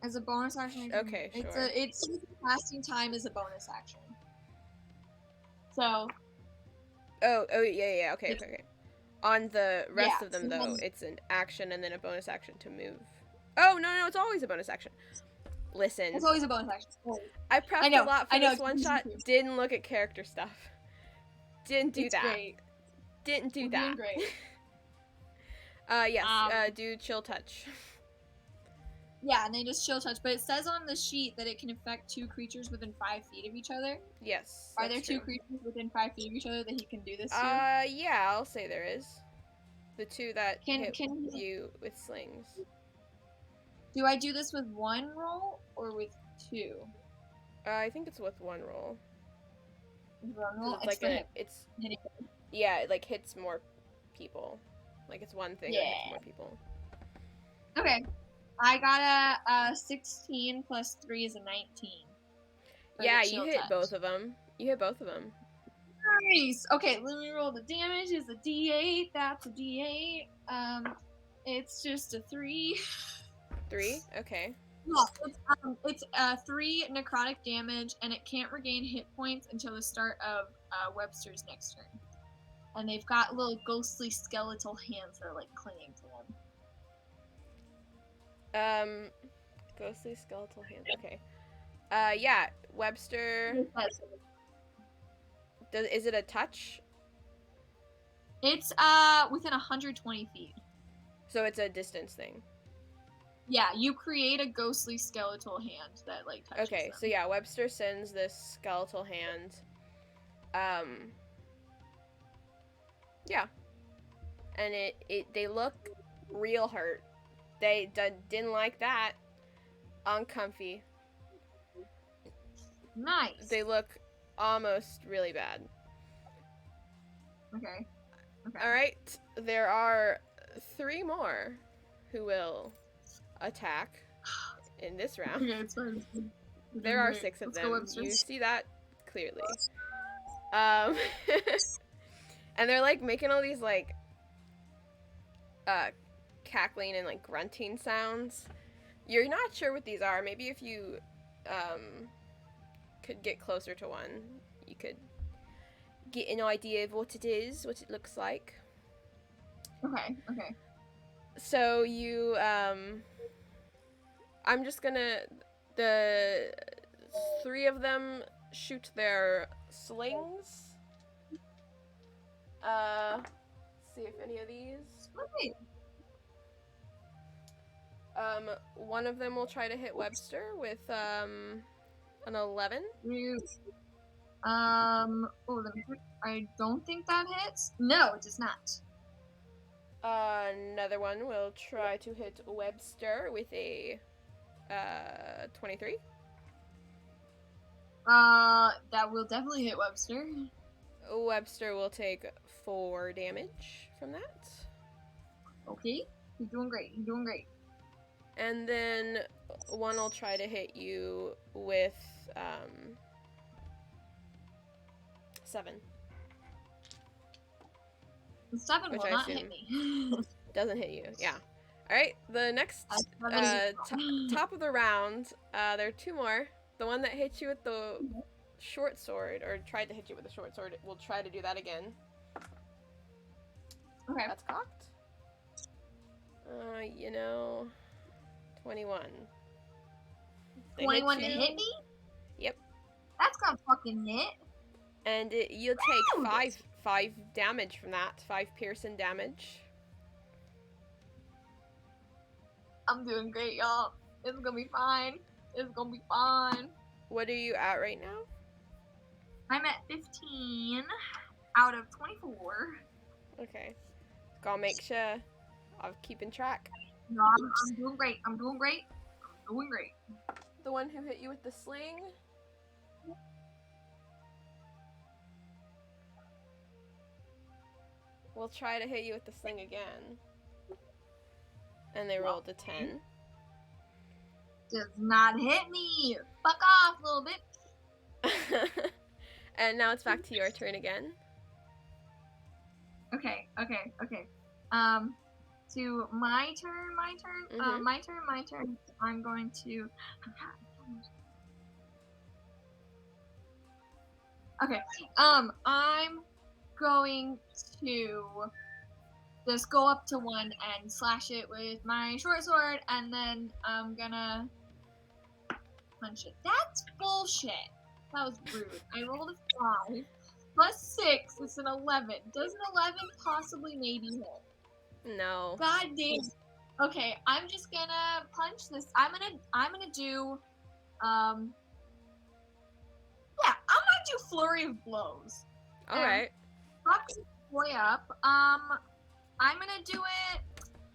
As a bonus action. Okay, sure. It's casting time is a bonus action. So. Oh, yeah. Okay. On the rest of them, though, it's an action and then a bonus action to move. Oh, no, it's always a bonus action. Listen. It's always a bonus action. I prepped a lot for this one shot. Didn't look at character stuff. Didn't do that. Great. Didn't do that. Great. Yes, do chill touch. Yeah, and they just chill touch. But it says on the sheet that it can affect 2 creatures within 5 feet of each other. Yes. Are there 2 creatures within 5 feet of each other that he can do this to? Yeah, I'll say there is. The 2 that hit you with slings. Do I do this with 1 roll or with 2? I think it's with 1 roll. 1 roll? It hits more people. Like it's 1 thing that hits more people. Okay. I got a 16 plus 3 is a 19. Yeah, you hit both of them. Nice! Okay, let me roll the damage. It's a D8. That's a D8. It's just a 3. 3? Okay. No, it's 3 necrotic damage, and it can't regain hit points until the start of Webster's next turn. And they've got little ghostly skeletal hands that are like clinging to them. Ghostly skeletal hands. Okay. Yeah, Webster. Is it a touch? It's within 120 feet. So it's a distance thing. Yeah, you create a ghostly skeletal hand that like touches them. So yeah, Webster sends this skeletal hand. Yeah. And they look real hurt. They didn't like that. Uncomfy. Nice. They look almost really bad. Okay. Alright. There are 3 more who will attack in this round. Okay, it's fine. There are 6 of them. You see that clearly. And they're like making all these like cackling and like grunting sounds. You're not sure what these are. Maybe if you could get closer to one, you could get an idea of what it is, what it looks like. Okay. So you I'm just gonna the 3 of them shoot their slings. See if any of these. Okay. One of them will try to hit Webster with an 11. I don't think that hits. No, it does not. Another one will try to hit Webster with a 23. That will definitely hit Webster. Webster will take 4 damage from that. Okay. He's doing great. He's doing great. And then one will try to hit you with 7. The 7 Which will I not assume hit me. doesn't hit you. Yeah. All right. The next top of the round, there are 2 more. The one that hit you with the short sword, or tried to hit you with the short sword, will try to do that again. Okay. That's cocked. 21. They 21 hit to you. hit me? Yep. That's gonna fucking hit. And you'll take 5 damage from that. 5 piercing damage. I'm doing great, y'all. It's gonna be fine. It's gonna be fine. What are you at right now? I'm at 15 out of 24. Okay. Gotta make sure I'm keeping track. No, I'm doing great. I'm doing great. I'm doing great. The one who hit you with the sling. We'll try to hit you with the sling again. And they rolled a 10. Does not hit me. Fuck off, little bitch. And now it's back to your turn again. Okay. To my turn. Mhm. My turn. I'm going to. Okay. I'm going to just go up to one and slash it with my short sword, and then I'm gonna punch it. That's bullshit. That was rude. I rolled a 5 plus 6. It's an 11. Does an 11 possibly maybe hit? No. God damn. Okay, I'm just gonna punch this. I'm gonna do yeah, I'm gonna do flurry of blows. Alright. Fuck this boy up. I'm gonna do it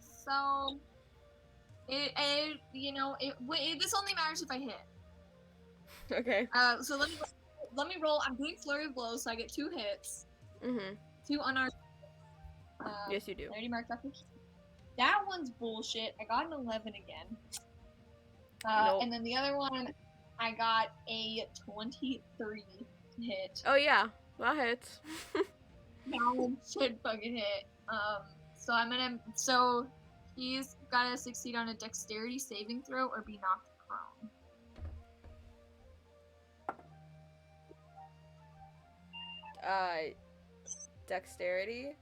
so this only matters if I hit. Okay. So let me roll. I'm doing flurry of blows, so I get 2 hits. Mhm. 2 unarmed. Yes, you do. 30 marked up. That one's bullshit. I got an 11 again. Nope. And then the other one, I got a 23 to hit. Oh yeah, that hits. That one should fucking hit. So he's gotta succeed on a dexterity saving throw or be knocked prone. Dexterity,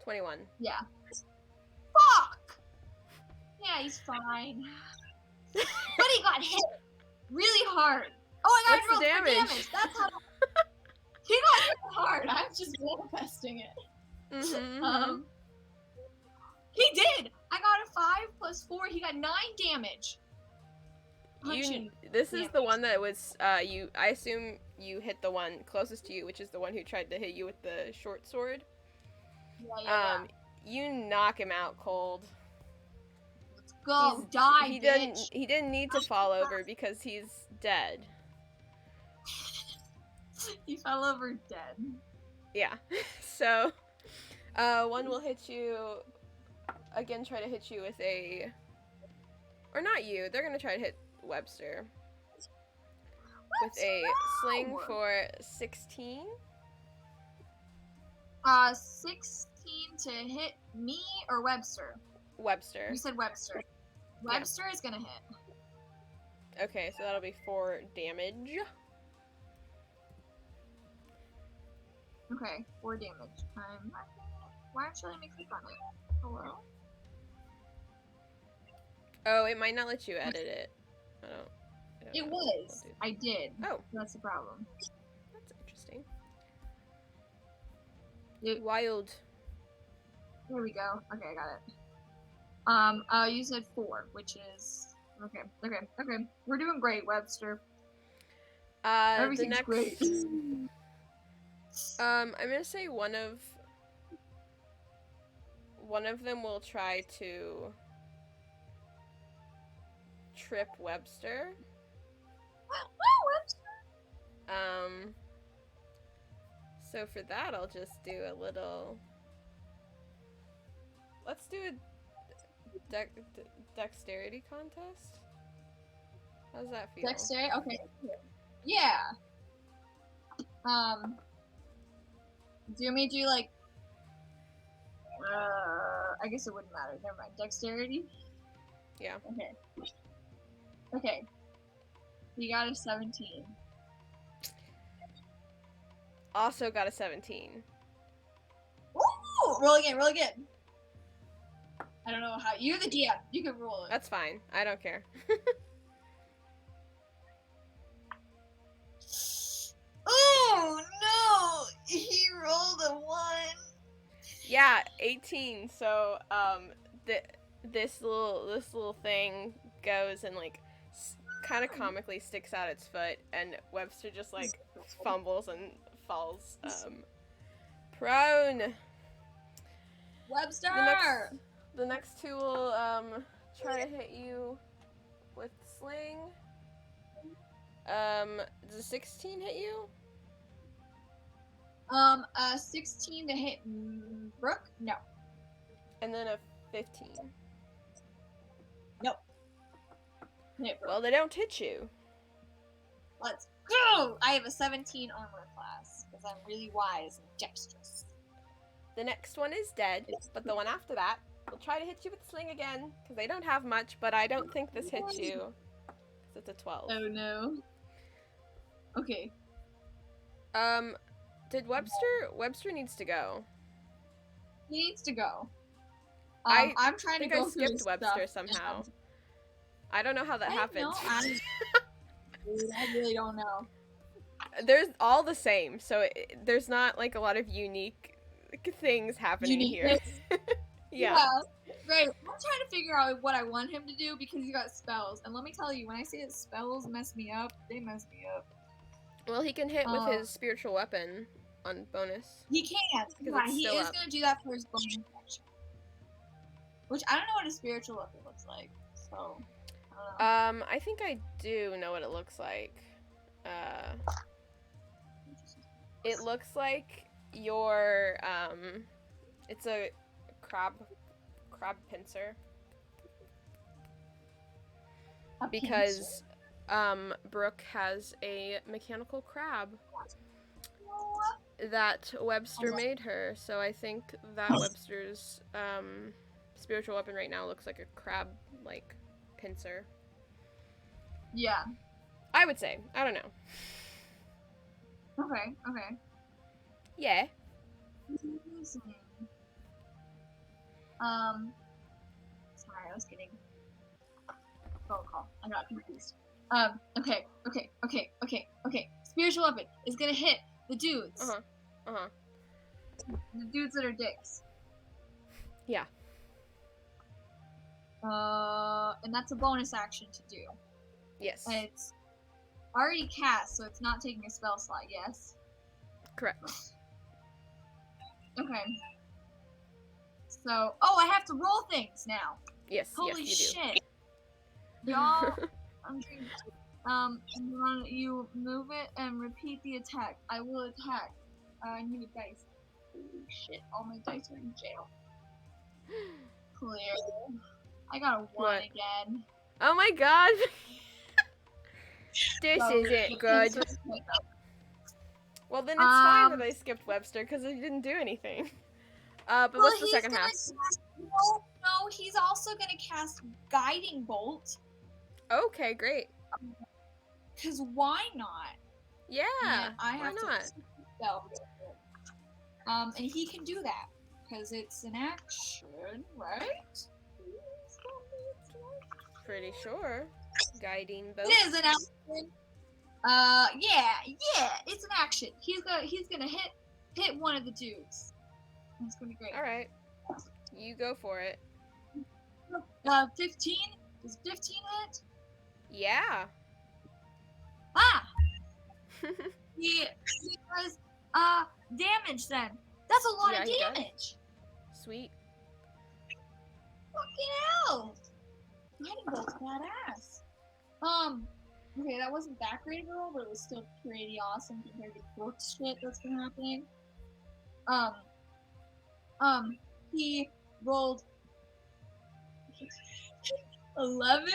21. Yeah. Fuck! Yeah, he's fine. But he got hit really hard. Oh, I What's got the rolled for damage? damage. That's how he got hit hard. I'm just manifesting it. Mhm. He did. I got a 5 plus 4. He got 9 damage. This is the one that was you. I assume you hit the one closest to you, which is the one who tried to hit you with the short sword. Yeah. You knock him out cold. Let's go. Die, He bitch. didn't need to fall over because he's dead. He fell over dead. Yeah. So, one will hit you. Again, try to hit you with a. Or not you. They're gonna try to hit Webster. With a sling for 16. 16 to hit me or Webster? Webster. You said Webster. Webster is gonna hit. Okay, so that'll be 4 damage. Okay, 4 damage. Why aren't you letting me click on it? Hello? Oh, it might not let you edit it. I don't It know. was. I did. Oh. That's the problem. That's interesting. It- Wild. There we go. Okay, I got it. You said 4, which is okay. We're doing great, Webster. Everything's the next, great. I'm gonna say one one of them will try to trip Webster. So for that, I'll just do a little. Let's do a dexterity contest. How's that feel? Dexterity? Okay. Yeah. Do you want me to do like? I guess it wouldn't matter. Never mind. Dexterity. Yeah. Okay. Okay. You got a 17. Also got a 17. Ooh! Roll again. Roll again. I don't know how. You're the DM. You can roll it. That's fine. I don't care. Oh no! He rolled a 1. Yeah, 18. So this little thing goes and like kind of comically sticks out its foot, and Webster just like fumbles and falls prone. Webster! The next two will try to hit you with sling. Does a 16 hit you? A 16 to hit Brooke? No. And then a 15. Nope. Hit Brooke. Well, they don't hit you. Let's go! I have a 17 armor class, because I'm really wise and dexterous. The next one is dead, but the one after that will try to hit you with sling again, because they don't have much, but I don't think this hits you. Because it's a 12. Oh no. Okay. Did Webster needs to go. He needs to go. I'm trying to think I go through skipped his Webster stuff. somehow. I don't know how that happened. I really don't know. There's all the same, so there's not like a lot of unique things happening here. Yeah. Right. I'm trying to figure out what I want him to do because he's got spells. And let me tell you, when I say that spells mess me up, they mess me up. Well, he can hit with his spiritual weapon on bonus. He can. Yeah, he is going to do that for his bonus action. Which I don't know what a spiritual weapon looks like. So, I don't know. I think I do know what it looks like. It looks like your, it's a crab pincer. Because, Brooke has a mechanical crab that Webster made her, so I think that Webster's, spiritual weapon right now looks like a crab, like, pincer. Yeah. I would say. I don't know. Okay. Yeah. Sorry, I was getting a phone call. I got confused. Okay. Spiritual weapon is gonna hit the dudes. The dudes that are dicks. Yeah. And that's a bonus action to do. Yes. And it's already cast, so it's not taking a spell slot, yes? Correct. Okay. So, I have to roll things now. Yes, Holy yes, you shit. Y'all, you move it and repeat the attack. I will attack. I need a dice. Holy shit, all my dice are in jail. Clear. I got a 1 What? again. Oh my god! This isn't good. Well, then it's fine that I skipped Webster, because I didn't do anything. But what's the second half? No, he's also gonna cast Guiding Bolt. Okay, great. Cause why not? Yeah, And I have why to not? spell. And he can do that because it's an action, right? Pretty sure. Guiding both. It is an action. Yeah, it's an action. He's gonna hit one of the dudes. It's gonna be great. All right, you go for it. 15. Does 15 hit? Yeah. Ah. He does damage then. That's a lot Yeah, of he does. damage. Sweet. Lightning bolt's badass. Okay, that wasn't that great of a roll, but it was still pretty awesome compared to the book shit that's been happening. He rolled 11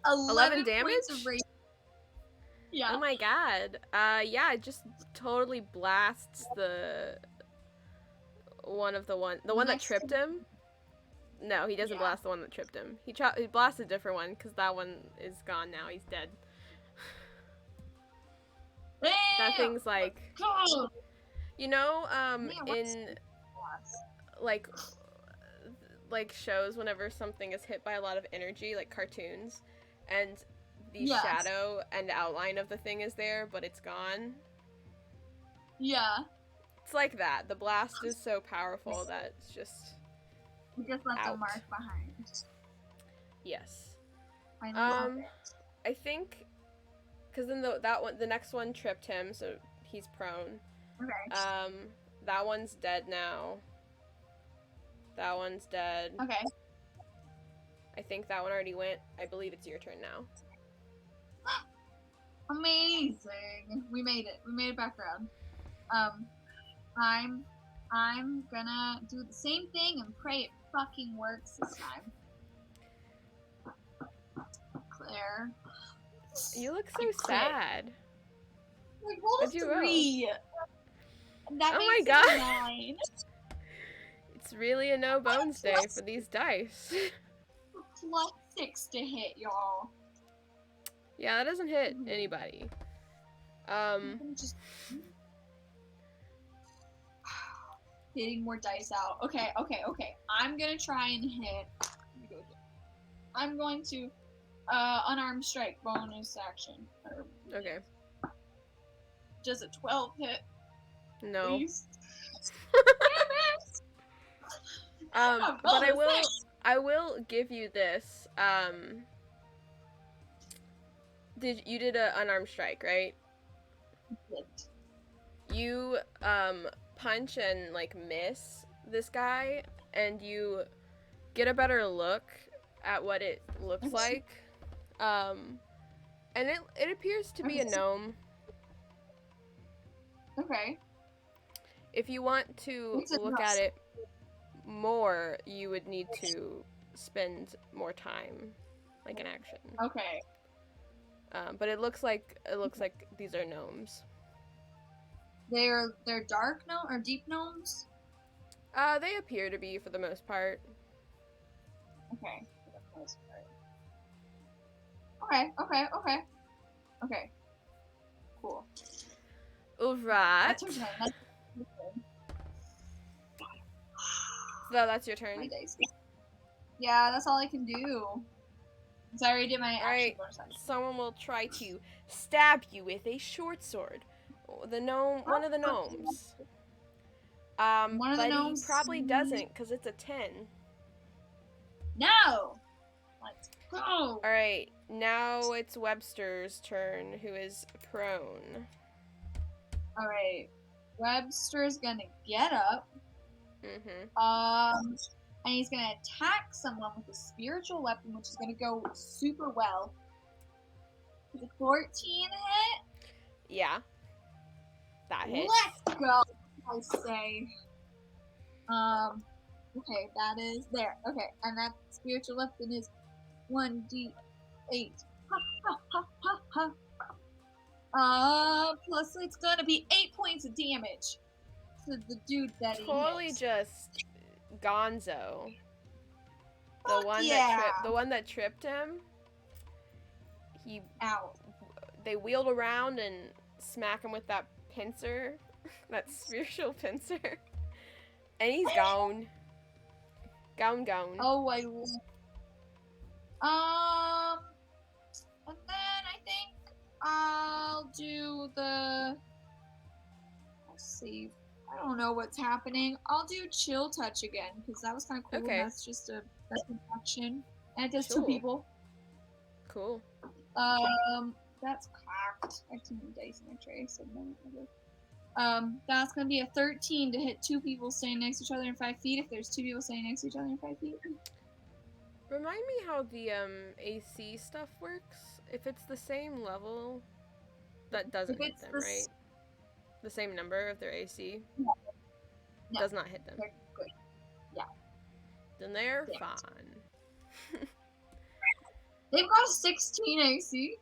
11 points damage? of rage. Yeah. Oh my god. Yeah, it just totally blasts the one that tripped him. No, he doesn't blast the one that tripped him. He blasts a different one because that one is gone now. He's dead. That thing's like, you know, in like shows, whenever something is hit by a lot of energy, like cartoons, and the shadow and outline of the thing is there, but it's gone. Yeah. It's like that. The blast is so powerful that it's just. He just left a mark behind. Yes. I love it. I think, because then the next one tripped him, so he's prone. Okay. That one's dead now. That one's dead. Okay. I think that one already went. I believe it's your turn now. Amazing. We made it. We made it back around. I'm gonna do the same thing and pray it fucking works this time. Claire. You look so sad. I rolled a 3. That oh my makes god. It 9. It's really a no bones day for these dice. Plus 6 to hit, y'all. Yeah, that doesn't hit anybody. Just getting more dice out. Okay. I'm gonna try and hit. I'm going to unarmed strike bonus action. Okay. Does a 12 hit? No. Please? But I will give you this. You did an unarmed strike, right? You punch and like miss this guy, and you get a better look at what it looks like. And it appears to be a gnome. Okay. If you want to look at it more, you would need to spend more time, like an action. Okay. But it looks like these are gnomes. They're dark gnome or deep gnomes? They appear to be for the most part. Okay. For the most part. Okay. Cool. Alright. That's your turn. So that's your turn. Yeah, that's all I can do. So I already did my action bonus action. Someone will try to stab you with a short sword. One of the gnomes. But he probably doesn't, because it's a 10. No! Let's go! Alright, now it's Webster's turn, who is prone. Alright. Webster's gonna get up. Mm-hmm. And he's gonna attack someone with a spiritual weapon, which is gonna go super well. Is a 14 hit? Yeah. That hits. Let's go, I say. Okay, that is there. Okay, and that spiritual weapon is 1d8. Plus it's gonna be 8 points of damage to the dude that he hits. Just gonzo. The one that tripped him. They wheeled around and smack him with that pincer, that spiritual pincer, and he's gone. Gone. Oh, I love. And then I think I'll do the. Let's see. I don't know what's happening. I'll do chill touch again because that was kind of cool. Okay. That's just a action, and it does 2 people. Cool. That's cocked. I have too many dice in my tray, so that's gonna be a 13 to hit 2 people standing next to each other in 5 feet. If there's 2 people standing next to each other in 5 feet. Remind me how the AC stuff works. If it's the same level, that doesn't If hit it's them, the right? The same number of their AC No. does not hit them. They're good. Yeah. Then they're Damn it. fine. They've got a 16 AC.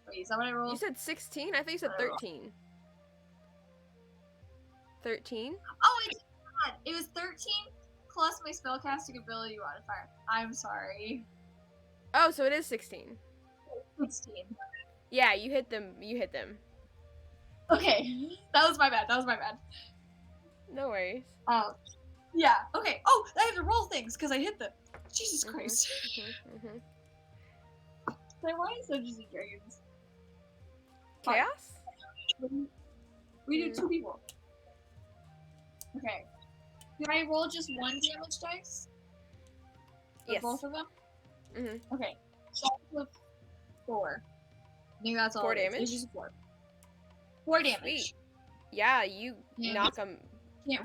Wait, is that what I rolled? You said 16? I thought you said What did I roll? 13. 13? Oh, it's not. It was 13 plus my spellcasting ability modifier. I'm sorry. Oh, so it is 16. 16. Yeah, you hit them. You hit them. Okay, that was my bad. That was my bad. No worries. Yeah. Okay. Oh, I have to roll things because I hit them. Jesus Christ. Why is Dungeons and Dragons? Chaos? We do 2 people. Okay. Can I roll just 1 damage dice? For Yes. both of them? Mm-hmm. Okay. Start with 4. I think that's all. 4 it is. damage? It's just 4. 4 damage. Sweet. Yeah, you Yeah. knock them. Yeah.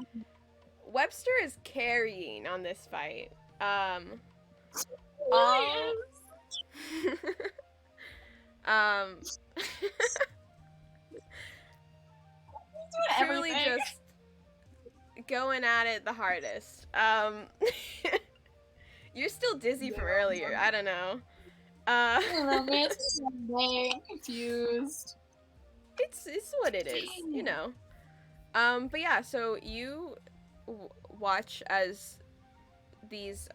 Webster is carrying on this fight. All... truly Everything. just going at it the hardest. You're still dizzy from earlier. I don't know. I don't know, man. It's Sunday. I'm confused. It's what it is, you know. But yeah, so you watch as these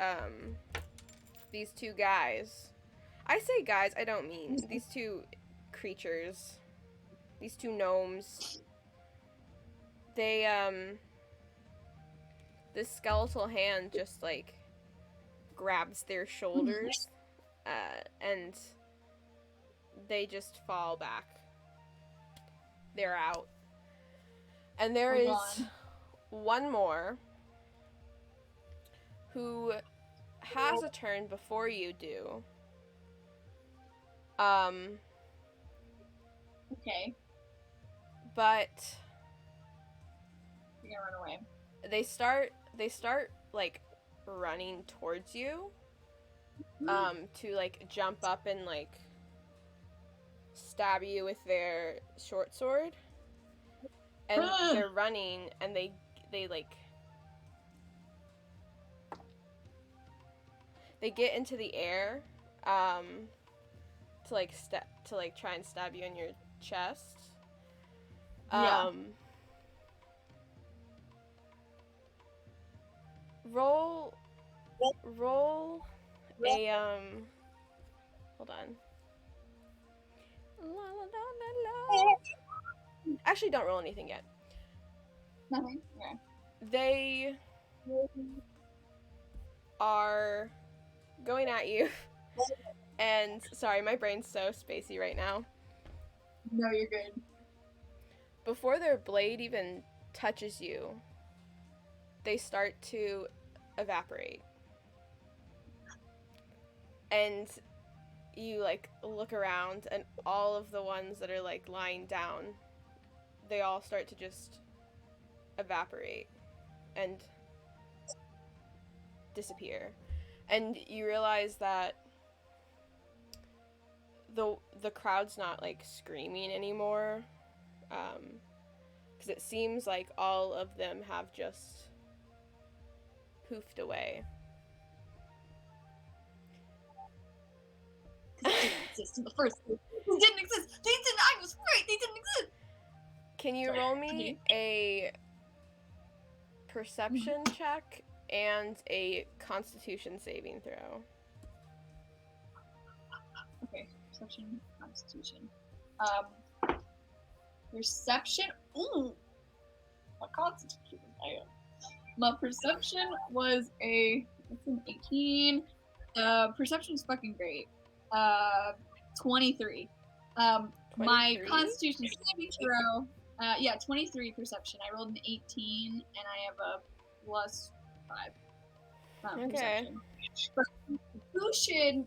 2 guys. I say guys, I don't mean these 2 creatures. These 2 gnomes. They this skeletal hand just like grabs their shoulders and they just fall back. They're out. And there is one more who has a turn before you do. Okay. But You're gonna run away. they start like running towards you to like jump up and like stab you with their short sword, and they're running and they get into the air to like try and stab you in your chest. Yeah. Roll a hold on. La, la, la, la, la. Actually, don't roll anything yet. Nothing. Okay. They are going at you. And sorry, my brain's so spacey right now. No, you're good. Before their blade even touches you, they start to evaporate. And you like look around and all of the ones that are like lying down, they all start to just evaporate and disappear. And you realize that the crowd's not like screaming anymore, because it seems like all of them have just poofed away. They didn't exist in the first place. They didn't exist. They didn't. I was right. They didn't exist. Can you roll me a perception check and a constitution saving throw? Okay, perception, constitution. Perception. Ooh, my constitution. My perception was it's an 18. Perception's fucking great. 23. My 23? constitution saving throw. 23 perception. I rolled an 18, and I have a +5. Okay. Perception. For constitution,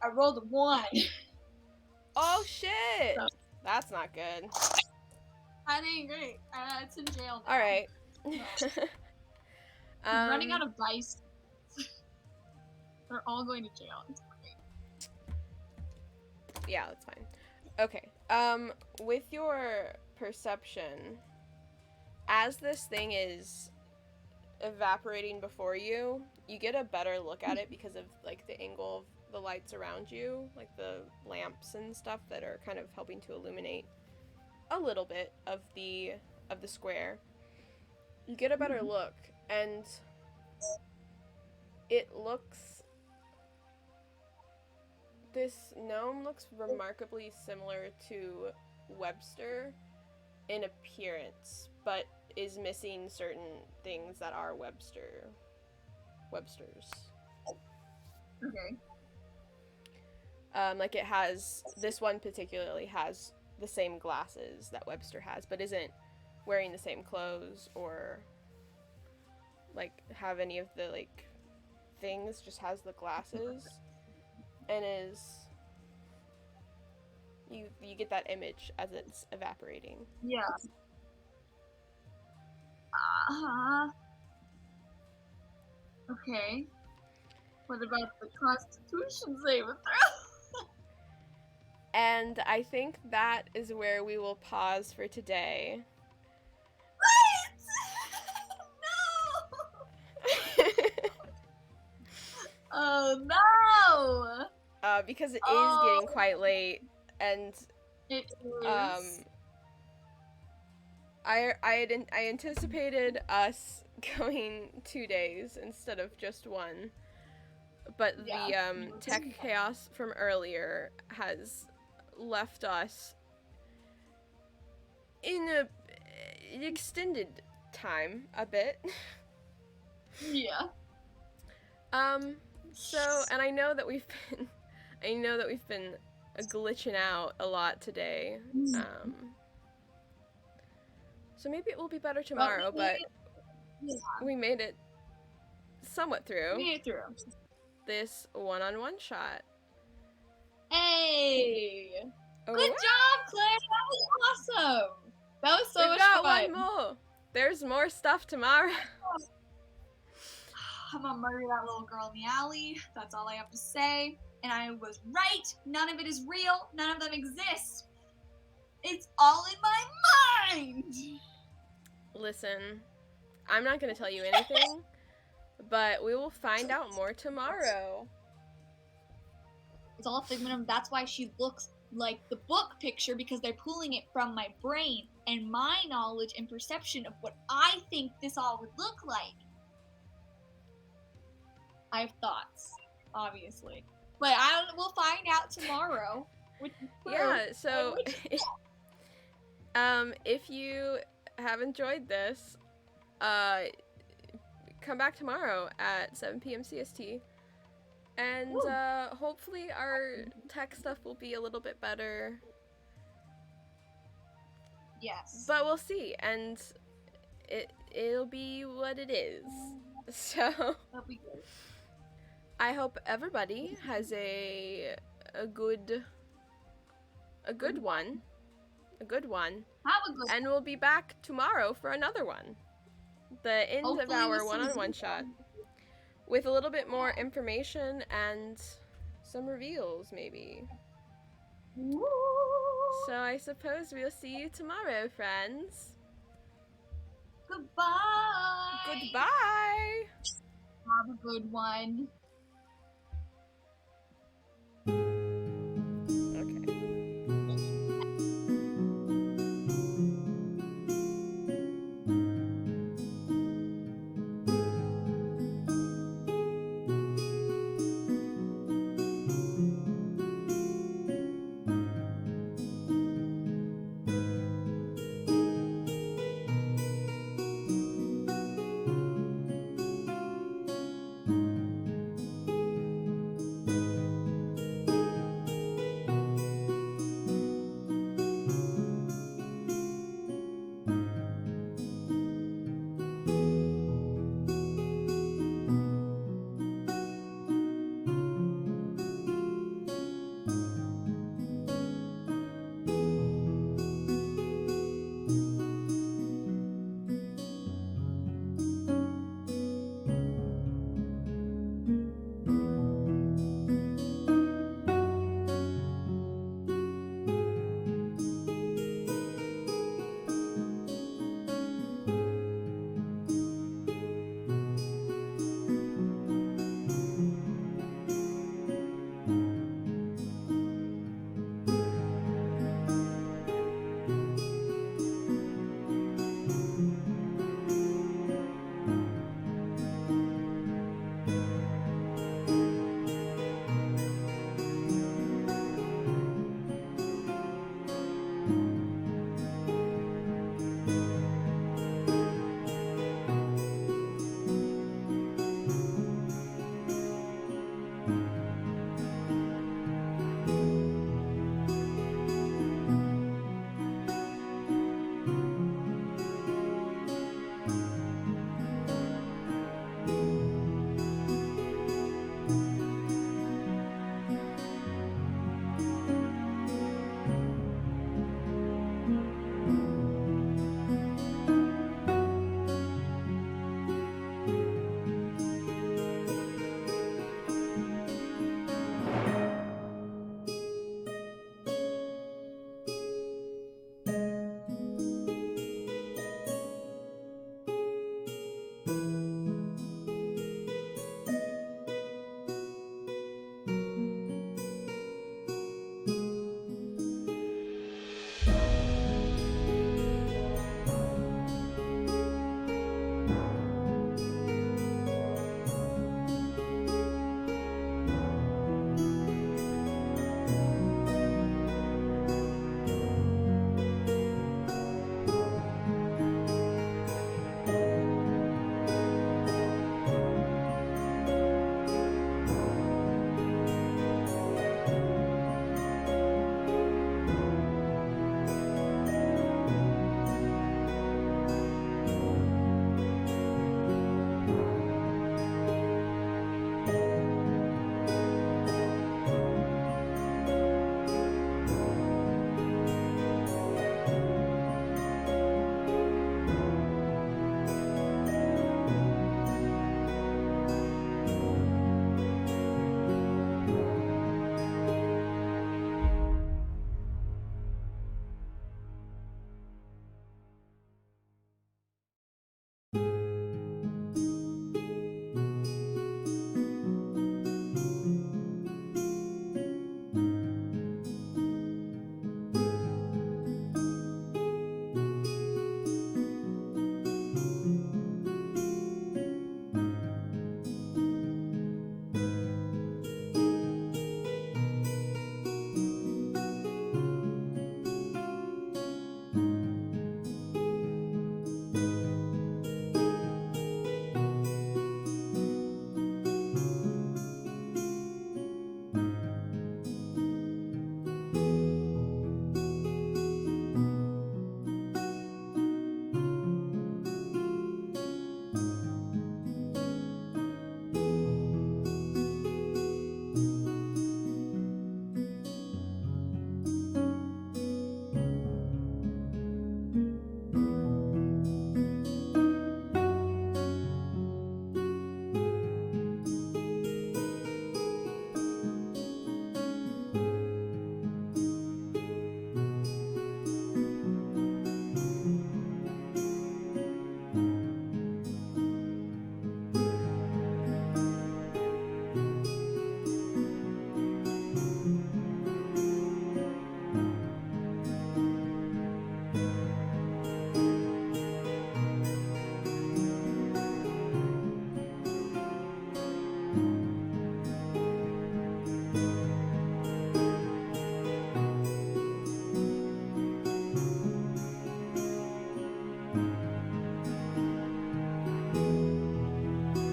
I rolled a 1. Oh shit! That's not good. That ain't great. It's in jail now. All right. I'm running out of dice. They're all going to jail. It's great. Yeah, that's fine. Okay. With your perception, as this thing is evaporating before you, you get a better look at it because of like the angle of the lights around you, like the lamps and stuff that are kind of helping to illuminate a little bit of the square. You get a better look, and this gnome looks remarkably similar to Webster in appearance, but is missing certain things that are Webster's. Okay. Like this one particularly has the same glasses that Webster has, but isn't wearing the same clothes or like have any of the like things, just has the glasses and is you get that image as it's evaporating. Yeah. Okay. What about the Constitution say with And I think that is where we will pause for today. What? No! Oh no! Because it is getting quite late, and it is. I anticipated us going 2 days instead of just one, but the tech chaos from earlier has left us in an extended time a bit. Yeah. So, and I know that we've been glitching out a lot today. So maybe it will be better tomorrow, but we made it somewhat through. We made it through. This one-on-one shot. Hey! Oh, Good job, Claire! That was awesome! That was so We've much got fun! one more! There's more stuff tomorrow. I'm gonna murder that little girl in the alley. That's all I have to say. And I was right. None of it is real. None of them exist. It's all in my mind. Listen, I'm not gonna tell you anything, but we will find out more tomorrow. It's all a figment of. That's why she looks like the book picture, because they're pulling it from my brain and my knowledge and perception of what I think this all would look like. I have thoughts, obviously, but we'll find out tomorrow. Yeah, so if you have enjoyed this, come back tomorrow at 7 p.m. CST, and hopefully our tech stuff will be a little bit better. Yes. But we'll see, and it'll be what it is. So That'll be good. I hope everybody has a good one. A good one. Have a good And we'll be back tomorrow for another one. The end of Hopefully our with some one-on-one shot. With a little bit more information and some reveals, maybe. Woo! So I suppose we'll see you tomorrow, friends. Goodbye. Goodbye! Have a good one.